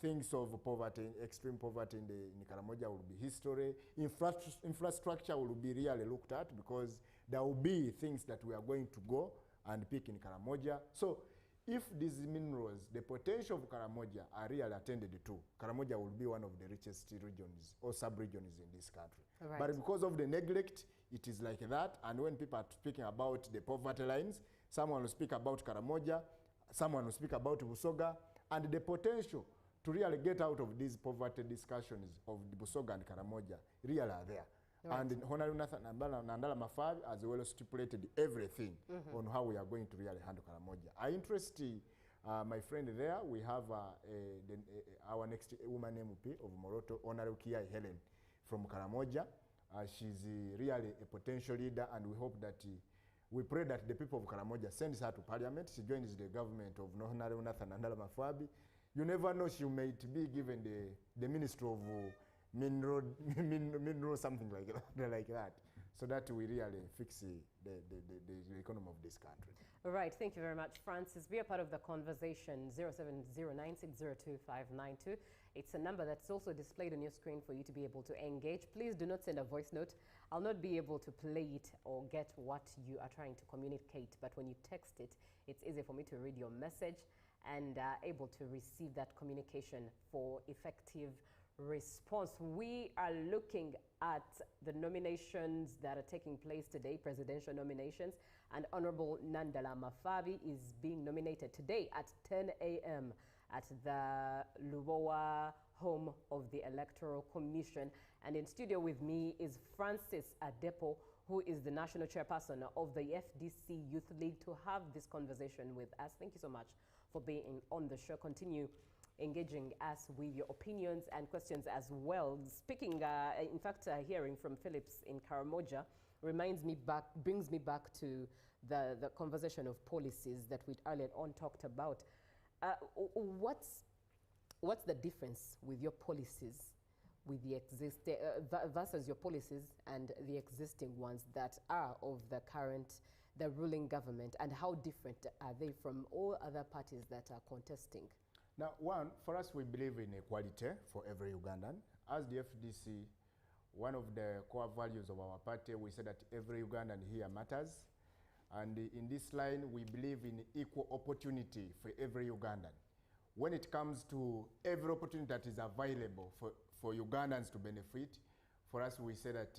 Things of poverty, extreme poverty in Karamoja will be history. Infrastructure will be really looked at, because there will be things that we are going to go and pick in Karamoja. So if these minerals, the potential of Karamoja are really attended to, Karamoja will be one of the richest regions or sub-regions in this country. Right. But because of the neglect, it is like that. And when people are speaking about the poverty lines, someone will speak about Karamoja, someone will speak about Busoga, and the potential to really get out of these poverty discussions of the Busoga and Karamoja really are there. Right. And Honorable Nathan Nandala Mafabi has well stipulated everything on how we are going to really handle Karamoja. I interest my friend there. We have our next woman MP of Moroto, Honorable Kiai Helen from Karamoja. She's really a potential leader, and we hope that we pray that the people of Karamoja sends her to Parliament. She joins the government of Honorable Nathan Nandala Mafabi. You never know, she might be given the Ministry of mineral, something like that, so that we really fix the economy of this country. All right, thank you very much, Francis. Be a part of the conversation, 0709602592. It's a number that's also displayed on your screen for you to be able to engage. Please do not send a voice note. I'll not be able to play it or get what you are trying to communicate, but when you text it, it's easy for me to read your message and able to receive that communication for effective response. We are looking at the nominations that are taking place today, presidential nominations, and Honorable Nandala Mafabi is being nominated today at 10 a.m. at the Lubowa home of the Electoral Commission. And in studio with me is Francis Adepo, who is the national chairperson of the FDC Youth League, to have this conversation with us. Thank you so much for being on the show. Continue engaging us with your opinions and questions as well. Speaking, in fact, hearing from Phillips in Karamoja brings me back to the conversation of policies that we earlier on talked about. What's the difference with your policies with the existing versus your policies and the existing ones that are of the ruling government, and how different are they from all other parties that are contesting? Now, one, for us, we believe in equality for every Ugandan. As the FDC, one of the core values of our party, we say that every Ugandan here matters. And in this line, we believe in equal opportunity for every Ugandan. When it comes to every opportunity that is available for Ugandans to benefit, for us, we say that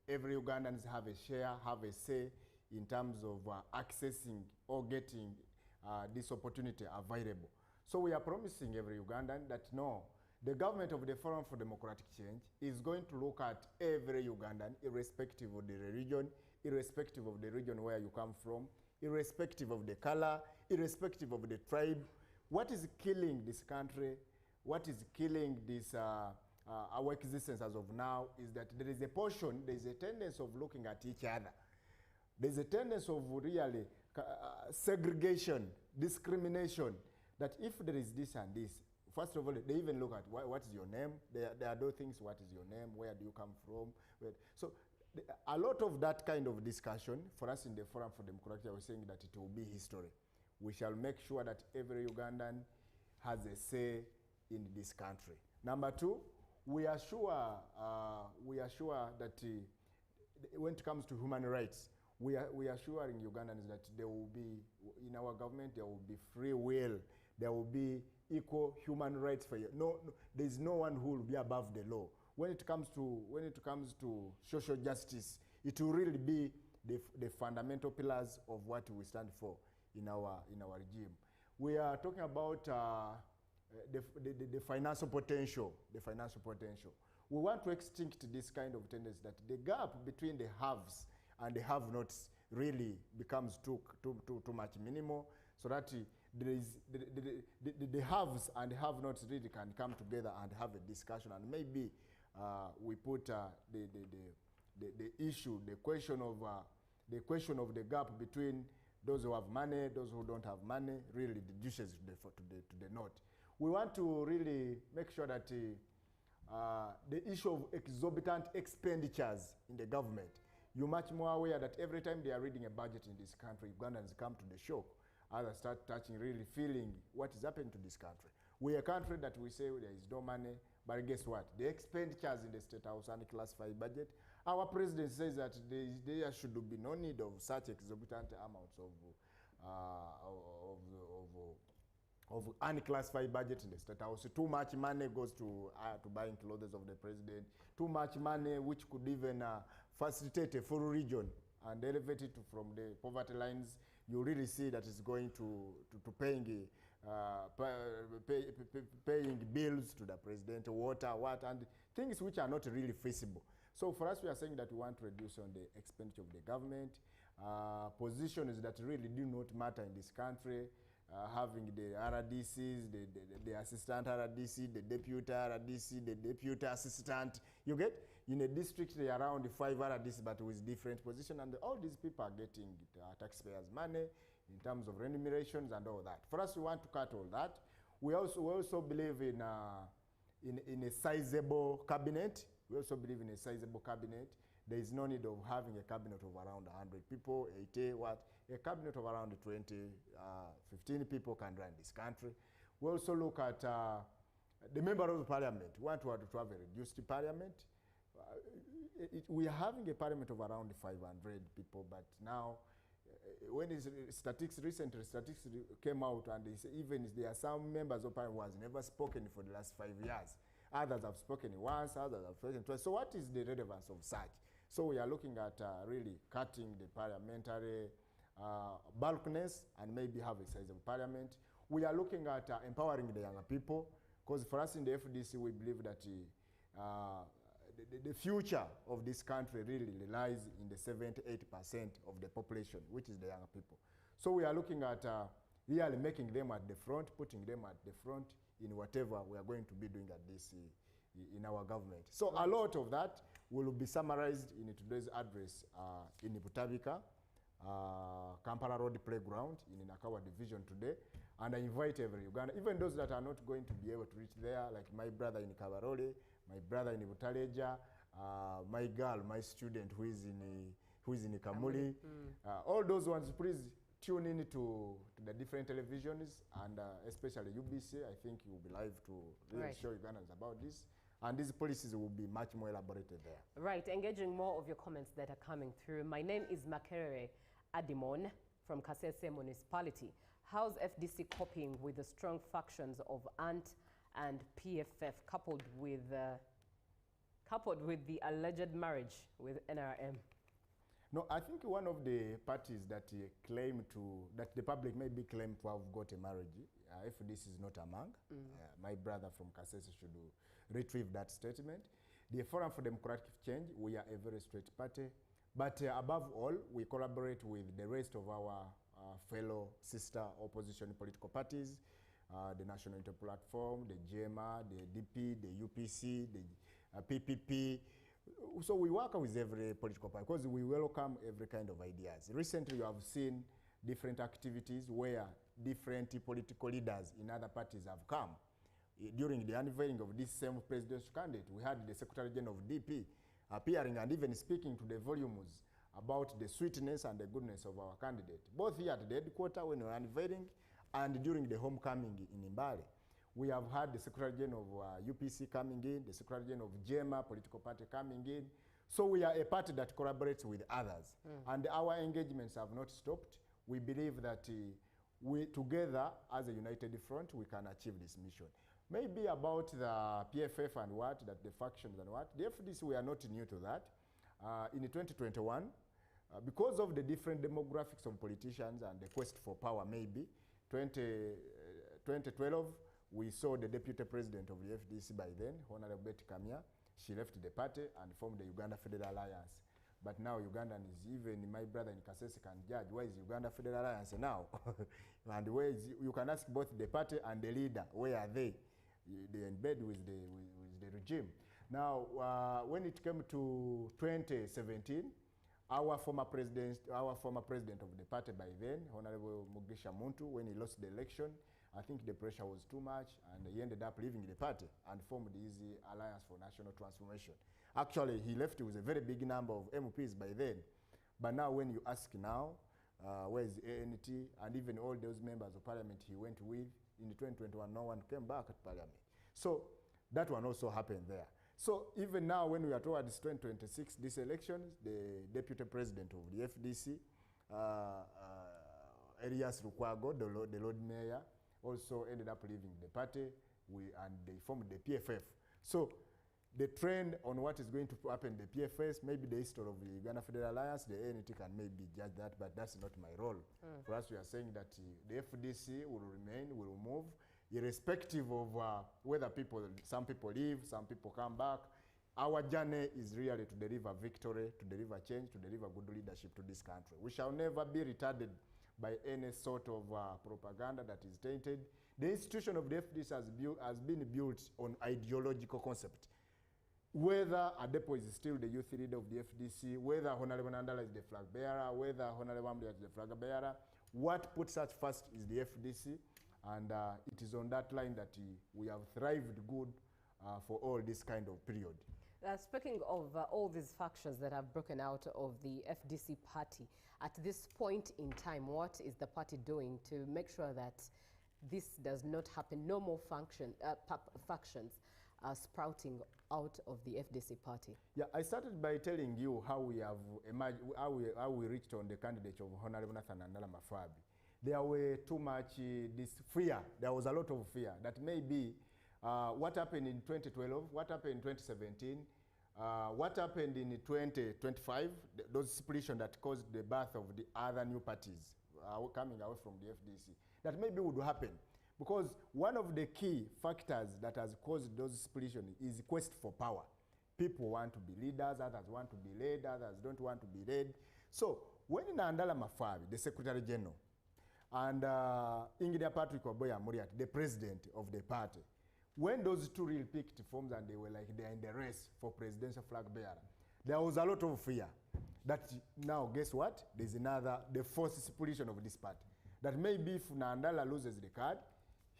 every Ugandans have a share, have a say in terms of accessing or getting this opportunity available. So we are promising every Ugandan that no, the government of the Forum for Democratic Change is going to look at every Ugandan, irrespective of the religion, irrespective of the region where you come from, irrespective of the color, irrespective of the tribe. What is killing this country, what is killing this, our existence as of now, is that there is a portion, there is a tendency of looking at each other. There is a tendency of really segregation, discrimination, that if there is this and this, first of all, they even look at what is your name. There are those things, what is your name, where do you come from? So a lot of that kind of discussion, for us in the Forum for Democracy, I was saying that it will be history. We shall make sure that every Ugandan has a say in this country. Number two, we are sure that when it comes to human rights, we are assuring Ugandans that there will be, in our government, there will be free will, there will be equal human rights for you. No, there is no one who will be above the law. When it comes to social justice, it will really be the fundamental pillars of what we stand for in our regime. We are talking about the financial potential, We want to extinct this kind of tendency that the gap between the haves and the have-nots really becomes too much minimal, so that there is the haves and the have-nots really can come together and have a discussion, and maybe we put the issue, the question of the gap between those who have money, those who don't have money, really reduces to the north. We want to really make sure that the issue of exorbitant expenditures in the government, you're much more aware that every time they are reading a budget in this country, Ugandans come to the shock. Others start touching, really feeling what is happening to this country. We are a country that we say there is no money, but guess what? The expenditures in the State House unclassified budget, our president says that there should be no need of such exorbitant amounts of unclassified budget in the State House. Too much money goes to buying clothes of the president. Too much money which could even facilitate a full region and elevate it from the poverty lines. You really see that it's going to paying bills to the president, water, and things which are not really feasible. So for us, we are saying that we want to reduce on the expenditure of the government. Positions that really do not matter in this country, having the RDCs, the assistant RDC, the deputy RDC, the deputy assistant. You get? In a district, there are around 5 RDCs, but with different positions, and all these people are getting taxpayers' money in terms of remunerations and all that. For us, we want to cut all that. We also believe in a sizable cabinet. We also believe in a sizable cabinet. There is no need of having a cabinet of around 100 people, 80, what? A cabinet of around 20, 15 people can run this country. We also look at the members of the parliament. We want to have a reduced parliament. We are having a parliament of around 500 people, but now, when recent statistics came out, and even there are some members of parliament who has never spoken for the last 5 years. Others have spoken once, others have spoken twice. So what is the relevance of such? So we are looking at really cutting the parliamentary bulkiness and maybe have a size of parliament. We are looking at empowering the younger people, because for us in the FDC, we believe that the future of this country really relies in the 78% of the population, which is the younger people. So we are looking at really making them at the front, putting them at the front in whatever we are going to be doing at this in our government. So a lot of that will be summarized in today's address in Butabika, Kampala Road Playground in Nakawa Division today. And I invite every Uganda, even those that are not going to be able to reach there, like my brother in Kabarole, my brother in Butaleja, my girl, my student who is in Kamuli. All those ones, please tune in to the different televisions, and especially UBC. I think you will be live to really show Ugandans about this. And these policies will be much more elaborated there. Right, engaging more of your comments that are coming through. My name is Makerere Adimon from Kasese Municipality. How's FDC coping with the strong factions of ANT and PFF coupled with the alleged marriage with NRM? No, I think one of the parties that that the public maybe claim to have got a marriage, if this is not among, my brother from Kasese should retrieve that statement. The Forum for Democratic Change, we are a very straight party, but above all, we collaborate with the rest of our fellow sister opposition political parties, the National Unity Platform, the JMA, the DP, the UPC, the PPP. So we work with every political party because we welcome every kind of ideas. Recently, you have seen different activities where different political leaders in other parties have come. During the unveiling of this same presidential candidate, we had the Secretary General of DP appearing and even speaking to the volumes about the sweetness and the goodness of our candidate, both here at the headquarters when we were unveiling and during the homecoming in Mbale. We have had the Secretary General of UPC coming in, the Secretary General of JEMA political party coming in. So we are a party that collaborates with others. And our engagements have not stopped. We believe that we together as a united front, we can achieve this mission. Maybe about the PFF and what, that the factions and what. The FDC, we are not new to that. In 2021, because of the different demographics of politicians and the quest for power, maybe, 2012, we saw the deputy president of the FDC by then, Honorable Betty Kamya. She left the party and formed the Uganda Federal Alliance. But now Ugandan is, even my brother in Kasese can judge, where is Uganda Federal Alliance now? And where is, you can ask both the party and the leader, where are they? They embed with the regime. Now, when it came to 2017, our former president of the party by then, Honorable Mugisha Muntu, when he lost the election, I think the pressure was too much, and he ended up leaving the party and formed the Easy Alliance for National Transformation. Actually, he left with a very big number of MPs by then. But now when you ask now, where is ANT, and even all those members of parliament he went with, in 2021, no one came back at parliament. So that one also happened there. So even now when we are towards 2026, these elections, the deputy president of the FDC, Elias Lukwago, the Lord Mayor, also ended up leaving the party, and they formed the PFF. So the trend on what is going to happen in the PFS, maybe the history of the Uganda Federal Alliance, the ANT can maybe judge that, but that's not my role. For us, we are saying that the FDC will remain, will move, irrespective of whether some people leave, some people come back. Our journey is really to deliver victory, to deliver change, to deliver good leadership to this country. We shall never be retarded by any sort of propaganda that is tainted. The institution of the FDC has been built on ideological concept. Whether Adepo is still the youth leader of the FDC, whether Honorable Nandala is the flag bearer, whether Honorable Amria is the flag bearer, what puts us first is the FDC, and it is on that line that we have thrived good for all this kind of period. Speaking of all these factions that have broken out of the FDC party, at this point in time, what is the party doing to make sure that this does not happen? No more factions sprouting out of the FDC party. Yeah, I started by telling you how we have emerged, how we reached on the candidate of Honorable Nathan Nandala Mafabi. There were too much this fear. There was a lot of fear that maybe what happened in 2012, what happened in 2017, what happened in 2025, those splitting that caused the birth of the other new parties coming away from the FDC, that maybe would happen. Because one of the key factors that has caused those splitting is quest for power. People want to be leaders, others want to be led, others don't want to be led. So when Nandala Mafabi, the Secretary General, and Engineer Patrick Oboya Muriat, the president of the party, when those two really picked forms and they were like they're in the race for presidential flag bearer, there was a lot of fear that now, guess what? There's the forced splitting of this party. That maybe if Nandala loses the card,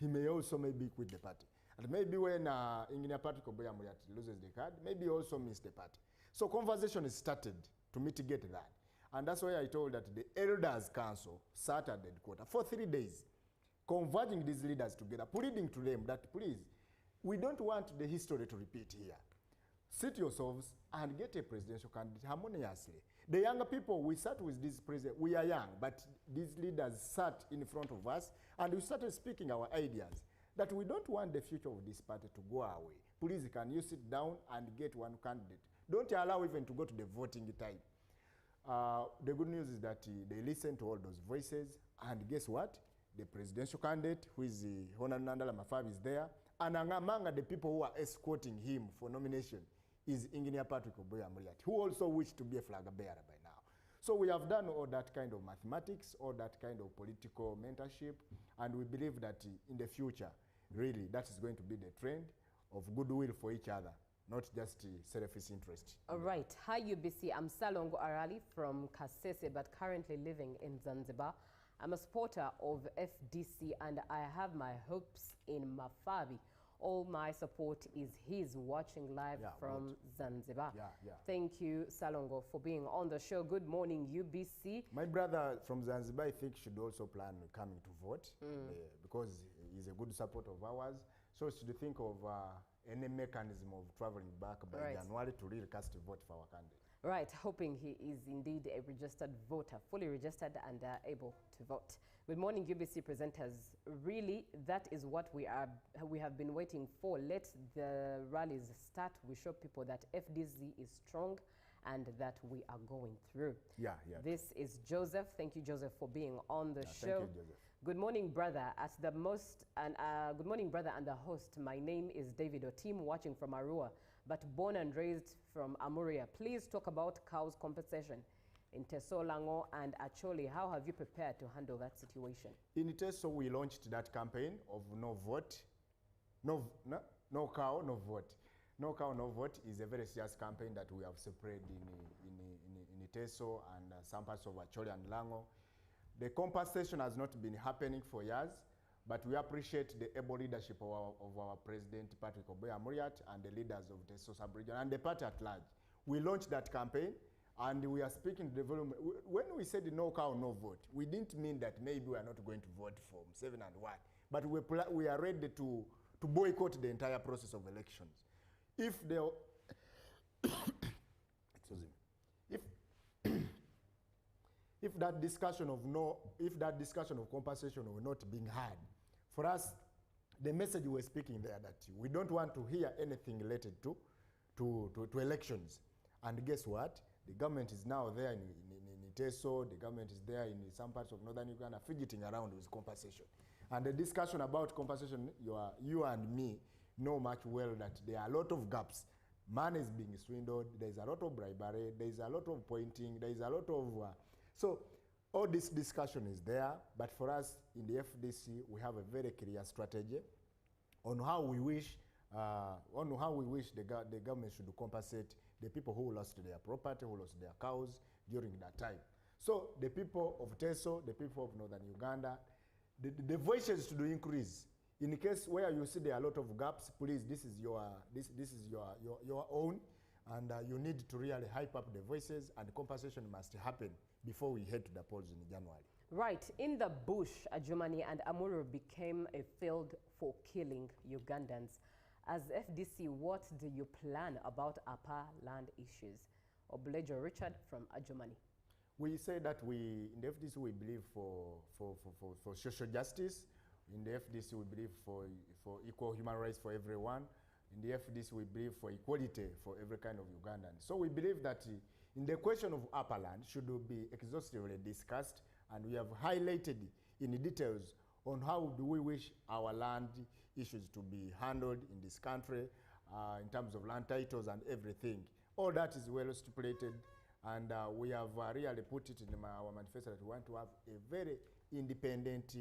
he may also maybe quit the party. And maybe when Engineer Patrick Oboya Muriat loses the card, maybe he also miss the party. So conversation is started to mitigate that. And that's why I told that the Elders Council sat at the headquarters for 3 days, converging these leaders together, pleading to them that please, we don't want the history to repeat here. Sit yourselves and get a presidential candidate harmoniously. The younger people, we sat with this president, we are young, but these leaders sat in front of us and we started speaking our ideas that we don't want the future of this party to go away. Please, can you sit down and get one candidate? Don't allow even to go to the voting time. The good news is that they listen to all those voices, and guess what? The presidential candidate, who is Honorable Nandala Mafabi, is there, and among the people who are escorting him for nomination is Engineer Patrick Oboya Muriat, who also wished to be a flag bearer by now. So we have done all that kind of mathematics, all that kind of political mentorship, and we believe that in the future, really, that is going to be the trend of goodwill for each other, not just selfish interest. All right. Hi, UBC. I'm Salongo Arali from Kasese, but currently living in Zanzibar. I'm a supporter of FDC, and I have my hopes in Mafabi. All my support is his, watching live from Zanzibar. Thank you, Salongo, for being on the show. Good morning, UBC. My brother from Zanzibar, I think, should also plan coming to vote because he's a good supporter of ours. So should think of any mechanism of traveling back by January to really cast a vote for our candidate. Right, hoping he is indeed a registered voter, fully registered and able to vote. Good morning, UBC presenters. Really, that is what we have been waiting for. Let the rallies start. We show people that FDC is strong and that we are going through. Yeah. This is Joseph. Thank you, Joseph, for being on the show. Thank you, Joseph. Good morning, brother. Good morning, brother, and the host. My name is David Otim, watching from Arua, but born and raised from Amuria. Please talk about cows compensation in Teso, Lango, and Acholi. How have you prepared to handle that situation? In Teso, we launched that campaign of no vote, no cow, no vote. No cow, no vote is a very serious campaign that we have spread in Teso and some parts of Acholi and Lango. The compensation has not been happening for years, but we appreciate the able leadership of our President Patrick Oboya Muriat and the leaders of the Teso sub-region and the party at large. We launched that campaign and we are speaking development. When we said no cow, no vote, we didn't mean that maybe we are not going to vote for Museveni and what, but we are ready to boycott the entire process of elections. If the excuse me, if that discussion of compensation were not being had, for us, the message we're speaking there that we don't want to hear anything related to elections. And guess what? The government is now there in Teso, the government is there in some parts of northern Uganda, fidgeting around with compensation. And the discussion about compensation, you and me know much well that there are a lot of gaps. Money is being swindled, there is a lot of bribery, there is a lot of pointing, there is a lot of... so all this discussion is there, but for us in the FDC, we have a very clear strategy on how we wish the government should compensate the people who lost their property, who lost their cows during that time. So the people of Teso, the people of northern Uganda, the voices should increase. In case where you see there are a lot of gaps, please, this is your own, and you need to really hype up the voices, and compensation must happen before we head to the polls in January. Right. In the bush, Adjumani and Amuru became a field for killing Ugandans. As FDC, what do you plan about upper land issues? Oblejo Richard from Adjumani. We say that in the FDC we believe for social justice. In the FDC we believe for equal human rights for everyone. In the FDC we believe for equality for every kind of Ugandan. So we believe that in the question of upper land should be exhaustively discussed, and we have highlighted in details on how do we wish our land issues to be handled in this country in terms of land titles and everything. All that is well stipulated, and we have really put it in our manifesto that we want to have a very independent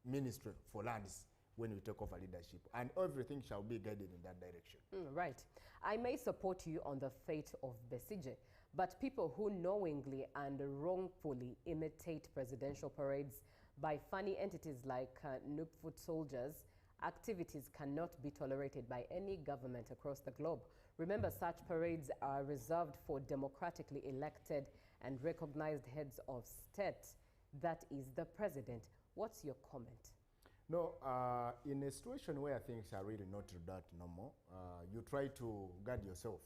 ministry for lands when we take over leadership, and everything shall be guided in that direction. Right. I may support you on the fate of Besije, but people who knowingly and wrongfully imitate presidential parades by funny entities like noob foot soldiers, activities cannot be tolerated by any government across the globe. Remember, such parades are reserved for democratically elected and recognized heads of state. That is the president. What's your comment? No, in a situation where things are really not that normal, you try to guard yourself.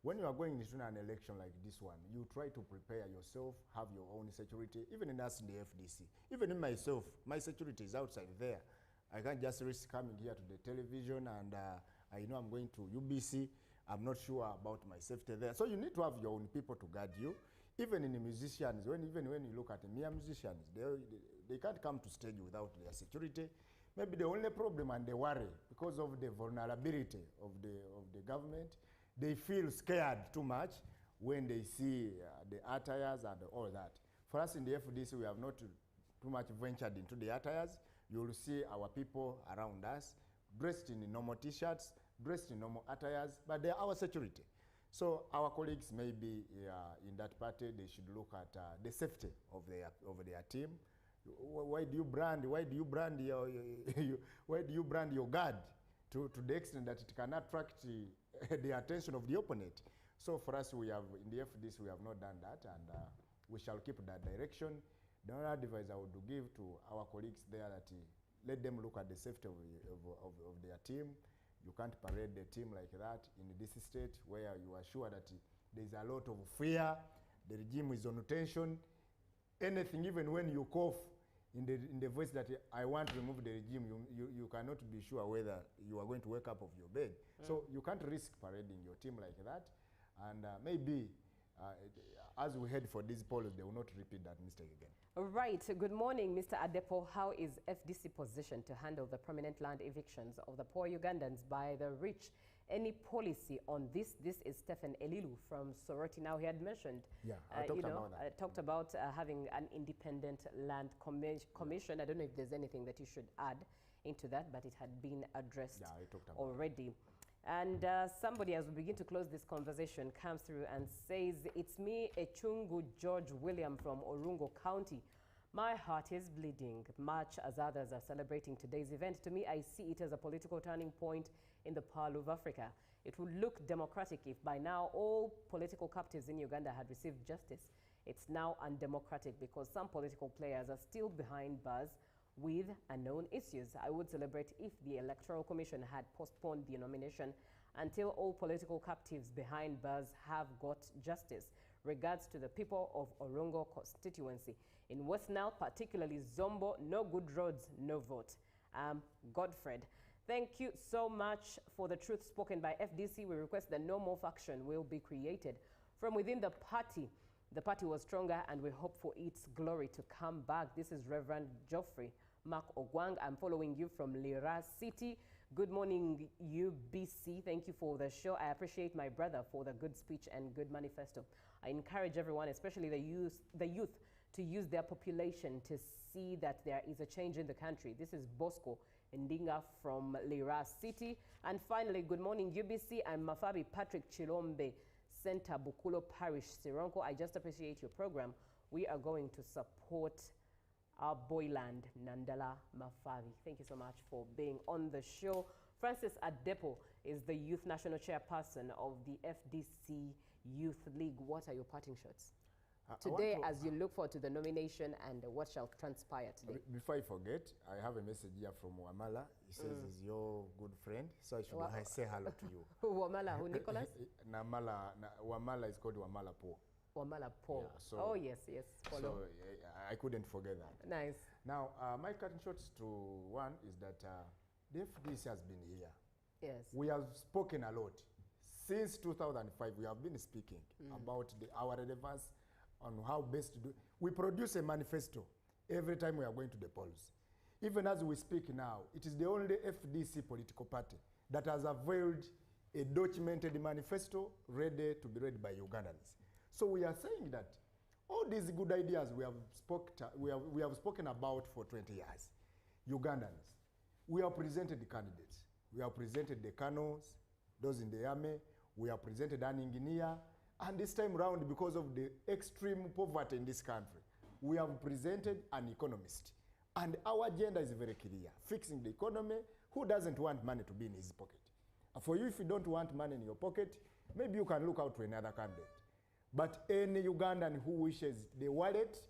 When you are going into an election like this one, you try to prepare yourself, have your own security, even in us in the FDC. Even in myself, my security is outside there. I can't just risk coming here to the television and I know I'm going to UBC. I'm not sure about my safety there. So you need to have your own people to guard you. Even in the musicians, even when you look at the mere musicians, they can't come to stage without their security. Maybe the only problem and they worry because of the vulnerability of the government, they feel scared too much when they see the attires and all that. For us in the FDC, we have not too much ventured into the attires. You will see our people around us dressed in normal t-shirts, dressed in normal attires, but they are our security. So our colleagues may be in that party, they should look at the safety of their team. Why do you brand your guard to the extent that it can attract the attention of the opponent? So for us, we have in the FDC we have not done that, and we shall keep that direction. The only advice I would give to our colleagues there that let them look at the safety of their team. You can't parade the team like that in this state where you are sure that there's a lot of fear, the regime is on tension. Anything, even when you cough in the voice that I want to remove the regime, you cannot be sure whether you are going to wake up of your bed. So you can't risk parading your team like that. And maybe as we head for these polls, they will not repeat that mistake again. All right. Good morning, Mr. Adepo. How is FDC positioned to handle the permanent land evictions of the poor Ugandans by the rich? Any policy on this? This is Stephen Elilu from Soroti. Now, he had mentioned, talked about having an independent land commission. I don't know if there's anything that you should add into that, but it had been addressed already. And somebody, as we begin to close this conversation, comes through and says, it's me, Echungu George William from Orungo County. My heart is bleeding, much as others are celebrating today's event. To me, I see it as a political turning point in the Pearl of Africa. It would look democratic if by now all political captives in Uganda had received justice. It's now undemocratic because some political players are still behind bars with unknown issues. I would celebrate if the Electoral Commission had postponed the nomination until all political captives behind bars have got justice. Regards to the people of Orungo constituency. In West Nile, particularly Zombo, no good roads, no vote. Godfred, thank you so much for the truth spoken by FDC. We request that no more faction will be created from within the party. The party was stronger and we hope for its glory to come back. This is Reverend Geoffrey Mark Ogwang. I'm following you from Lira City. Good morning, UBC. Thank you for the show. I appreciate my brother for the good speech and good manifesto. I encourage everyone, especially the youth, to use their population to see that there is a change in the country. This is Bosco Ndinga from Lira City. And finally, good morning, UBC. I'm Mafabi Patrick Chilombe, Center Bukulo Parish, Sironko. I just appreciate your program. We are going to support our boyland, Nandala Mafabi. Thank you so much for being on the show. Francis Adepo is the Youth National Chairperson of the FDC Youth League. What are your parting shots today as you look forward to the nomination and what shall transpire today? Before I forget, I have a message here from Wamala. He says he's your good friend, so I say hello to you. Wamala, who, Nicholas? Wamala is called Wamala Po. Wamala Po. Yeah, so oh, yes. Follow. So I couldn't forget that. Nice. Now, my cutting shots to one is that the FDC has been here. Yes. We have spoken a lot. Since 2005, we have been speaking about our relevance on how best to do. We produce a manifesto every time we are going to the polls. Even as we speak now, it is the only FDC political party that has availed a documented manifesto ready to be read by Ugandans. So we are saying that all these good ideas we have spoken about for 20 years, Ugandans, we have presented the candidates. We have presented the colonels, those in the army. We have presented an engineer. And this time around, because of the extreme poverty in this country, we have presented an economist. And our agenda is very clear. Fixing the economy. Who doesn't want money to be in his pocket? For you, if you don't want money in your pocket, maybe you can look out to another candidate. But any Ugandan who wishes the wallet,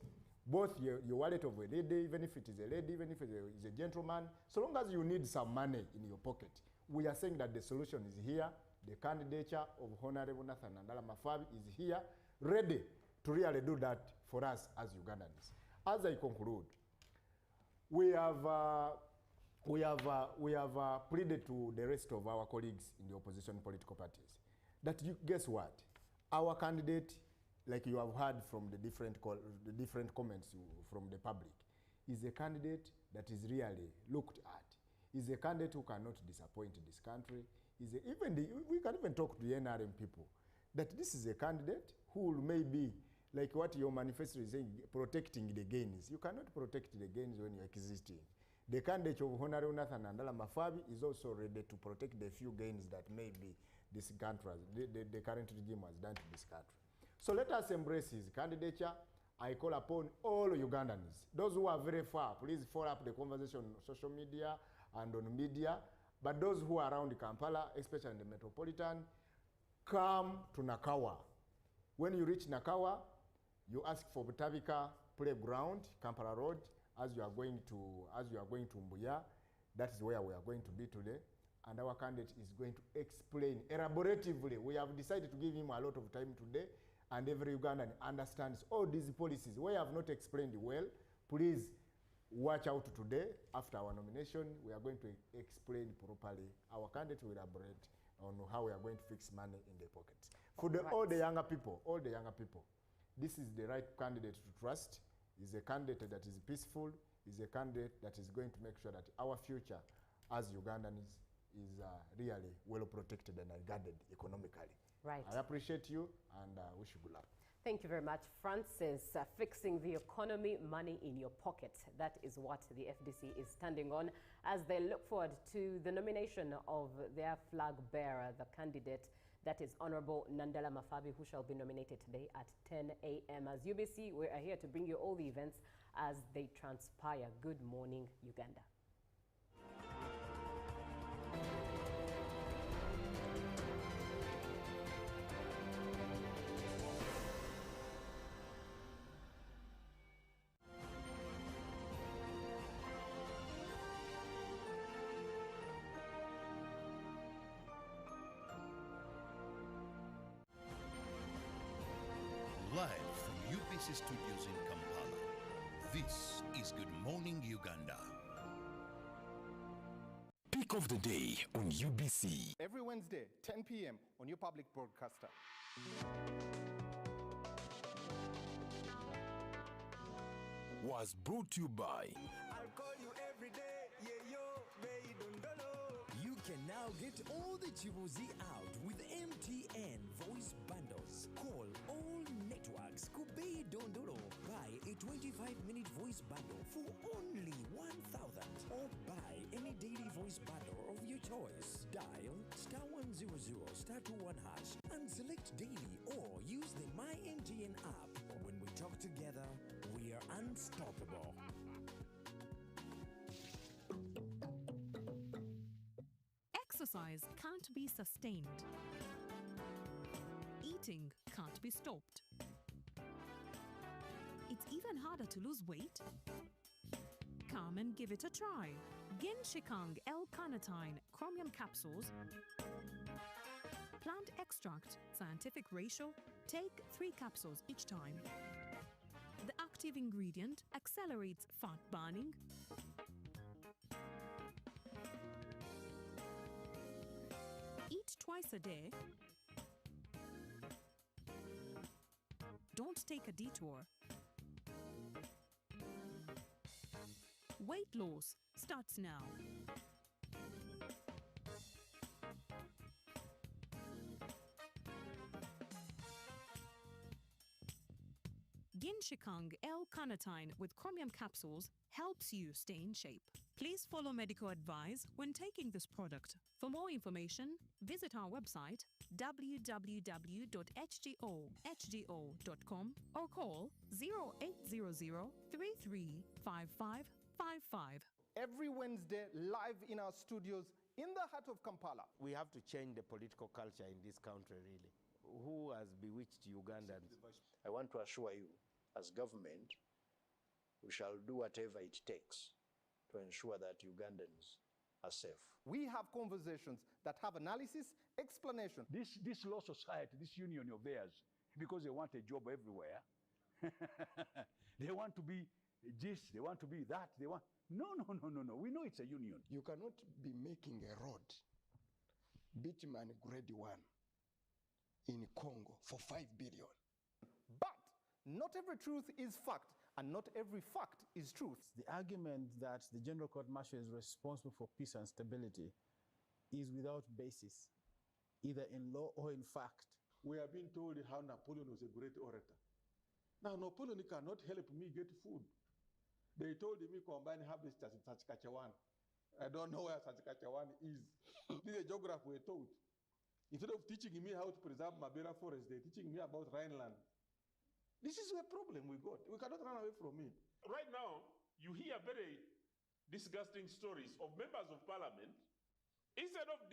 both your wallet of a lady, even if it is a lady, even if it is a gentleman, so long as you need some money in your pocket, we are saying that the solution is here. The candidature of Honorable Nathan Nandala Mafabi is here, ready to really do that for us as Ugandans. As I conclude, we have pleaded to the rest of our colleagues in the opposition political parties that guess what? Our candidate, like you have heard from the different comments from the public, is a candidate that is really looked at. Is a candidate who cannot disappoint this country. We can even talk to the NRM people that this is a candidate who will maybe, like what your manifesto is saying, protecting the gains. You cannot protect the gains when you're existing. The candidate of Honorable Nathan Nandala Mafabi is also ready to protect the few gains that maybe this country, the current regime has done to this country. So let us embrace his candidature. I call upon all Ugandans, those who are very far, please follow up the conversation on social media and on media. But those who are around Kampala, especially in the metropolitan, come to Nakawa. When you reach Nakawa, you ask for Butavika Playground, Kampala Road, as you are going to Mbuya. That is where we are going to be today. And our candidate is going to explain elaboratively. We have decided to give him a lot of time today, and every Ugandan understands all these policies. We have not explained well. Please watch out today. After our nomination, we are going to explain properly. Our candidate will elaborate on how we are going to fix money in their pockets. For all the younger people, this is the right candidate to trust. Is a candidate that is peaceful, is a candidate that is going to make sure that our future as Ugandans is really well protected and guarded economically. Right. I appreciate you and wish you good luck. Thank you very much, Francis. Fixing the economy, money in your pocket. That is what the FDC is standing on as they look forward to the nomination of their flag bearer, the candidate that is Honorable Nandala Mafabi, who shall be nominated today at 10 a.m. As UBC, we are here to bring you all the events as they transpire. Good morning, Uganda. Live from UBC Studios in Kampala, this is Good Morning Uganda. Pick of the day on UBC. Every Wednesday, 10 p.m. on your public broadcaster. Was brought to you by I'll call you every day, yeah, yo, baby, dondolo. You can now get all the Chibuzi out with MTN voice bundles. Call all networks, Kubei Dondolo. Buy a 25-minute voice bundle for only 1,000. Or buy any daily voice bundle of your choice. Dial *100 *21# and select daily or use the My MTN app. When we talk together, we are unstoppable. Exercise can't be sustained. Eating can't be stopped. It's even harder to lose weight. Come and give it a try. Genshikang L-carnitine chromium capsules. Plant extract, scientific ratio. Take 3 capsules each time. The active ingredient accelerates fat burning, eat twice a day. Don't take a detour. Weight loss starts now. Genshikang L-carnitine with chromium capsules helps you stay in shape. Please follow medical advice when taking this product. For more information, visit our website www.hgo.com or call 0800 335555. Every Wednesday, live in our studios in the heart of Kampala. We have to change the political culture in this country, really. Who has bewitched Ugandans? I want to assure you, as government, we shall do whatever it takes to ensure that Ugandans are safe. We have conversations that have analysis, explanation. This law society, this union of theirs, because they want a job everywhere, they want to be this, they want to be that, they want... No. We know it's a union. You cannot be making a road, bitumen grade 1, in Congo for 5 billion. But not every truth is fact, and not every fact is truth. The argument that the General Court Martial is responsible for peace and stability is without basis, either in law or in fact. We have been told how Napoleon was a great orator. Now, Napoleon cannot help me get food. They told me combine harvest in Saskatchewan. I don't know where Saskatchewan is. This is a geography we're taught. Instead of teaching me how to preserve Mabera forest, they're teaching me about Rhineland. This is a problem we got. We cannot run away from it. Right now, you hear very disgusting stories of members of parliament. Instead of